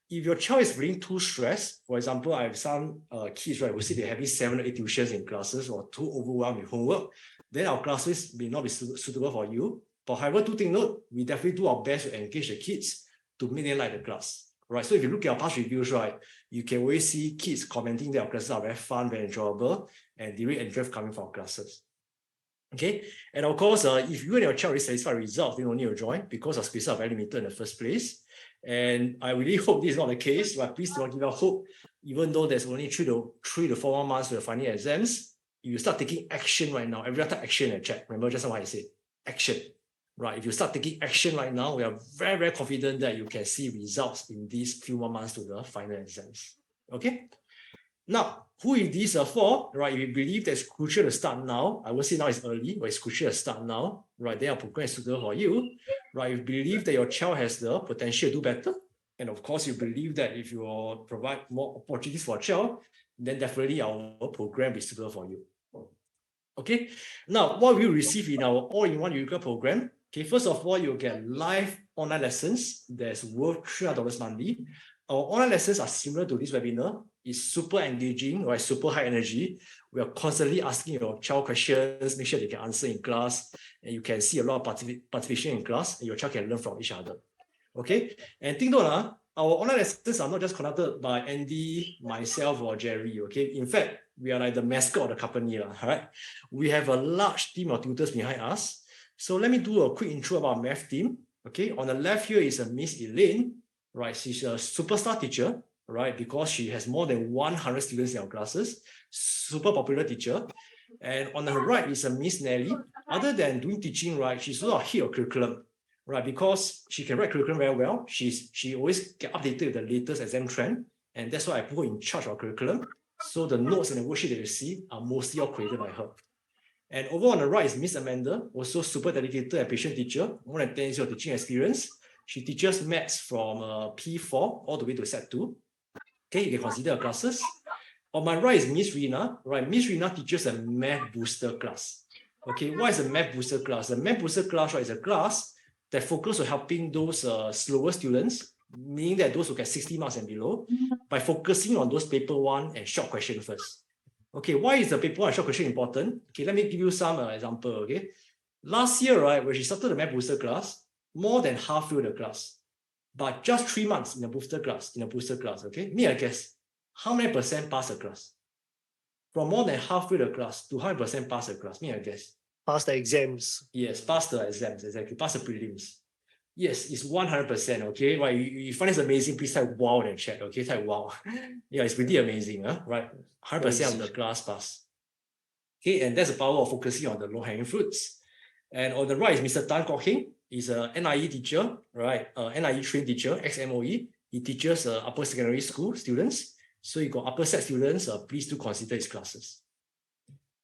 if your child is feeling too stressed, for example, I have some kids, right, who say they're having 7 or 8 tuitions in classes or too overwhelmed with homework, then our classes may not be suitable for you. But however, to take note, we definitely do our best to engage the kids to make them like the class. Right, so if you look at our past reviews, right, you can always see kids commenting that our classes are very fun, very enjoyable, and they really enjoy coming for our classes. Okay, and of course, if you and your child is satisfied with results, then only you join because our spaces are very limited in the first place. And I really hope this is not the case, but please do not give up hope. Even though there's only 3 to 4 more months to the final exams, you start taking action right now. Everyone type action in the chat. Remember just what I said, action. Right, if you start taking action right now, we are very, very confident that you can see results in these few more months to the final exams. Okay. Now, who is this for? Right, if you believe that it's crucial to start now, I would say now it's early, but it's crucial to start now. Right, then our program is suitable for you. Right, if you believe that your child has the potential to do better, and of course you believe that if you provide more opportunities for a child, then definitely our program is suitable for you. Okay. Now, what we receive in our all-in-one Eureka program. Okay, first of all, you'll get live online lessons that's worth $300 monthly. Our online lessons are similar to this webinar. It's super engaging, right? Super high energy. We are constantly asking your child questions, make sure they can answer in class, and you can see a lot of participation in class, and your child can learn from each other. Okay, and think note, our online lessons are not just conducted by Andy, myself, or Jerry. Okay, in fact, we are like the mascot of the company, right? We have a large team of tutors behind us. So let me do a quick intro about our math team. Okay, on the left here is a Miss Elaine, right? She's a superstar teacher, right? Because she has more than 100 students in our classes, super popular teacher. And on the right is a Miss Nelly. Other than doing teaching, right, she's also a head of curriculum, right? Because she can write curriculum very well. She always get updated with the latest exam trend, and that's why I put her in charge of our curriculum. So the notes and the worksheet that you see are mostly all created by her. And over on the right is Miss Amanda, also super dedicated and patient teacher, more than 10 years of teaching experience. She teaches maths from P4 all the way to Set 2. Okay, you can consider her classes. On my right is Miss Rina, right? Miss Rina teaches a math booster class. Okay, what is a math booster class? The math booster class, right, is a class that focuses on helping those slower students, meaning that those who get 60 marks and below, by focusing on those paper 1 and short question first. Okay, why is the paper 1 and short question important? Okay, let me give you some example. Okay, last year, right, when she started the math booster class, more than half failed the class, but just 3 months in the booster class. Okay, me I guess, how many percent pass the class? From more than half failed the class to 100% pass the class, me I guess. Pass the exams. Yes, pass the exams, exactly. Pass the prelims. Yes, it's 100%, okay? Right, you find this amazing, please type wow in the chat, okay? Type wow. Yeah, it's pretty amazing, huh? Right? 100% of the class pass. Okay, and that's the power of focusing on the low-hanging fruits. And on the right is Mr. Tan Kok Heng. He's a NIE teacher, right? NIE trained teacher, ex-MOE. He teaches upper secondary school students. So you got upper set students, please do consider his classes.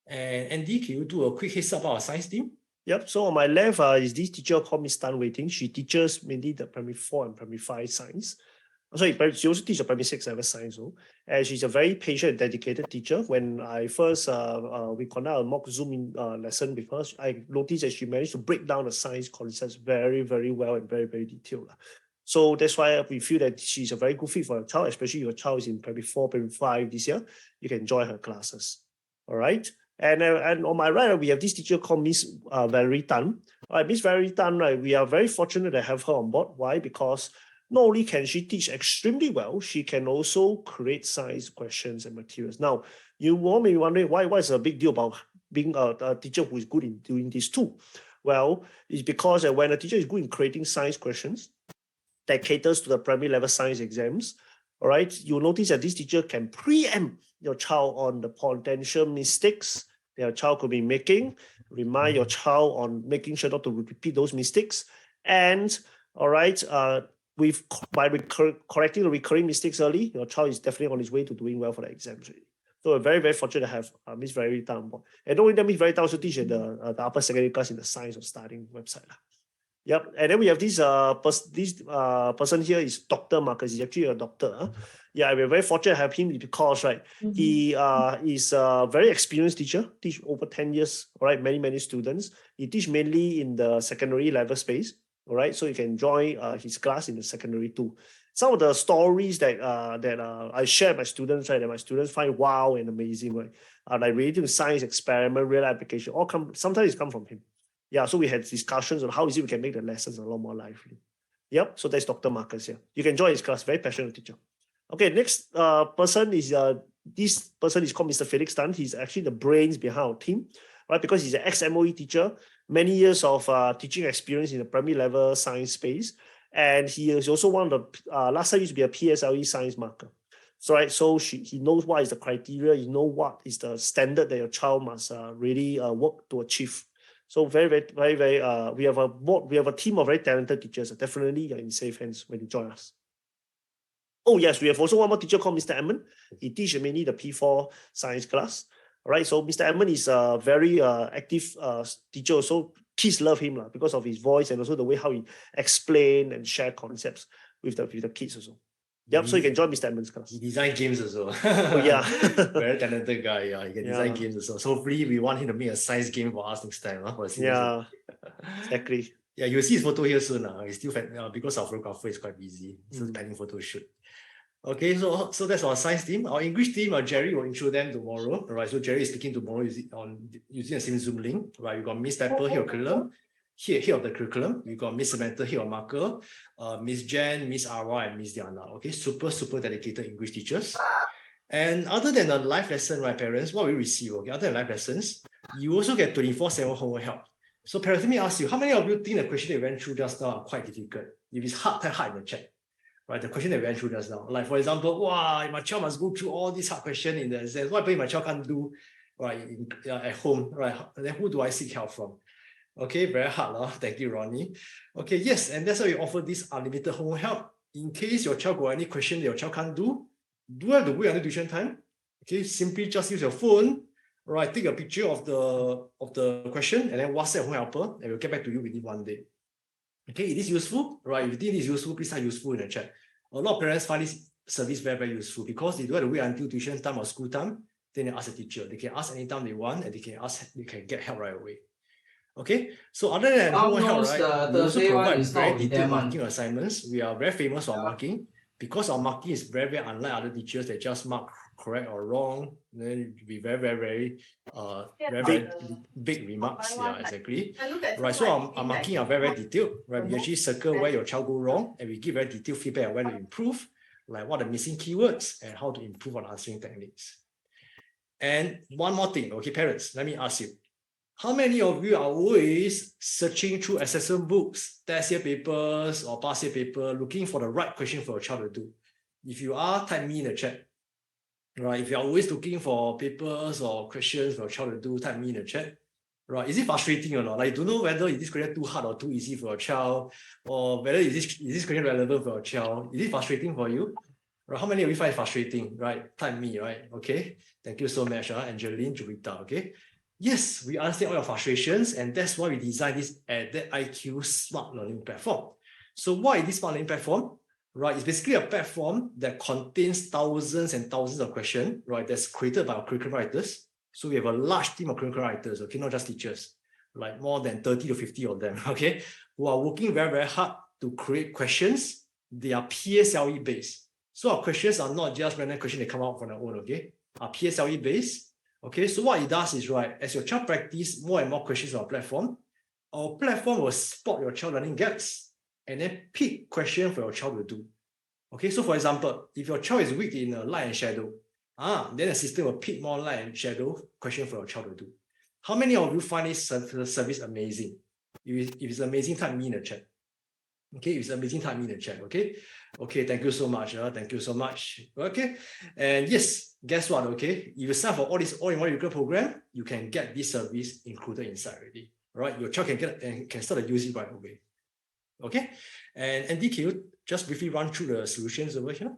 And Andy, can you do a quick heads up about our science team? Yep. So on my left is this teacher called Miss Tan Wei Ting. She teaches mainly the primary 4 and primary 5 science. Sorry, she also teaches primary 6 level science. And she's a very patient and dedicated teacher. When I first we conduct a mock Zoom lesson with her, I noticed that she managed to break down the science concepts very, very well and very, very detailed. So that's why we feel that she's a very good fit for your child, especially if your child is in primary 4, primary 5 this year. You can join her classes. All right. And on my right, we have this teacher called Miss Valerie Tan. All right, Miss Valerie Tan, right, we are very fortunate to have her on board. Why? Because not only can she teach extremely well, she can also create science questions and materials. Now, you may be wondering why is a big deal about being a teacher who is good in doing this too? Well, it's because when a teacher is good in creating science questions that caters to the primary level science exams, all right, you'll notice that this teacher can preempt your child on the potential mistakes their child could be making, remind your child on making sure not to repeat those mistakes, and all right, by correcting the recurring mistakes early, your child is definitely on his way to doing well for the exams. So we're very, very fortunate to have Miss Verita on board. And not only that, Miss Verita also teach at the upper secondary class in the Science of Studying website. Yep. And then we have this person here is Dr. Marcus. He's actually a doctor. Yeah, we're very fortunate to have him because he is a very experienced teacher, teach over 10 years, all right, many students. He teach mainly in the secondary level space, all right, so you can join his class in the secondary too. Some of the stories that I share with my students, right, that my students find wow and amazing, right, like related to science experiment, real application, sometimes come from him. Yeah, so we had discussions on how is it we can make the lessons a lot more lively. Yep, so that's Dr. Marcus here. You can join his class, very passionate teacher. Okay, next person is, this person is called Mr. Felix Tan. He's actually the brains behind our team, right? Because he's an ex-MOE teacher, many years of teaching experience in the primary level science space. And he is also one of the, last time used to be a PSLE science marker. So, right, so he knows what is the criteria, he knows what is the standard that your child must really work to achieve. So very, we have a team of very talented teachers. Definitely you're in safe hands when you join us. Oh yes, we have also one more teacher called Mr. Edmund. He teaches mainly the P4 science class. All right, so Mr. Edmund is a very active teacher. So kids love him because of his voice and also the way how he explain and share concepts with the kids also. Yep, so you can join Mr. Edmund's class. He designed games also. Oh yeah. Very talented guy. Yeah, he can design games also. So hopefully we want him to make a science game for us next time. Yeah, exactly. Yeah, you'll see his photo here soon. He's still because our photographer is quite busy. So planning photo shoot. Okay, so that's our science team. Our English team, Jerry will intro them tomorrow. All right, so Jerry is speaking tomorrow using the same Zoom link. Right, we got Miss Pepper here, curriculum. Here of the curriculum, we got Miss Samantha here on marker, Miss Jen, Miss Arwa, and Miss Diana. Okay, super dedicated English teachers. And other than the live lesson, right, parents, what we receive, okay, other than live lessons, you also get 24/7 homework help. So parents, let me ask you, how many of you think the question they went through just now are quite difficult? If it's hard, type hard in the chat. Right, the question that we went through just now. Like for example, wow, my child must go through all these hard questions in the exam. What if my child can't do right at home? Right, then who do I seek help from? Okay, very hard. Thank you, Ronnie. Okay, yes, and that's why we offer this unlimited homework help. In case your child got any question that your child can't do have to wait until tuition time. Okay, simply just use your phone, right? Take a picture of the question and then WhatsApp home helper, and we'll get back to you within 1 day. Okay, it is useful, right? If you think it is useful, please type useful in the chat. A lot of parents find this service very useful because they don't have to wait until tuition time or school time. Then they ask the teacher. They can ask anytime they want, and they can get help right away. Okay, so other than homework help, right, we also provide very detailed marking assignments. We are very famous for marking because our marking is very unlike other teachers that just mark correct or wrong. Then it will be very big remarks. Yeah, exactly. Right, so our marking are very detailed. Right, we actually circle where your child go wrong, and we give very detailed feedback on where to improve, like what are the missing keywords and how to improve on answering techniques. And one more thing, okay, parents, let me ask you. How many of you are always searching through assessment books, test year papers, or past year paper, looking for the right question for your child to do? If you are, type me in the chat. Right? If you're always looking for papers or questions for your child to do, type me in the chat. Right? Is it frustrating or not? Like, you don't know whether is this question too hard or too easy for your child, or whether is this question relevant for your child? Is it frustrating for you? Right? How many of you find it frustrating? Right? Type me, right? Okay. Thank you so much, Angeline, Jovita. Okay. Yes, we understand all your frustrations, and that's why we designed this IQ Smart Learning Platform. So what is this Smart Learning Platform? Right, it's basically a platform that contains thousands and thousands of questions, right, that's created by our curriculum writers. So we have a large team of curriculum writers, okay, not just teachers, like more than 30 to 50 of them, okay, who are working very hard to create questions. They are PSLE based. So our questions are not just random questions that come out from their own, okay, are PSLE based. Okay, so what it does is, right, as your child practice more and more questions on our platform will spot your child learning gaps and then pick questions for your child to do. Okay, so for example, if your child is weak in light and shadow, then the system will pick more light and shadow question for your child to do. How many of you find this service amazing? If it's amazing, type me in the chat. Okay, it's amazing, type me in the chat. Okay, thank you so much. Thank you so much. Okay, and yes, guess what? Okay, if you sign for all this all-in-one curriculum program, you can get this service included inside already. All right, your child can get and can start to use it right away. Okay, and Andy, can you just briefly run through the solutions over here?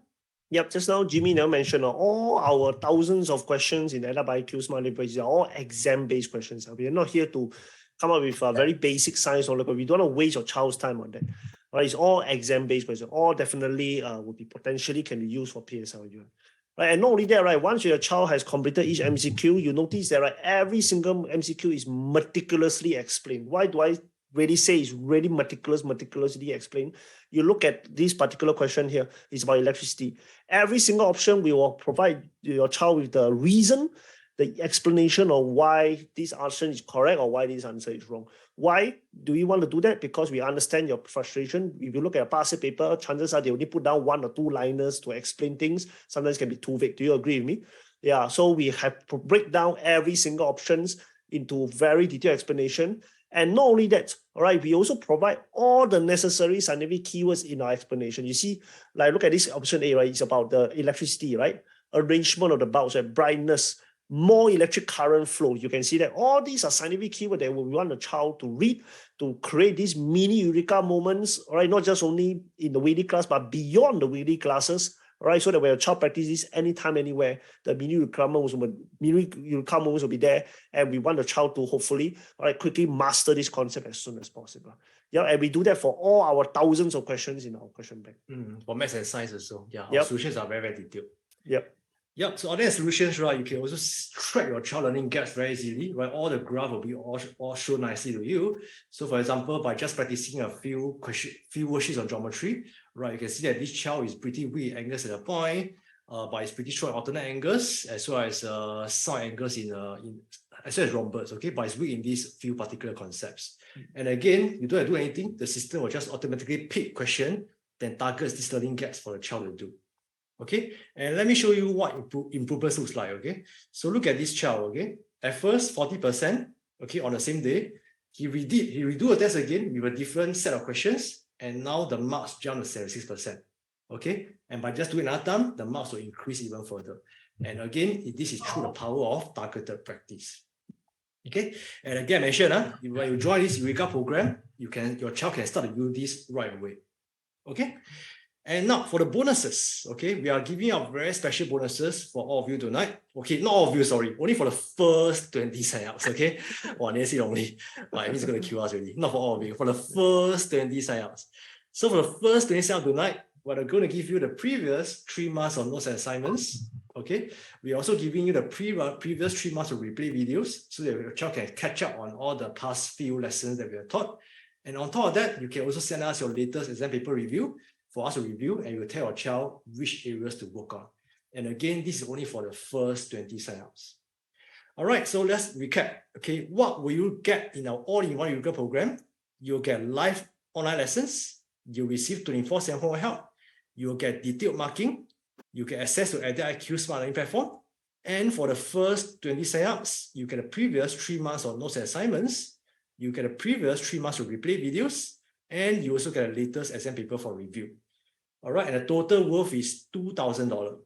Yep, just now Jimmy now mentioned all our thousands of questions in Adap IQ Smart Literacy are all exam-based questions. We are not here to come up with a very basic science knowledge, but we don't want to waste your child's time on that. Right? It's all exam-based questions. All definitely will be potentially can be used for PSLU. Right? And not only that, right? Once your child has completed each MCQ, you notice that right, every single MCQ is meticulously explained. Why do I really say it's really meticulously explained? You look at this particular question here, it's about electricity. Every single option we will provide your child with the reason, the explanation of why this answer is correct or why this answer is wrong. Why do we want to do that? Because we understand your frustration. If you look at a past paper, chances are they only put down 1 or 2 liners to explain things. Sometimes can be too vague. Do you agree with me? Yeah, so we have to break down every single options into very detailed explanation. And not only that, all right, we also provide all the necessary scientific keywords in our explanation. You see, like look at this option A, right? It's about the electricity, right? Arrangement of the bulbs, right? Brightness, more electric current flow. You can see that all these are scientific keywords that we want the child to read to create these mini eureka moments, all right? Not just only in the weekly class, but beyond the weekly classes. All right, so that when your child practices anytime, anywhere, the mini eureka moments will be there, and we want the child to hopefully, all right, quickly master this concept as soon as possible. Yeah, and we do that for all our thousands of questions in our question bank. For maths and science also. Yeah, our Yep. solutions are very, very detailed. Yep. Yep. So other solutions, right? You can also track your child learning gaps very easily, right? All the graph will be all shown nicely to you. So for example, by just practicing a few worksheets on geometry, right? You can see that this child is pretty weak angles at a point, but it's pretty strong alternate angles, as well as side angles as well as rhombus, okay? But it's weak in these few particular concepts. And again, you don't have to do anything. The system will just automatically pick question, then targets these learning gaps for the child to do. Okay, and let me show you what improvements looks like. Okay, so look at this child. Okay, at first 40%. Okay, on the same day, he redo a test again with a different set of questions, and now the marks jump to 76%. Okay, and by just doing another time, the marks will increase even further. And again, this is through the power of targeted practice. Okay, and again, I mentioned when you join this Eureka program, your child can start to use this right away. Okay. And now for the bonuses, okay, we are giving out very special bonuses for all of you tonight. Okay, not all of you, sorry, only for the first 20 signups, okay? Oh, Nancy only. Right, it's going to kill us already. Not for all of you, for the first 20 signups. So for the first 20 signups tonight, we're going to give you the previous 3 months of notes and assignments, okay? We're also giving you the previous 3 months of replay videos so that your child can catch up on all the past few lessons that we have taught. And on top of that, you can also send us your latest exam paper review for us to review, and you'll tell your child which areas to work on. And again, this is only for the first 20 signups. All right, so let's recap. Okay, what will you get in our all-in-one Eureka program? You'll get live online lessons. You'll receive 24/7 home help. You'll get detailed marking. You get access to Adap IQ Smart Learning Platform. And for the first 20 signups, you get the previous 3 months of notes and assignments. You get the previous 3 months of replay videos. And you also get the latest exam paper for review. All right, and the total worth is $2,000.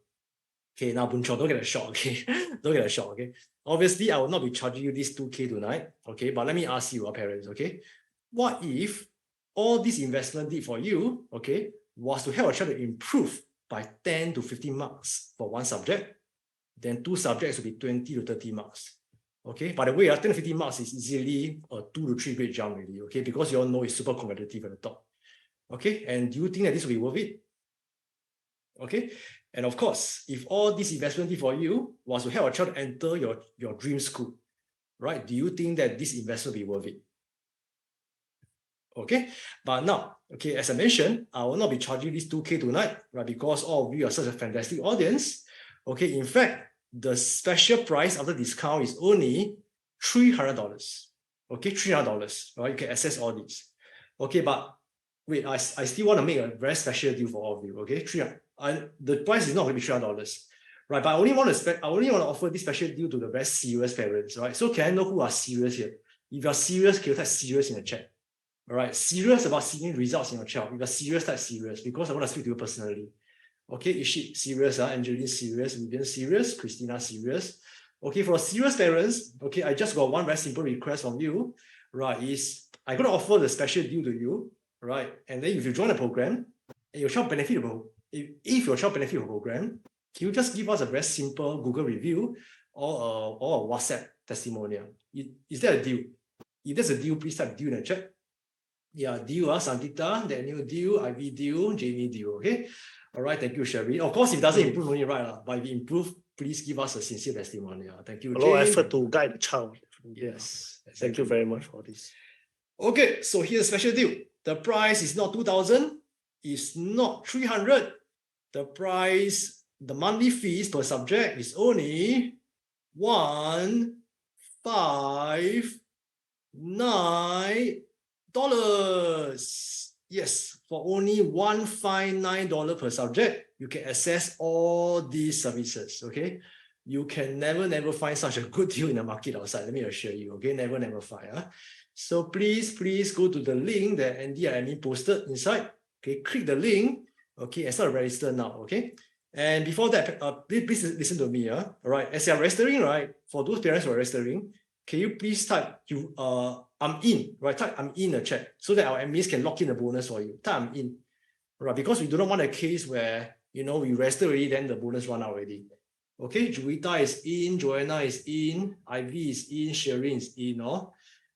Okay, now Buncho, don't get a shock, okay? Don't get a shock, okay? Obviously, I will not be charging you this 2K tonight, okay? But let me ask you, our parents, okay? What if all this investment did for you, okay, was to help a child to improve by 10 to 15 marks for one subject? Then 2 subjects will be 20 to 30 marks. Okay, by the way, 10 to 15 marks is easily a 2 to 3 grade jump already, okay? Because you all know it's super competitive at the top. Okay, and do you think that this will be worth it? Okay, and of course, if all this investment for you was to help a child enter your dream school, right? Do you think that this investment will be worth it? Okay, but now, okay, as I mentioned, I will not be charging this 2K tonight, right? Because all of you are such a fantastic audience. Okay, in fact, the special price after discount is only $300. Okay, $300, right? You can access all these. Okay, but wait, I still want to make a very special deal for all of you. Okay, the price is not going to be $300, right? But I only want to offer this special deal to the very serious parents, right? So can I know who are serious here? If you are serious, can you type serious in the chat? All right, serious about seeing results in your child. If you're serious, type serious, because I want to speak to you personally. Okay, is she serious? Angeline serious, Vivian serious, Christina serious. Okay, for serious parents, okay, I just got one very simple request from you, right? Is I'm going to offer the special deal to you, right? And then if you join the program and your child benefit if your child benefit from the program, can you just give us a very simple Google review or a WhatsApp testimonial? Is that a deal? If there's a deal, please type deal in the chat. Yeah, deal, Santita, Daniel deal, Ivy deal, Jamie deal, okay? All right, thank you, Sherry. Of course, if it doesn't improve, only right, but if it improves, please give us a sincere testimonial. Thank you, A lot of Jane. effort to guide the child. Yes. Thank you very much for this. Okay, so here's a special deal. The price is not 2,000, it's not 300. The price, the monthly fees per subject is only $159. Yes, for only $159 per subject, you can access all these services. Okay, you can never find such a good deal in the market outside. Let me assure you. Okay, never find. So please go to the link that Andy and Amy posted inside. Okay, click the link. Okay, and start register now. Okay, and before that, please listen to me. All right, as you're registering, right, for those parents who are registering, can you please type I'm in, right? Type I'm in the chat so that our admins can lock in the bonus for you. Type I'm in, right? Because we do not want a case where, you know, we register already, then the bonus run out already. Okay, Juwita is in, Joanna is in, Ivy is in, Sherin is in,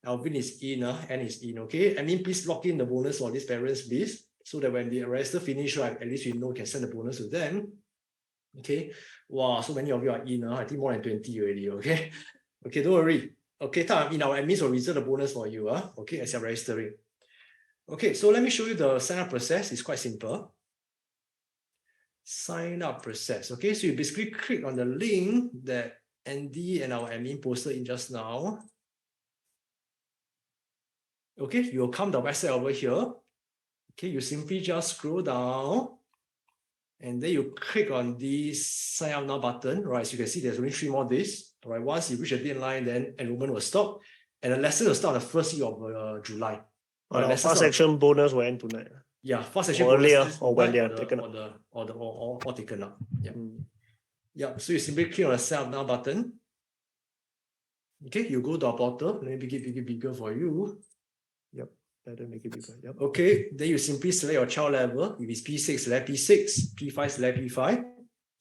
Alvin is in, Anne is in, okay? Admin, please lock in the bonus for these parents, please, so that when the register finish, right, at least we know we can send the bonus to them. Okay, wow, so many of you are in, I think more than 20 already, okay? Okay, don't worry. Okay, time in our admins will reserve the bonus for you, okay, as you're registering. Okay, so let me show you the sign up process. It's quite simple. Sign up process. Okay, so you basically click on the link that Andy and our admin posted in just now. Okay, you'll come to the website over here. Okay, you simply just scroll down and then you click on the sign up now button. Right, so you can see there's only 3 more days. All right, once you reach the deadline, then enrollment will stop and the lesson will start on the first week of July. Our fast action bonus will end tonight. Yeah, fast action or earlier, bonus or when they are taken up. Yeah. Yeah. So you simply click on the sign up now button. Okay, you go to our portal. Let me make it bigger for you. Yep. Better make it bigger. Yep. Okay, then you simply select your child level. If it's P6, select P6, P5, select P5.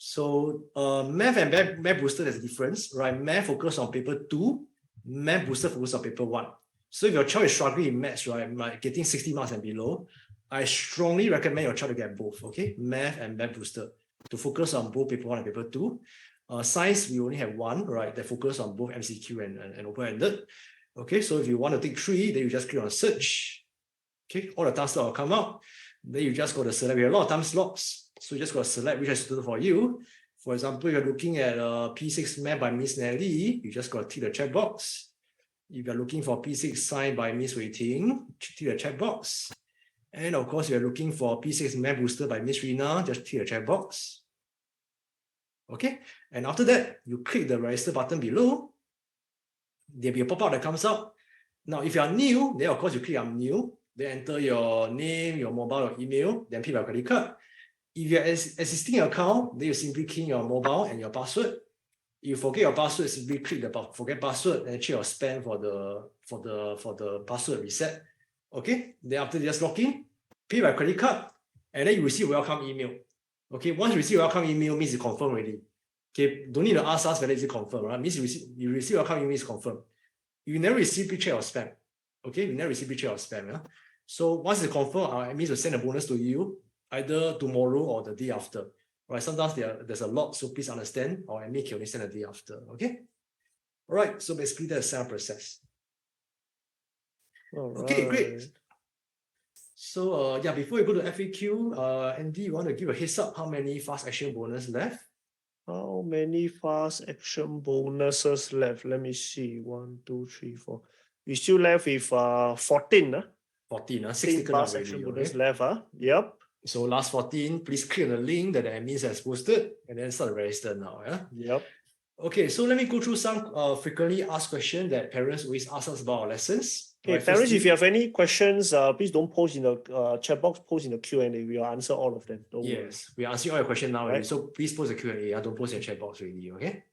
So math and math booster, there's a difference, right? Math focus on paper 2, math booster focus on paper 1. So if your child is struggling in maths, right, like getting 60 marks and below, I strongly recommend your child to get both, okay? Math and math booster to focus on both paper 1 and paper 2. Science, we only have 1, right, that focus on both MCQ and open-ended. Okay, so if you want to take 3, then you just click on search. Okay, all the time slots will come out. Then you just go to select. We have a lot of time slots. So you just got to select which is suitable for you. For example, you're looking at P6 Math by Miss Nelly, you just got to tick the checkbox. If you're looking for P6 Science by Miss Wei Ting, tick the checkbox. And of course, you're looking for P6 Math Booster by Miss Rina, just tick the checkbox. Okay, and after that, you click the register button below. There'll be a pop-up that comes up. Now, if you are new, then of course you click on new, then enter your name, your mobile, or email, then pay by credit card. If you have an existing account, then you simply key in your mobile and your password. If you forget your password, simply click the forget password and check your spam for the password reset. Okay, then after just log in, pay by credit card, and then you receive a welcome email. Okay, once you receive a welcome email, means it's confirmed already. Okay, don't need to ask us whether it's confirmed, right? Means you receive welcome email is confirmed. You never receive, please check your spam. Okay, you never receive, please check your spam. Yeah? So once it's confirmed, our admins will send a bonus to you either tomorrow or the day after. Right? Sometimes there's a lot, so please understand. Our admin can only send the day after. Okay. All right. So basically, that's the sign-up process. All okay, right. great. So yeah, before we go to FAQ, Andy, you want to give a heads up how many fast action bonus left? How many fast action bonuses left? Let me see. 1, 2, 3, 4. We still left with 14. 14, 16 fast action bonus left. Yep. So last 14, please click on the link that the admins has posted and then start register now. Yeah. Yep. Okay, so let me go through some frequently asked questions that parents always ask us about our lessons. Okay, right, parents, firstly, if you have any questions, please don't post in the chat box, post in the Q&A. We will answer all of them. Don't worry. Yes, we are answering all your questions now, Right. already, so please post the Q&A. Don't post in the chat box already, okay?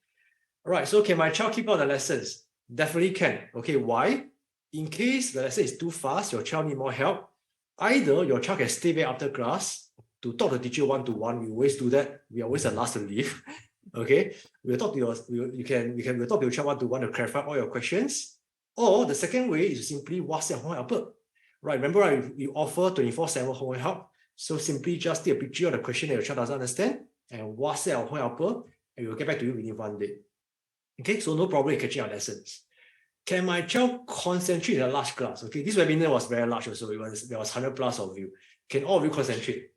All right, so can my child keep all the lessons? Definitely can. Okay, why? In case the lesson is too fast, your child need more help, either your child can stay back after class, to talk to the teacher one-to-one. We always do that. We are always the last to leave. Okay, we'll talk to your we'll talk to your child one-to-one to clarify all your questions. Or the second way is simply WhatsApp homework helper. Right, remember, right, we offer 24/7 homework help. So simply just take a picture of the question that your child doesn't understand and WhatsApp our homework helper, and we'll get back to you within 1 day. Okay, so no problem in catching our lessons. Can my child concentrate in a large class? Okay, this webinar was very large also. There was 100 plus of you. Can all of you concentrate?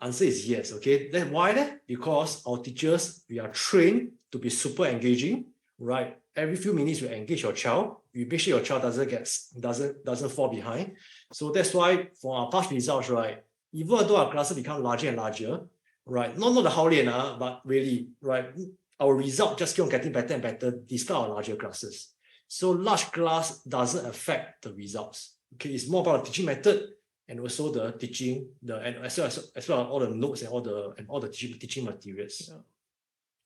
Answer is yes. Okay, then why that? Because our teachers, we are trained to be super engaging, right? Every few minutes we engage your child. We make sure your child doesn't fall behind. So that's why for our past results, right? Even though our classes become larger and larger, right? Not the how but really, right? Our result just keep on getting better and better despite our larger classes. So large class doesn't affect the results. Okay, it's more about the teaching method and also the teaching, as well as all the notes and all the teaching materials. Yeah.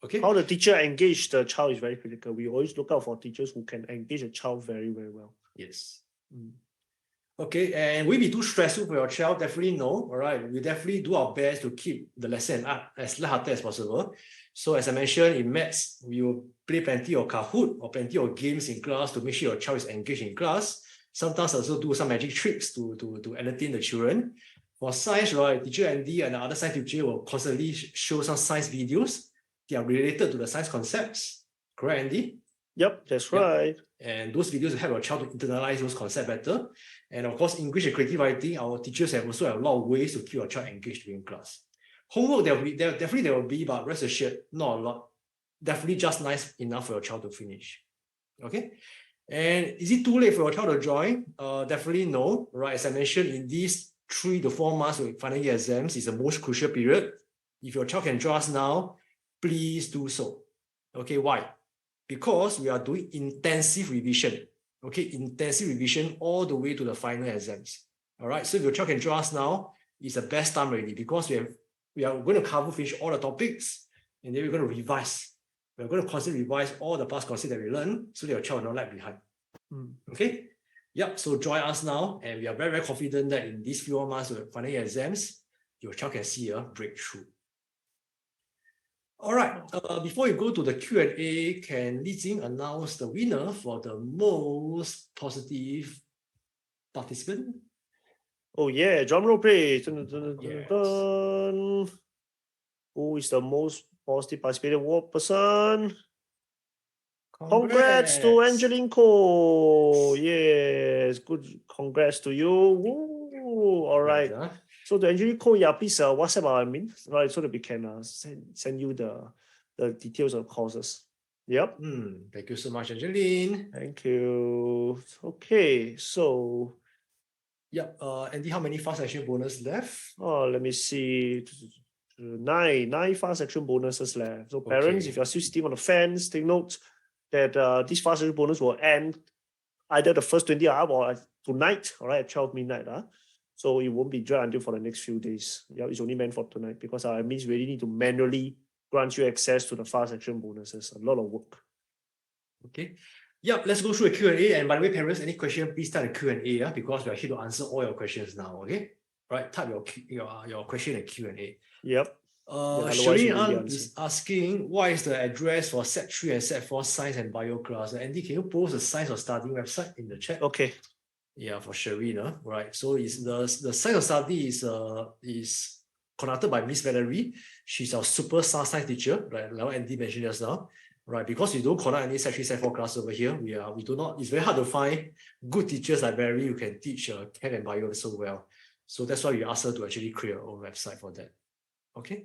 Okay. How the teacher engage the child is very critical. We always look out for teachers who can engage a child very, very well. Yes. Okay, and will it be too stressful for your child? Definitely no. All right, we definitely do our best to keep the lesson as lighthearted as possible. So as I mentioned, in maths, we will play plenty of Kahoot or plenty of games in class to make sure your child is engaged in class. Sometimes also do some magic tricks to entertain the children. For science, right, teacher Andy and the other science teacher will constantly show some science videos that are related to the science concepts. Correct, Andy? Yep, that's right. And those videos will help your child to internalize those concepts better. And of course, English and creative writing, our teachers have also have a lot of ways to keep your child engaged during class. Homework, there will be, but rest assured, not a lot. Definitely just nice enough for your child to finish. Okay. And is it too late for your child to join? Definitely no. Right. As I mentioned, in these 3 to 4 months with final year exams is the most crucial period. If your child can join us now, please do so. Okay, why? Because we are doing intensive revision. Okay, intensive revision all the way to the final exams. All right, so if your child can join us now, it's the best time already because we are going to finish all the topics and then we're going to revise. We're going to constantly revise all the past concepts that we learned so that your child will not lag behind. Okay, yep, so join us now and we are very, very confident that in these few months with final year exams, your child can see a breakthrough. All right, before you go to the Q&A, can Li Jing announce the winner for the most positive participant? Oh yeah, drum roll please. Dun, dun, dun, Yes. dun. Who is the most positive participating person? Congrats to Angeline Ko. Yes, good. Congrats to you. Woo. All right. Yes, So to Angeline Ko, yeah, please WhatsApp our admin, right, so that we can send you the details of courses. Yep. Thank you so much, Angeline. Thank you. Okay, so Yep. Andy, how many fast action bonus left? let me see. Nine fast action bonuses left. So parents, Okay. if you're still sitting on the fence, take note that this fast action bonus will end either the first 20 hours or tonight, all right, at 12 midnight. So it won't be dry until for the next few days. Yeah, it's only meant for tonight because it means we really need to manually grant you access to the fast action bonuses. A lot of work. Okay. Yep, let's go through the Q&A. And by the way, parents, any question, please type the Q&A because we are here to answer all your questions now, okay? Right, type your question in the Q&A. Yep. Shireen is asking, what is the address for Set 3 and Set 4 Science and Bio class? Andy, can you post the Science of Study website in the chat? Okay. Yeah, for Shireen, right? So is the Science of Study is conducted by Miss Valerie. She's our super science teacher, right? Like Andy mentioned just now. Right, because we don't conduct any Set 3, Set 4 class over here. We do not. It's very hard to find good teachers like Barry who can teach Chem and Bio so well. So that's why we asked her to actually create our own website for that. Okay.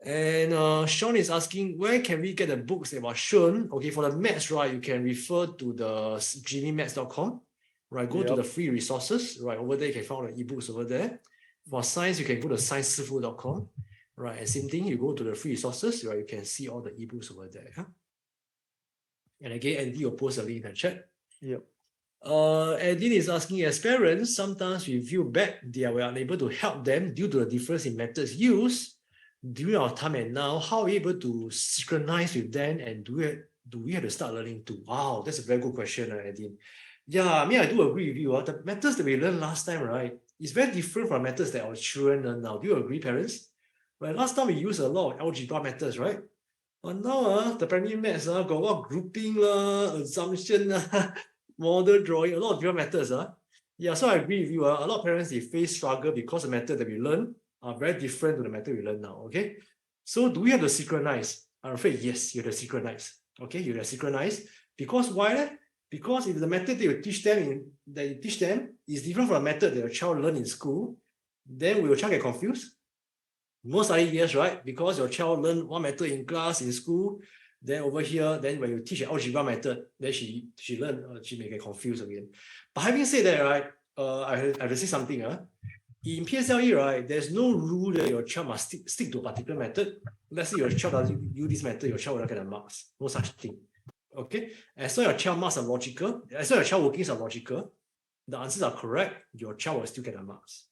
And Sean is asking, where can we get the books that was shown? Okay, for the maths, right, you can refer to the jimmymaths.com. Right, go to the free resources. Right, over there you can find the ebooks over there. For science, you can go to sciencesifu.com. Right, and same thing, you go to the free resources, right, you can see all the ebooks over there. Huh? And again, Andy will post a link in the chat. Yep. Edin is asking, as parents, sometimes we feel bad that we are unable to help them due to the difference in methods used during our time and now. How are we able to synchronize with them, and do we have to start learning too? Wow, that's a very good question, Edin. Yeah, I mean, I do agree with you. The methods that we learned last time, right? It's very different from methods that our children learn now. Do you agree, parents? Right, last time we used a lot of algebra methods, right? But now the primary maths got a lot of grouping, assumption, model drawing, a lot of different methods. Yeah, so I agree with you. A lot of parents, they face struggle because the method that we learn are very different to the method we learn now. Okay. So do we have to synchronize? I'm afraid yes, you have to synchronize. Okay, you have to synchronize. Because why? Because if the method that you teach them is different from the method that your child learn in school, then will your child get confused? Most likely yes, right? Because your child learn one method in class, in school, then over here, then when you teach an algebra method, then she may get confused again. But having said that, right, I have to say something. In PSLE, right, there's no rule that your child must stick to a particular method. Let's say your child doesn't use this method, your child will not get the marks. No such thing. Okay? As long as your child marks are logical, as long as your child workings are logical, the answers are correct, your child will still get the marks.